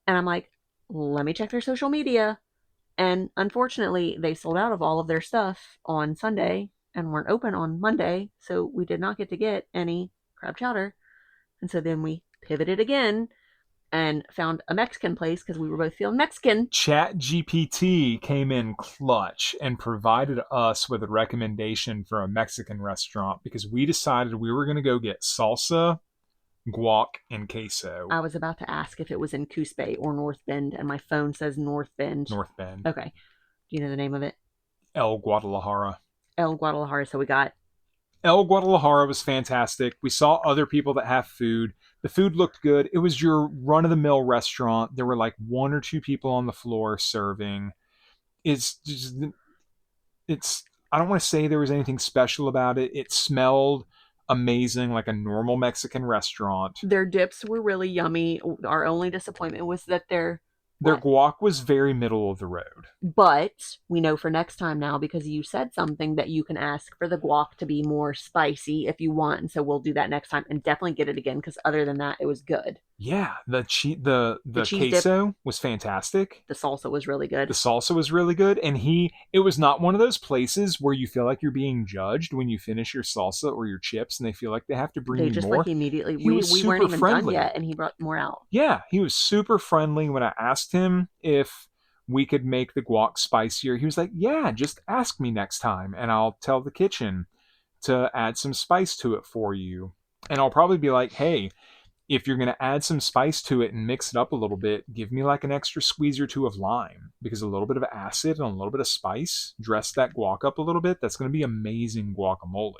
S2: And I'm like, let me check their social media. And unfortunately, they sold out of all of their stuff on Sunday and weren't open on Monday. So we did not get to get any crab chowder. And so then we pivoted again and found a Mexican place because we were both feeling Mexican.
S1: ChatGPT came in clutch and provided us with a recommendation for a Mexican restaurant because we decided we were going to go get salsa, guac, and queso.
S2: I was about to ask if it was in Coos Bay or North Bend, and my phone says North Bend.
S1: North Bend.
S2: Okay. Do you know the name of it?
S1: El Guadalajara.
S2: El Guadalajara. So we got...
S1: El Guadalajara was fantastic. We saw other people that have food. The food looked good. It was your run-of-the-mill restaurant. There were like one or two people on the floor serving. It's I don't want to say there was anything special about it. It smelled amazing, like a normal Mexican restaurant.
S2: Their dips were really yummy. Our only disappointment was that
S1: their guac was very middle of the road.
S2: But we know for next time now because you said something that you can ask for the guac to be more spicy if you want. And so we'll do that next time and definitely get it again because other than that, it was good.
S1: Yeah, the queso was fantastic.
S2: The salsa was really good.
S1: The salsa was really good. And it was not one of those places where you feel like you're being judged when you finish your salsa or your chips and they feel like they have to bring you more.
S2: They just like immediately, we weren't even done yet and he brought more out.
S1: Yeah, he was super friendly. When I asked him if we could make the guac spicier, he was like, yeah, just ask me next time and I'll tell the kitchen to add some spice to it for you. And I'll probably be like, hey, if you're going to add some spice to it and mix it up a little bit, give me like an extra squeeze or two of lime because a little bit of acid and a little bit of spice, dress that guac up a little bit. That's going to be amazing guacamole.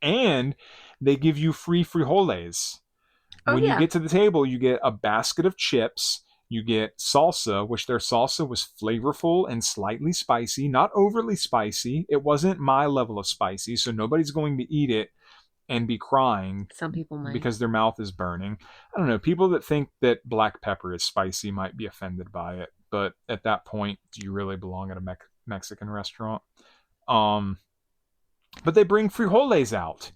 S1: And they give you free frijoles. When you get to the table, you get a basket of chips. You get salsa, which their salsa was flavorful and slightly spicy, not overly spicy. It wasn't my level of spicy, so nobody's going to eat it and be crying.
S2: Some people might.
S1: Because their mouth is burning. I don't know. People that think that black pepper is spicy might be offended by it. But at that point, do you really belong at a Mexican restaurant? But they bring frijoles out.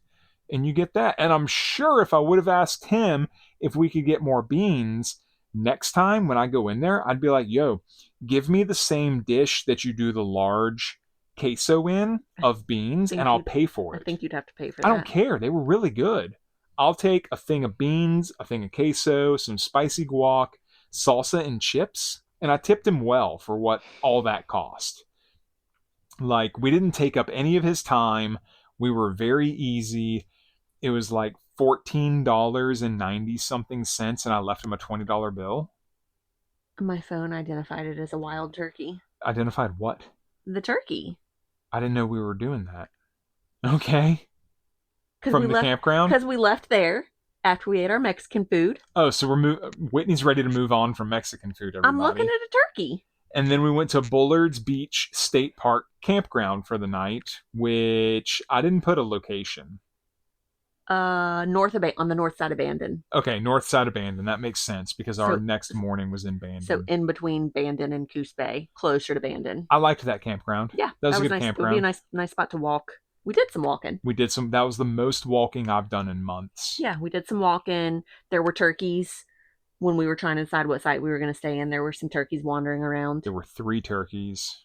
S1: And you get that. And I'm sure if I would have asked him if we could get more beans, next time when I go in there, I'd be like, yo, give me the same dish that you do the large queso in of beans and I'll pay for it.
S2: I think you'd have to pay for that.
S1: I don't care. They were really good. I'll take a thing of beans, a thing of queso, some spicy guac, salsa, and chips. And I tipped him well for what all that cost. Like, we didn't take up any of his time. We were very easy. It was like $14.90 something cents, and I left him a $20 bill.
S2: My phone identified it as a wild turkey.
S1: Identified what?
S2: The turkey.
S1: I didn't know we were doing that. Okay. From the campground?
S2: Because we left there after we ate our Mexican food.
S1: Oh, so Whitney's ready to move on from Mexican food, everybody.
S2: I'm looking at a turkey.
S1: And then we went to Bullard's Beach State Park Campground for the night, which I didn't put a location.
S2: On the north side of Bandon.
S1: Okay, north side of Bandon. That makes sense because our next morning was in Bandon.
S2: So in between Bandon and Coos Bay, closer to Bandon.
S1: I liked that campground.
S2: Yeah,
S1: that was a good
S2: nice.
S1: campground.
S2: It would be a nice spot to walk We did some walking.
S1: That was the most walking I've done in months.
S2: Yeah, we did some walking. There were turkeys. When we were trying to decide what site we were going to stay in, there were some turkeys wandering around.
S1: There were 3 turkeys.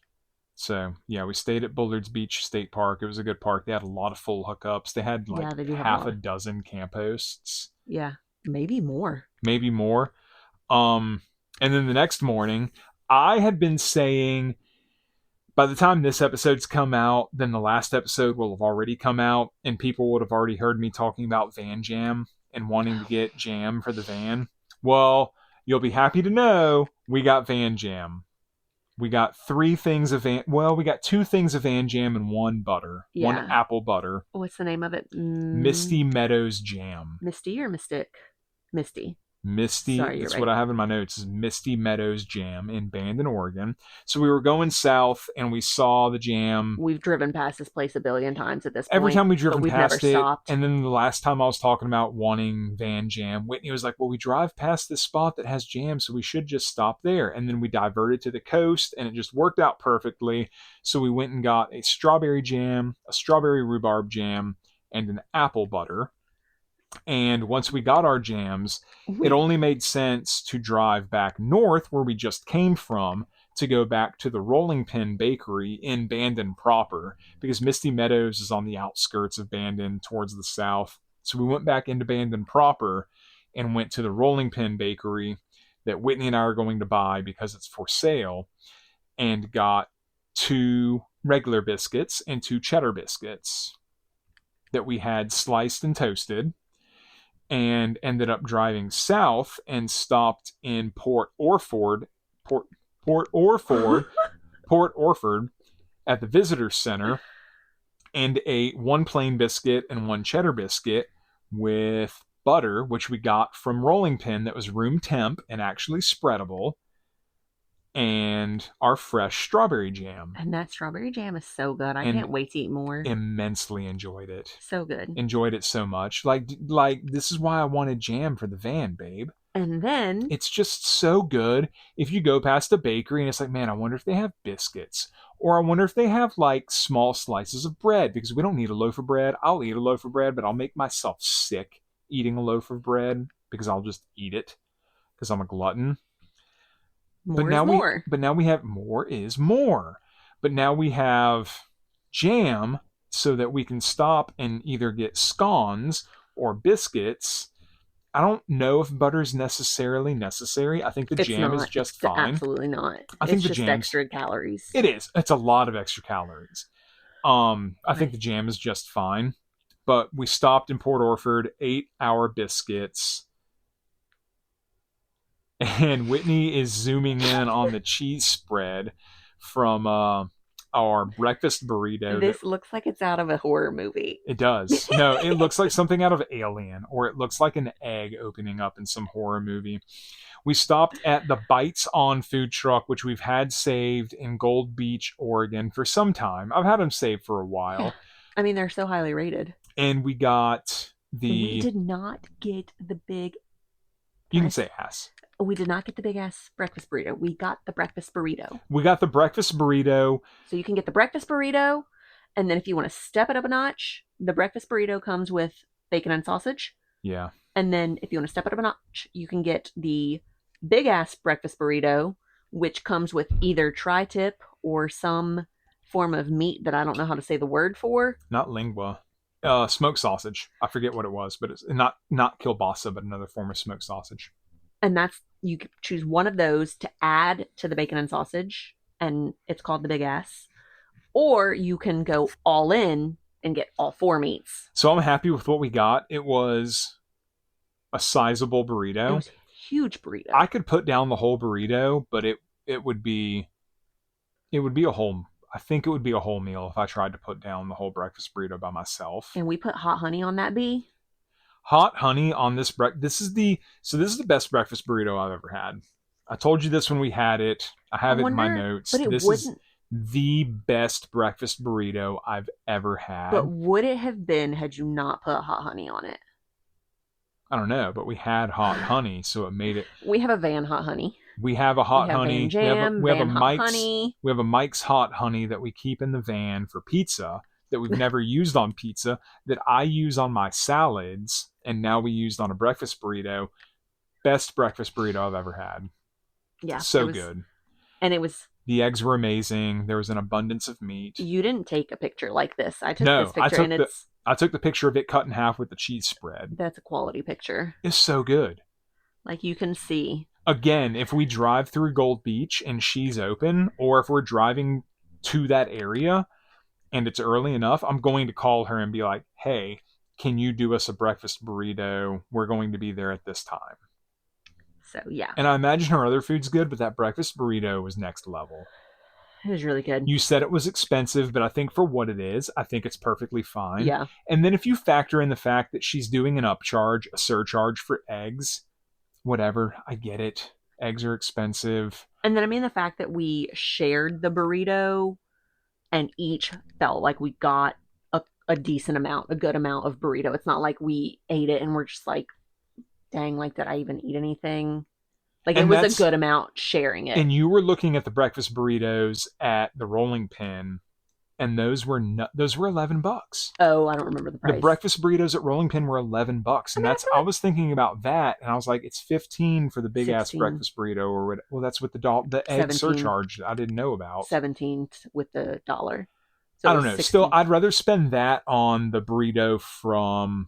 S1: So, yeah, we stayed at Bullard's Beach State Park. It was a good park. They had a lot of full hookups. They had like
S2: they do have
S1: half a dozen camp hosts.
S2: Yeah, maybe more.
S1: Maybe more. And then the next morning, I had been saying, by the time this episode's come out, then the last episode will have already come out, and people would have already heard me talking about van jam and wanting to get jam for the van. Well, you'll be happy to know we got van jam. We got 3 things of we got 2 things of van jam and 1 butter. Yeah. 1 apple butter.
S2: What's the name of it?
S1: Misty Meadows Jam.
S2: Misty or Mystic? Misty.
S1: Misty, that's right. What I have in my notes is Misty Meadows Jam in Bandon, Oregon. So we were going south and we saw the jam.
S2: We've driven past this place a billion times at this point.
S1: Every time we've driven past it. Stopped. And then the last time I was talking about wanting van jam, Whitney was like, well, we drive past this spot that has jam, so we should just stop there. And then we diverted to the coast and it just worked out perfectly. So we went and got a strawberry jam, a strawberry rhubarb jam, and an apple butter. And once we got our jams, it only made sense to drive back north where we just came from to go back to the Rolling Pin Bakery in Bandon proper, because Misty Meadows is on the outskirts of Bandon towards the south. So we went back into Bandon proper and went to the Rolling Pin Bakery that Whitney and I are going to buy because it's for sale, and got 2 regular biscuits and 2 cheddar biscuits that we had sliced and toasted. And ended up driving south and stopped in Port Orford at the Visitor Center, and ate 1 plain biscuit and 1 cheddar biscuit with butter, which we got from Rolling Pin that was room temp and actually spreadable, and our fresh strawberry jam.
S2: And that strawberry jam is so good. I can't wait to eat more.
S1: Immensely enjoyed it.
S2: So good.
S1: Enjoyed it so much. Like this is why I wanted jam for the van, babe.
S2: And then
S1: it's just so good. If you go past a bakery and it's like, man, I wonder if they have biscuits. Or I wonder if they have like small slices of bread, because we don't need a loaf of bread. I'll eat a loaf of bread, but I'll make myself sick eating a loaf of bread because I'll just eat it because I'm a glutton. But now we have more is more. But now we have jam so that we can stop and either get scones or biscuits. I don't know if butter is necessarily necessary. I think the jam is just fine.
S2: Absolutely not.
S1: I think
S2: it's just extra calories.
S1: It is. It's a lot of extra calories. I think the jam is just fine. But we stopped in Port Orford, ate our biscuits. And Whitney is zooming in on the cheese spread from our breakfast burrito.
S2: This looks like it's out of a horror movie.
S1: It does. No, it looks like something out of Alien, or it looks like an egg opening up in some horror movie. We stopped at the Bites On food truck, which we've had saved in Gold Beach, Oregon for some time. I've had them saved for a while.
S2: I mean, they're so highly rated.
S1: And we got
S2: We did not get the big...
S1: You can say ass.
S2: We did not get the big ass breakfast burrito. We got the breakfast burrito.
S1: We got the breakfast burrito.
S2: So you can get the breakfast burrito, and then if you want to step it up a notch, the breakfast burrito comes with bacon and sausage.
S1: Yeah.
S2: And then if you want to step it up a notch, you can get the big ass breakfast burrito, which comes with either tri-tip or some form of meat that I don't know how to say the word for.
S1: Not lingua. Smoked sausage. I forget what it was, but it's not kielbasa, but another form of smoked sausage.
S2: And you can choose one of those to add to the bacon and sausage, and it's called the big ass. Or you can go all in and get all 4 meats.
S1: So I'm happy with what we got. It was a sizable burrito.
S2: It was a huge burrito.
S1: I could put down the whole burrito, but it would be a whole. I think it would be a whole meal if I tried to put down the whole breakfast burrito by myself.
S2: And we put hot honey on that bee.
S1: Hot honey on this this is the best breakfast burrito I've ever had. I told you this when we had it. I have it in my notes.
S2: But
S1: this is the best breakfast burrito I've ever had.
S2: But would it have been had you not put hot honey on it?
S1: I don't know, but we had hot honey, so it made it.
S2: We have a van hot honey.
S1: We have a hot honey.
S2: Van jam,
S1: we have a
S2: hot honey.
S1: We have a Mike's hot honey that we keep in the van for pizza that we've never used on pizza that I use on my salads, and now we used on a breakfast burrito. Best breakfast burrito I've ever had.
S2: Yeah.
S1: So good.
S2: And it was...
S1: The eggs were amazing. There was an abundance of meat.
S2: You didn't take a picture like this. I took this picture, and
S1: I took the picture of it cut in half with the cheese spread.
S2: That's a quality picture.
S1: It's so good.
S2: Like, you can see.
S1: Again, if we drive through Gold Beach and she's open, or if we're driving to that area and it's early enough, I'm going to call her and be like, hey, can you do us a breakfast burrito? We're going to be there at this time.
S2: So, yeah.
S1: And I imagine her other food's good, but that breakfast burrito was next level.
S2: It was really good.
S1: You said it was expensive, but I think for what it is, I think it's perfectly fine.
S2: Yeah.
S1: And then if you factor in the fact that she's doing an upcharge, a surcharge for eggs, whatever, I get it. Eggs are expensive.
S2: And then, I mean, the fact that we shared the burrito and each felt like we got a decent amount, a good amount of burrito. It's not like we ate it and we're just like, dang, like, did I even eat anything? Like, it was a good amount sharing it.
S1: And you were looking at the breakfast burritos at the Rolling Pin, and those were $11.
S2: Oh, I don't remember the price.
S1: The breakfast burritos at Rolling Pin were $11, and I was thinking about that, and I was like, it's $15 for the big
S2: 16.
S1: ass breakfast burrito, or what? Well, that's with the egg
S2: 17.
S1: surcharge I didn't know about.
S2: 17 with the $1. So
S1: I don't know. 16. Still, I'd rather spend that on the burrito from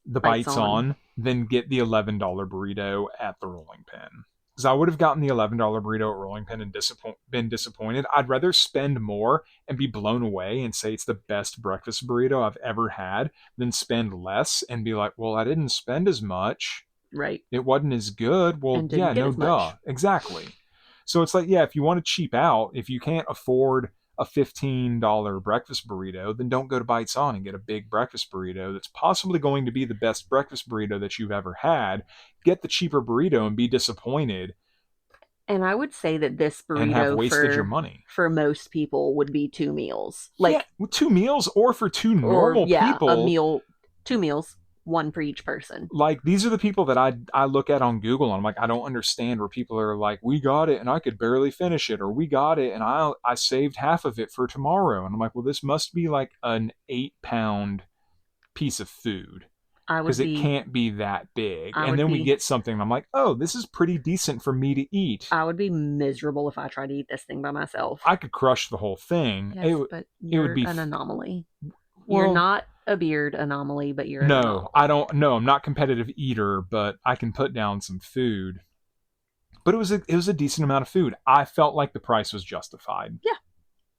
S1: the Bites On than get the $11 burrito at the Rolling Pin. Because I would have gotten the $11 burrito at Rolling Pin and been disappointed. I'd rather spend more and be blown away and say it's the best breakfast burrito I've ever had than spend less and be like, well, I didn't spend as much.
S2: Right.
S1: It wasn't as good. Well, yeah, no duh. Exactly. So it's like, yeah, if you want to cheap out, if you can't afford a $15 breakfast burrito, then don't go to Bites On and get a big breakfast burrito that's possibly going to be the best breakfast burrito that you've ever had. Get the cheaper burrito and be disappointed.
S2: And I would say that this burrito
S1: and have wasted your money.
S2: For most people would be 2 meals. Like,
S1: yeah, 2 meals, or for 2 normal people.
S2: A meal, 2 meals. 1 for each person.
S1: Like, these are the people that I look at on Google, and I'm like, I don't understand, where people are like, we got it and I could barely finish it, or we got it and I saved half of it for tomorrow. And I'm like, well, this must be like an 8-pound piece of food, because it can't be that big. And then we get something and I'm like, oh, this is pretty decent for me to eat.
S2: I would be miserable if I tried to eat this thing by myself.
S1: I could crush the whole thing.
S2: Yes, but you're an anomaly. Well, you're not a beard anomaly, but you're an anomaly.
S1: I'm not a competitive eater, but I can put down some food. But it was a decent amount of food. I felt like the price was justified.
S2: Yeah.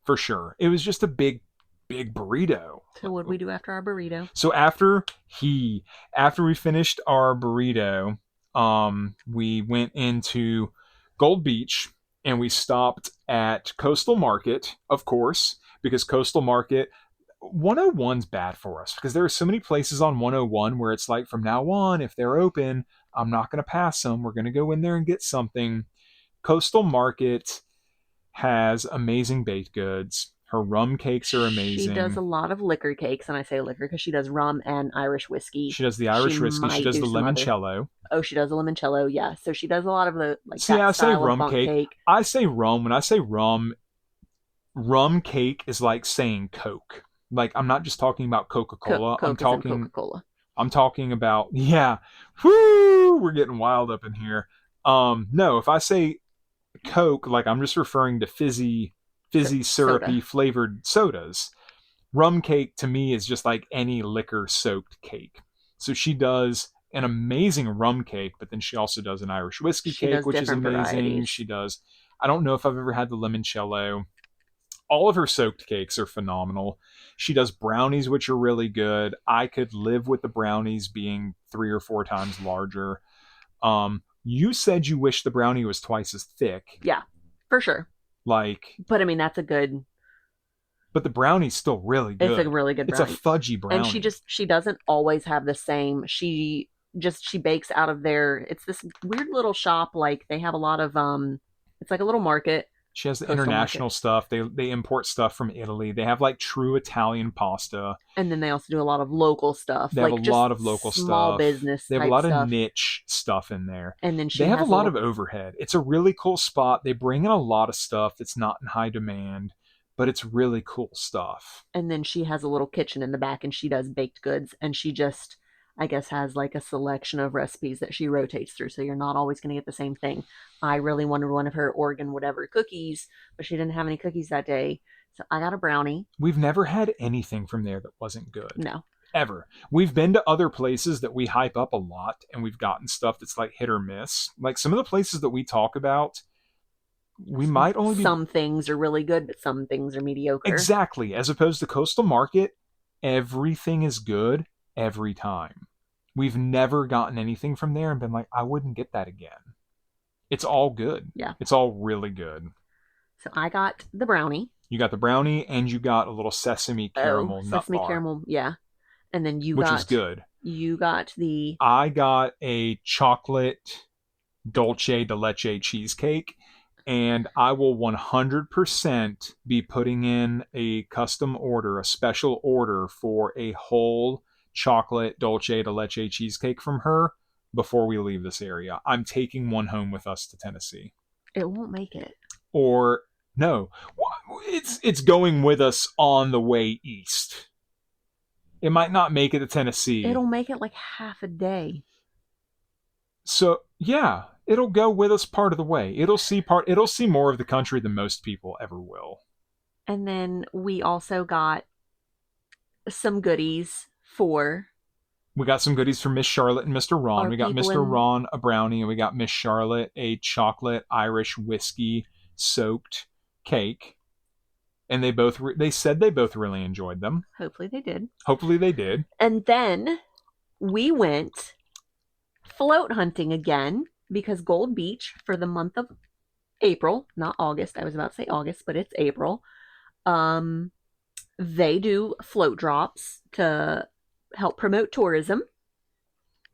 S1: For sure. It was just a big burrito.
S2: So what did we do after our burrito?
S1: So after we finished our burrito, we went into Gold Beach and we stopped at Coastal Market, of course, because Coastal Market 101's bad for us, because there are so many places on 101 where it's like, from now on, if they're open, I'm not going to pass them. We're going to go in there and get something. Coastal Market has amazing baked goods. Her rum cakes are amazing.
S2: She does a lot of liquor cakes, and I say liquor because she does rum and Irish whiskey.
S1: She does the Irish whiskey. She does the limoncello.
S2: Oh, she does the limoncello, yeah. So she does a lot of the, like,
S1: see, I say rum cake. I say rum. When I say rum cake is like saying Coke. Like, I'm not just talking about Coca-Cola.
S2: Coca-Cola.
S1: I'm talking about, yeah. Whoo! We're getting wild up in here. No, if I say Coke, like, I'm just referring to fizzy, syrupy flavored sodas. Rum cake to me is just like any liquor soaked cake. So she does an amazing rum cake, but then she also does an Irish whiskey cake, which is amazing. Varieties. She does, I don't know if I've ever had the limoncello. All of her soaked cakes are phenomenal. She does brownies, which are really good. I could live with the brownies being 3 or 4 times larger. You said you wish the brownie was twice as thick.
S2: Yeah, for sure.
S1: Like,
S2: but I mean, that's a good.
S1: But the brownie's still really good.
S2: It's a really good brownie.
S1: It's a fudgy brownie.
S2: And she doesn't always have the same. She bakes out of their. It's this weird little shop. Like, they have a lot of it's like a little market.
S1: She has the international stuff. They import stuff from Italy. They have like true Italian pasta.
S2: And then they also do a lot of local stuff.
S1: They have a lot of local
S2: small business.
S1: They have a lot of niche stuff in there.
S2: And then
S1: they have a lot of overhead. It's a really cool spot. They bring in a lot of stuff that's not in high demand. but it's really cool stuff.
S2: And then she has a little kitchen in the back and she does baked goods. And she just, I guess, has like a selection of recipes that she rotates through. So you're not always going to get the same thing. I really wanted one of her Oregon whatever cookies, but she didn't have any cookies that day. So I got a brownie.
S1: We've never had anything from there that wasn't good.
S2: No.
S1: Ever. We've been to other places that we hype up a lot and we've gotten stuff that's like hit or miss. Like some of the places that we talk about, we might only be...
S2: Some things are really good, but some things are mediocre.
S1: Exactly. As opposed to Coastal Market, everything is good every time. We've never gotten anything from there and been like, I wouldn't get that again. It's all good.
S2: Yeah.
S1: It's all really good.
S2: So I got the brownie.
S1: You got the brownie and you got a little sesame caramel nut
S2: sesame
S1: bar.
S2: Caramel, yeah. And then
S1: which was good.
S2: You got the...
S1: I got a chocolate dulce de leche cheesecake, and I will 100% be putting in a custom order, a special order for a whole chocolate dulce de leche cheesecake from her before we leave this area. I'm taking one home with us to Tennessee.
S2: It won't make it.
S1: Or no, it's going with us on the way east. It might not make it to Tennessee.
S2: It'll make it like half a day.
S1: So yeah, it'll go with us part of the way. It'll see more of the country than most people ever will.
S2: And then we also got some goodies for...
S1: We got some goodies for Miss Charlotte and Mr. Ron. We got Mr. Ron a brownie, and we got Miss Charlotte a chocolate Irish whiskey soaked cake. And they said they both really enjoyed them.
S2: Hopefully they did. And then we went float hunting again because Gold Beach for the month of April, not August. I was about to say August, but it's April. They do float drops to help promote tourism.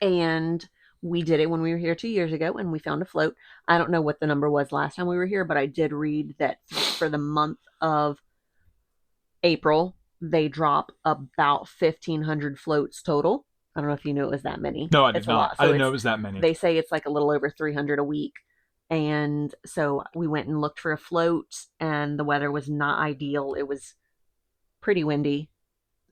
S2: And we did it when we were here 2 years ago and we found a float. I don't know what the number was last time we were here, but I did read that for the month of April, they drop about 1,500 floats total. I don't know if you knew it was that many.
S1: No, I did not. I didn't know it was that many.
S2: They say it's like a little over 300 a week. And so we went and looked for a float, and the weather was not ideal. It was pretty windy.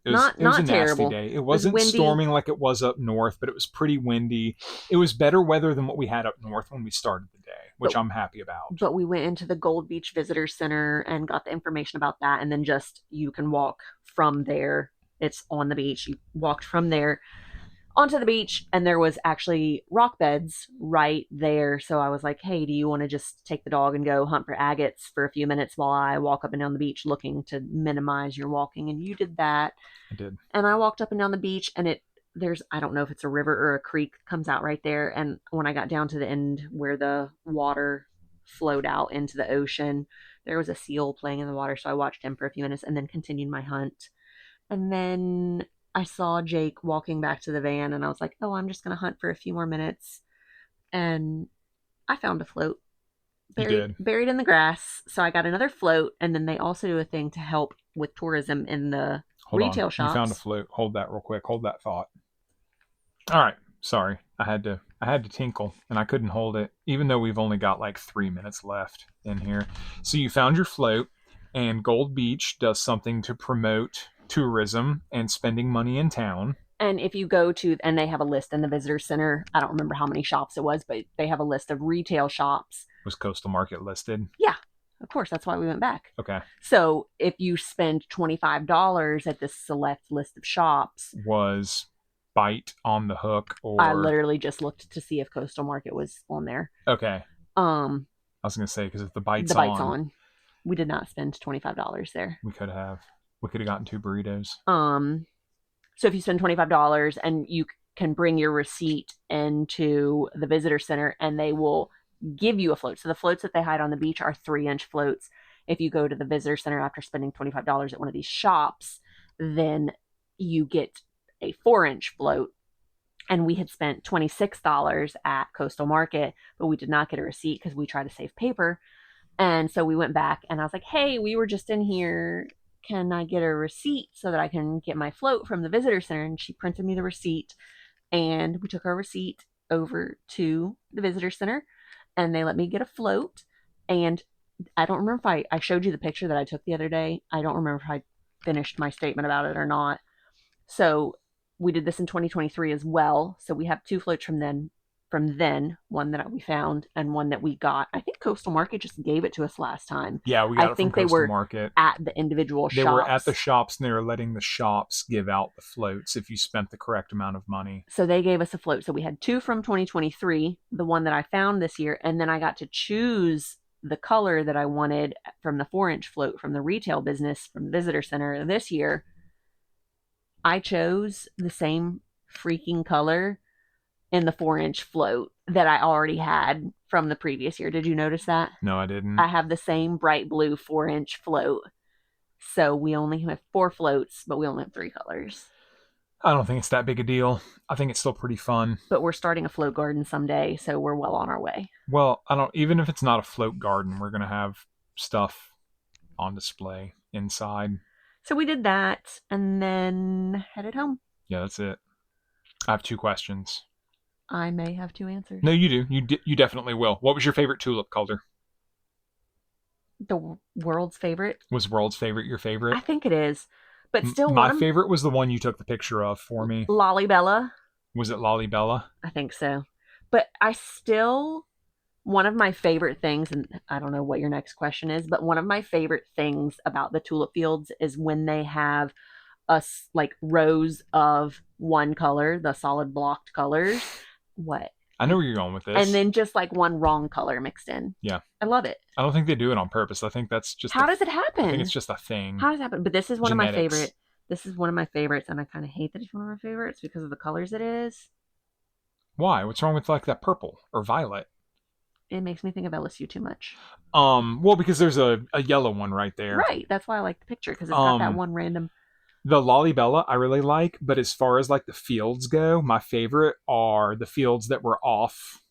S1: It was a
S2: terrible.
S1: Nasty day. It wasn't storming like it was up north, but it was pretty windy. It was better weather than what we had up north when we started the day, which I'm happy about.
S2: But we went into the Gold Beach Visitor Center and got the information about that, and then you can walk from there. It's on the beach. You walked from there onto the beach, and there was actually rock beds right there. So I was like, hey, do you want to just take the dog and go hunt for agates for a few minutes while I walk up and down the beach looking to minimize your walking? And you did that.
S1: I did.
S2: And I walked up and down the beach, and there's, I don't know if it's a river or a creek that comes out right there. And when I got down to the end where the water flowed out into the ocean, there was a seal playing in the water. So I watched him for a few minutes and then continued my hunt. And then I saw Jake walking back to the van, and I was like, oh, I'm just going to hunt for a few more minutes. And I found a float buried in the grass. So I got another float, and then they also do a thing to help with tourism in the retail shops.
S1: You found a float. Hold that real quick. Hold that thought. All right. Sorry. I had to tinkle, and I couldn't hold it, even though we've only got like 3 minutes left in here. So you found your float, and Gold Beach does something to promote tourism and spending money in town.
S2: And if you go to, and they have a list in the visitor center, I don't remember how many shops it was, but they have a list of retail shops.
S1: Was Coastal Market listed?
S2: Yeah, of course. That's why we went back.
S1: Okay.
S2: So if you spend $25 at this select list of shops.
S1: Was Bite on the hook? Or
S2: I literally just looked to see if Coastal Market was on there.
S1: Okay. I was going to say, because if the Bite's on.
S2: We did not spend $25 there.
S1: We could have gotten 2 burritos.
S2: So if you spend $25 and you can bring your receipt into the visitor center, and they will give you a float. So the floats that they hide on the beach are 3-inch floats. If you go to the visitor center after spending $25 at one of these shops, then you get a 4-inch float. And we had spent $26 at Coastal Market, but we did not get a receipt because we try to save paper. And so we went back, and I was like, hey, we were just in here. Can I get a receipt so that I can get my float from the visitor center? And she printed me the receipt, and we took our receipt over to the visitor center, and they let me get a float. And I don't remember if I showed you the picture that I took the other day. I don't remember if I finished my statement about it or not. So we did this in 2023 as well. So we have two floats from then, one that we found and one that we got. I think Coastal Market just gave it to us last time.
S1: Yeah, we
S2: I
S1: got it from
S2: think they
S1: Coastal
S2: were
S1: Market.
S2: at the individual
S1: They
S2: shops.
S1: were at the shops, and they were letting the shops give out the floats if you spent the correct amount of money.
S2: So they gave us a float. So we had two from 2023, the one that I found this year, and then I got to choose the color that I wanted from the 4-inch float from the retail business from the visitor center this year. I chose the same freaking color in the 4-inch float that I already had from the previous year. Did you notice that?
S1: No, I didn't.
S2: I have the same bright blue 4-inch float. So we only have 4 floats, but we only have 3 colors.
S1: I don't think it's that big a deal. I think it's still pretty fun.
S2: But we're starting a float garden someday, so we're well on our way.
S1: Well, even if it's not a float garden, we're going to have stuff on display inside.
S2: So we did that and then headed home.
S1: Yeah, that's it. I have 2 questions.
S2: I may have 2 answers.
S1: No, you do. You definitely will. What was your favorite tulip color?
S2: The world's favorite?
S1: Was world's favorite your favorite?
S2: I think it is. But still,
S1: my favorite was the one you took the picture of for me.
S2: Lollybella.
S1: Was it Lollybella?
S2: I think so. But one of my favorite things, and I don't know what your next question is, but one of my favorite things about the tulip fields is when they have us like rows of one color, the solid blocked colors. What?
S1: I know where you're going with this.
S2: And then just like one wrong color mixed in.
S1: Yeah.
S2: I love it.
S1: I don't think they do it on purpose. I think that's just
S2: How does it happen?
S1: I think it's just a thing.
S2: How does it happen? But this is one
S1: Genetics.
S2: of my favorite. This is one of my favorites, and I kind of hate that it's one of my favorites because of the colors it is.
S1: Why? What's wrong with like that purple or violet?
S2: It makes me think of LSU too much.
S1: Well, because there's a yellow one right there.
S2: Right. That's why I like the picture, because it's got that one random.
S1: The Lollybella I really like, but as far as like the fields go, my favorite are the fields that were off,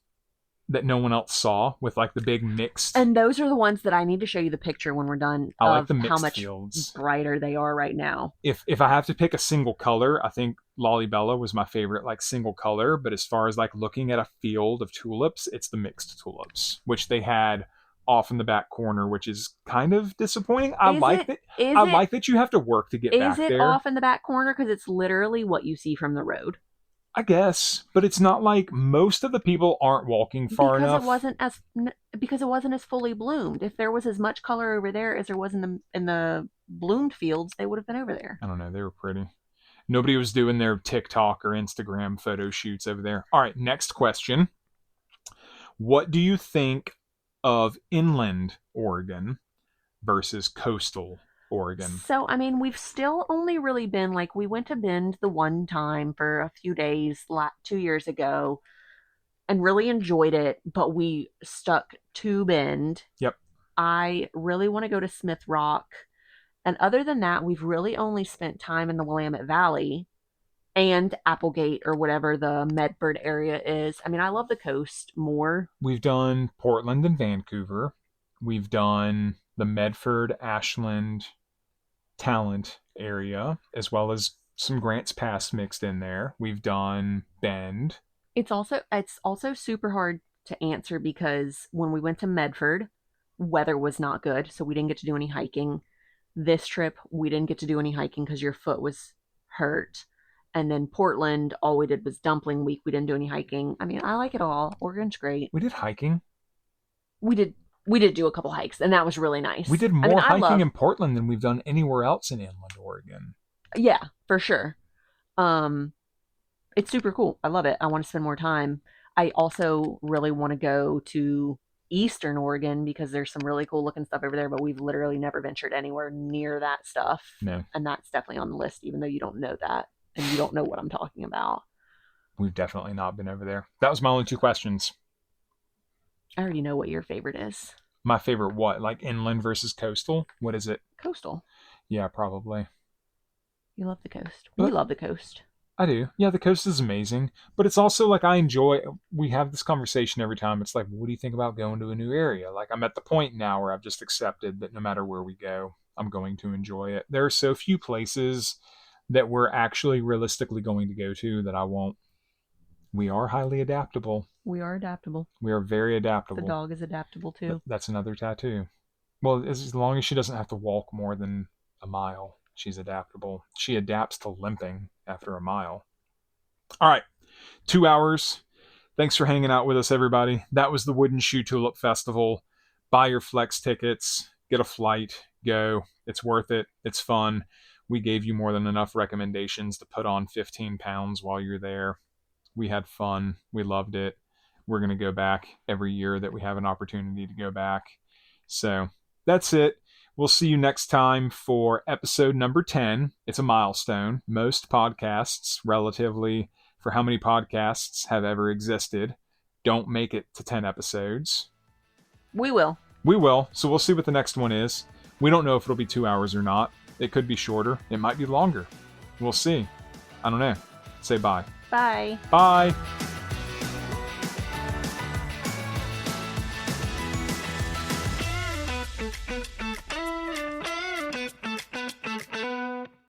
S1: that no one else saw, with like the big mixed.
S2: And those are the ones that I need to show you the picture when we're done.
S1: I like the mixed
S2: how much
S1: fields.
S2: Brighter they are right now.
S1: If I have to pick a single color, I think Lollybella was my favorite like single color. But as far as like looking at a field of tulips, it's the mixed tulips, which they had off in the back corner, which is kind of disappointing. I like that you have to work to get back there.
S2: Is it off in the back corner? Because it's literally what you see from the road.
S1: I guess, but it's not like most of the people aren't walking far enough.
S2: Because it wasn't as fully bloomed. If there was as much color over there as there was in the bloomed fields, they would have been over there.
S1: I don't know. They were pretty. Nobody was doing their TikTok or Instagram photo shoots over there. All right, next question. What do you think of inland Oregon versus coastal Oregon?
S2: So, I mean, we've still only really been like, we went to Bend the one time for a few days 2 years ago and really enjoyed it, but we stuck to Bend.
S1: Yep.
S2: I really want to go to Smith Rock. And other than that, we've really only spent time in the Willamette Valley and Applegate or whatever the Medford area is. I mean, I love the coast more.
S1: We've done Portland and Vancouver. We've done the Medford, Ashland, Talent area, as well as some Grants Pass mixed in there. We've done Bend.
S2: It's also super hard to answer because when we went to Medford, weather was not good, so we didn't get to do any hiking. This trip, we didn't get to do any hiking because your foot was hurt. And then Portland, all we did was dumpling week. We didn't do any hiking. I mean, I like it all. Oregon's great.
S1: We did hiking.
S2: We did do a couple hikes, and that was really nice.
S1: We did more hiking in Portland than we've done anywhere else in inland Oregon.
S2: Yeah, for sure. It's super cool. I love it. I want to spend more time. I also really want to go to Eastern Oregon because there's some really cool looking stuff over there, but we've literally never ventured anywhere near that stuff.
S1: No.
S2: And that's definitely on the list, even though you don't know that and you don't know what I'm talking about.
S1: We've definitely not been over there. That was my only 2 questions.
S2: I already know what your favorite is.
S1: My favorite what? Like inland versus coastal? What is it?
S2: Coastal.
S1: Yeah, probably.
S2: You love the coast. We love the coast.
S1: I do. Yeah, the coast is amazing. But it's also like we have this conversation every time. It's like, what do you think about going to a new area? Like I'm at the point now where I've just accepted that no matter where we go, I'm going to enjoy it. There are so few places that we're actually realistically going to go to that I won't. We are highly adaptable.
S2: We are adaptable.
S1: We are very adaptable.
S2: The dog is adaptable too.
S1: That's another tattoo. Well, as long as she doesn't have to walk more than a mile, she's adaptable. She adapts to limping after a mile. All right, 2 hours. Thanks for hanging out with us, everybody. That was the Wooden Shoe Tulip Festival. Buy your flex tickets, get a flight, go. It's worth it. It's fun. We gave you more than enough recommendations to put on 15 pounds while you're there. We had fun. We loved it. We're going to go back every year that we have an opportunity to go back. So that's it. We'll see you next time for episode number 10. It's a milestone. Most podcasts, relatively, for how many podcasts have ever existed, don't make it to 10 episodes.
S2: We will.
S1: We will. So we'll see what the next one is. We don't know if it'll be 2 hours or not. It could be shorter. It might be longer. We'll see. I don't know. Say bye.
S2: Bye.
S1: Bye.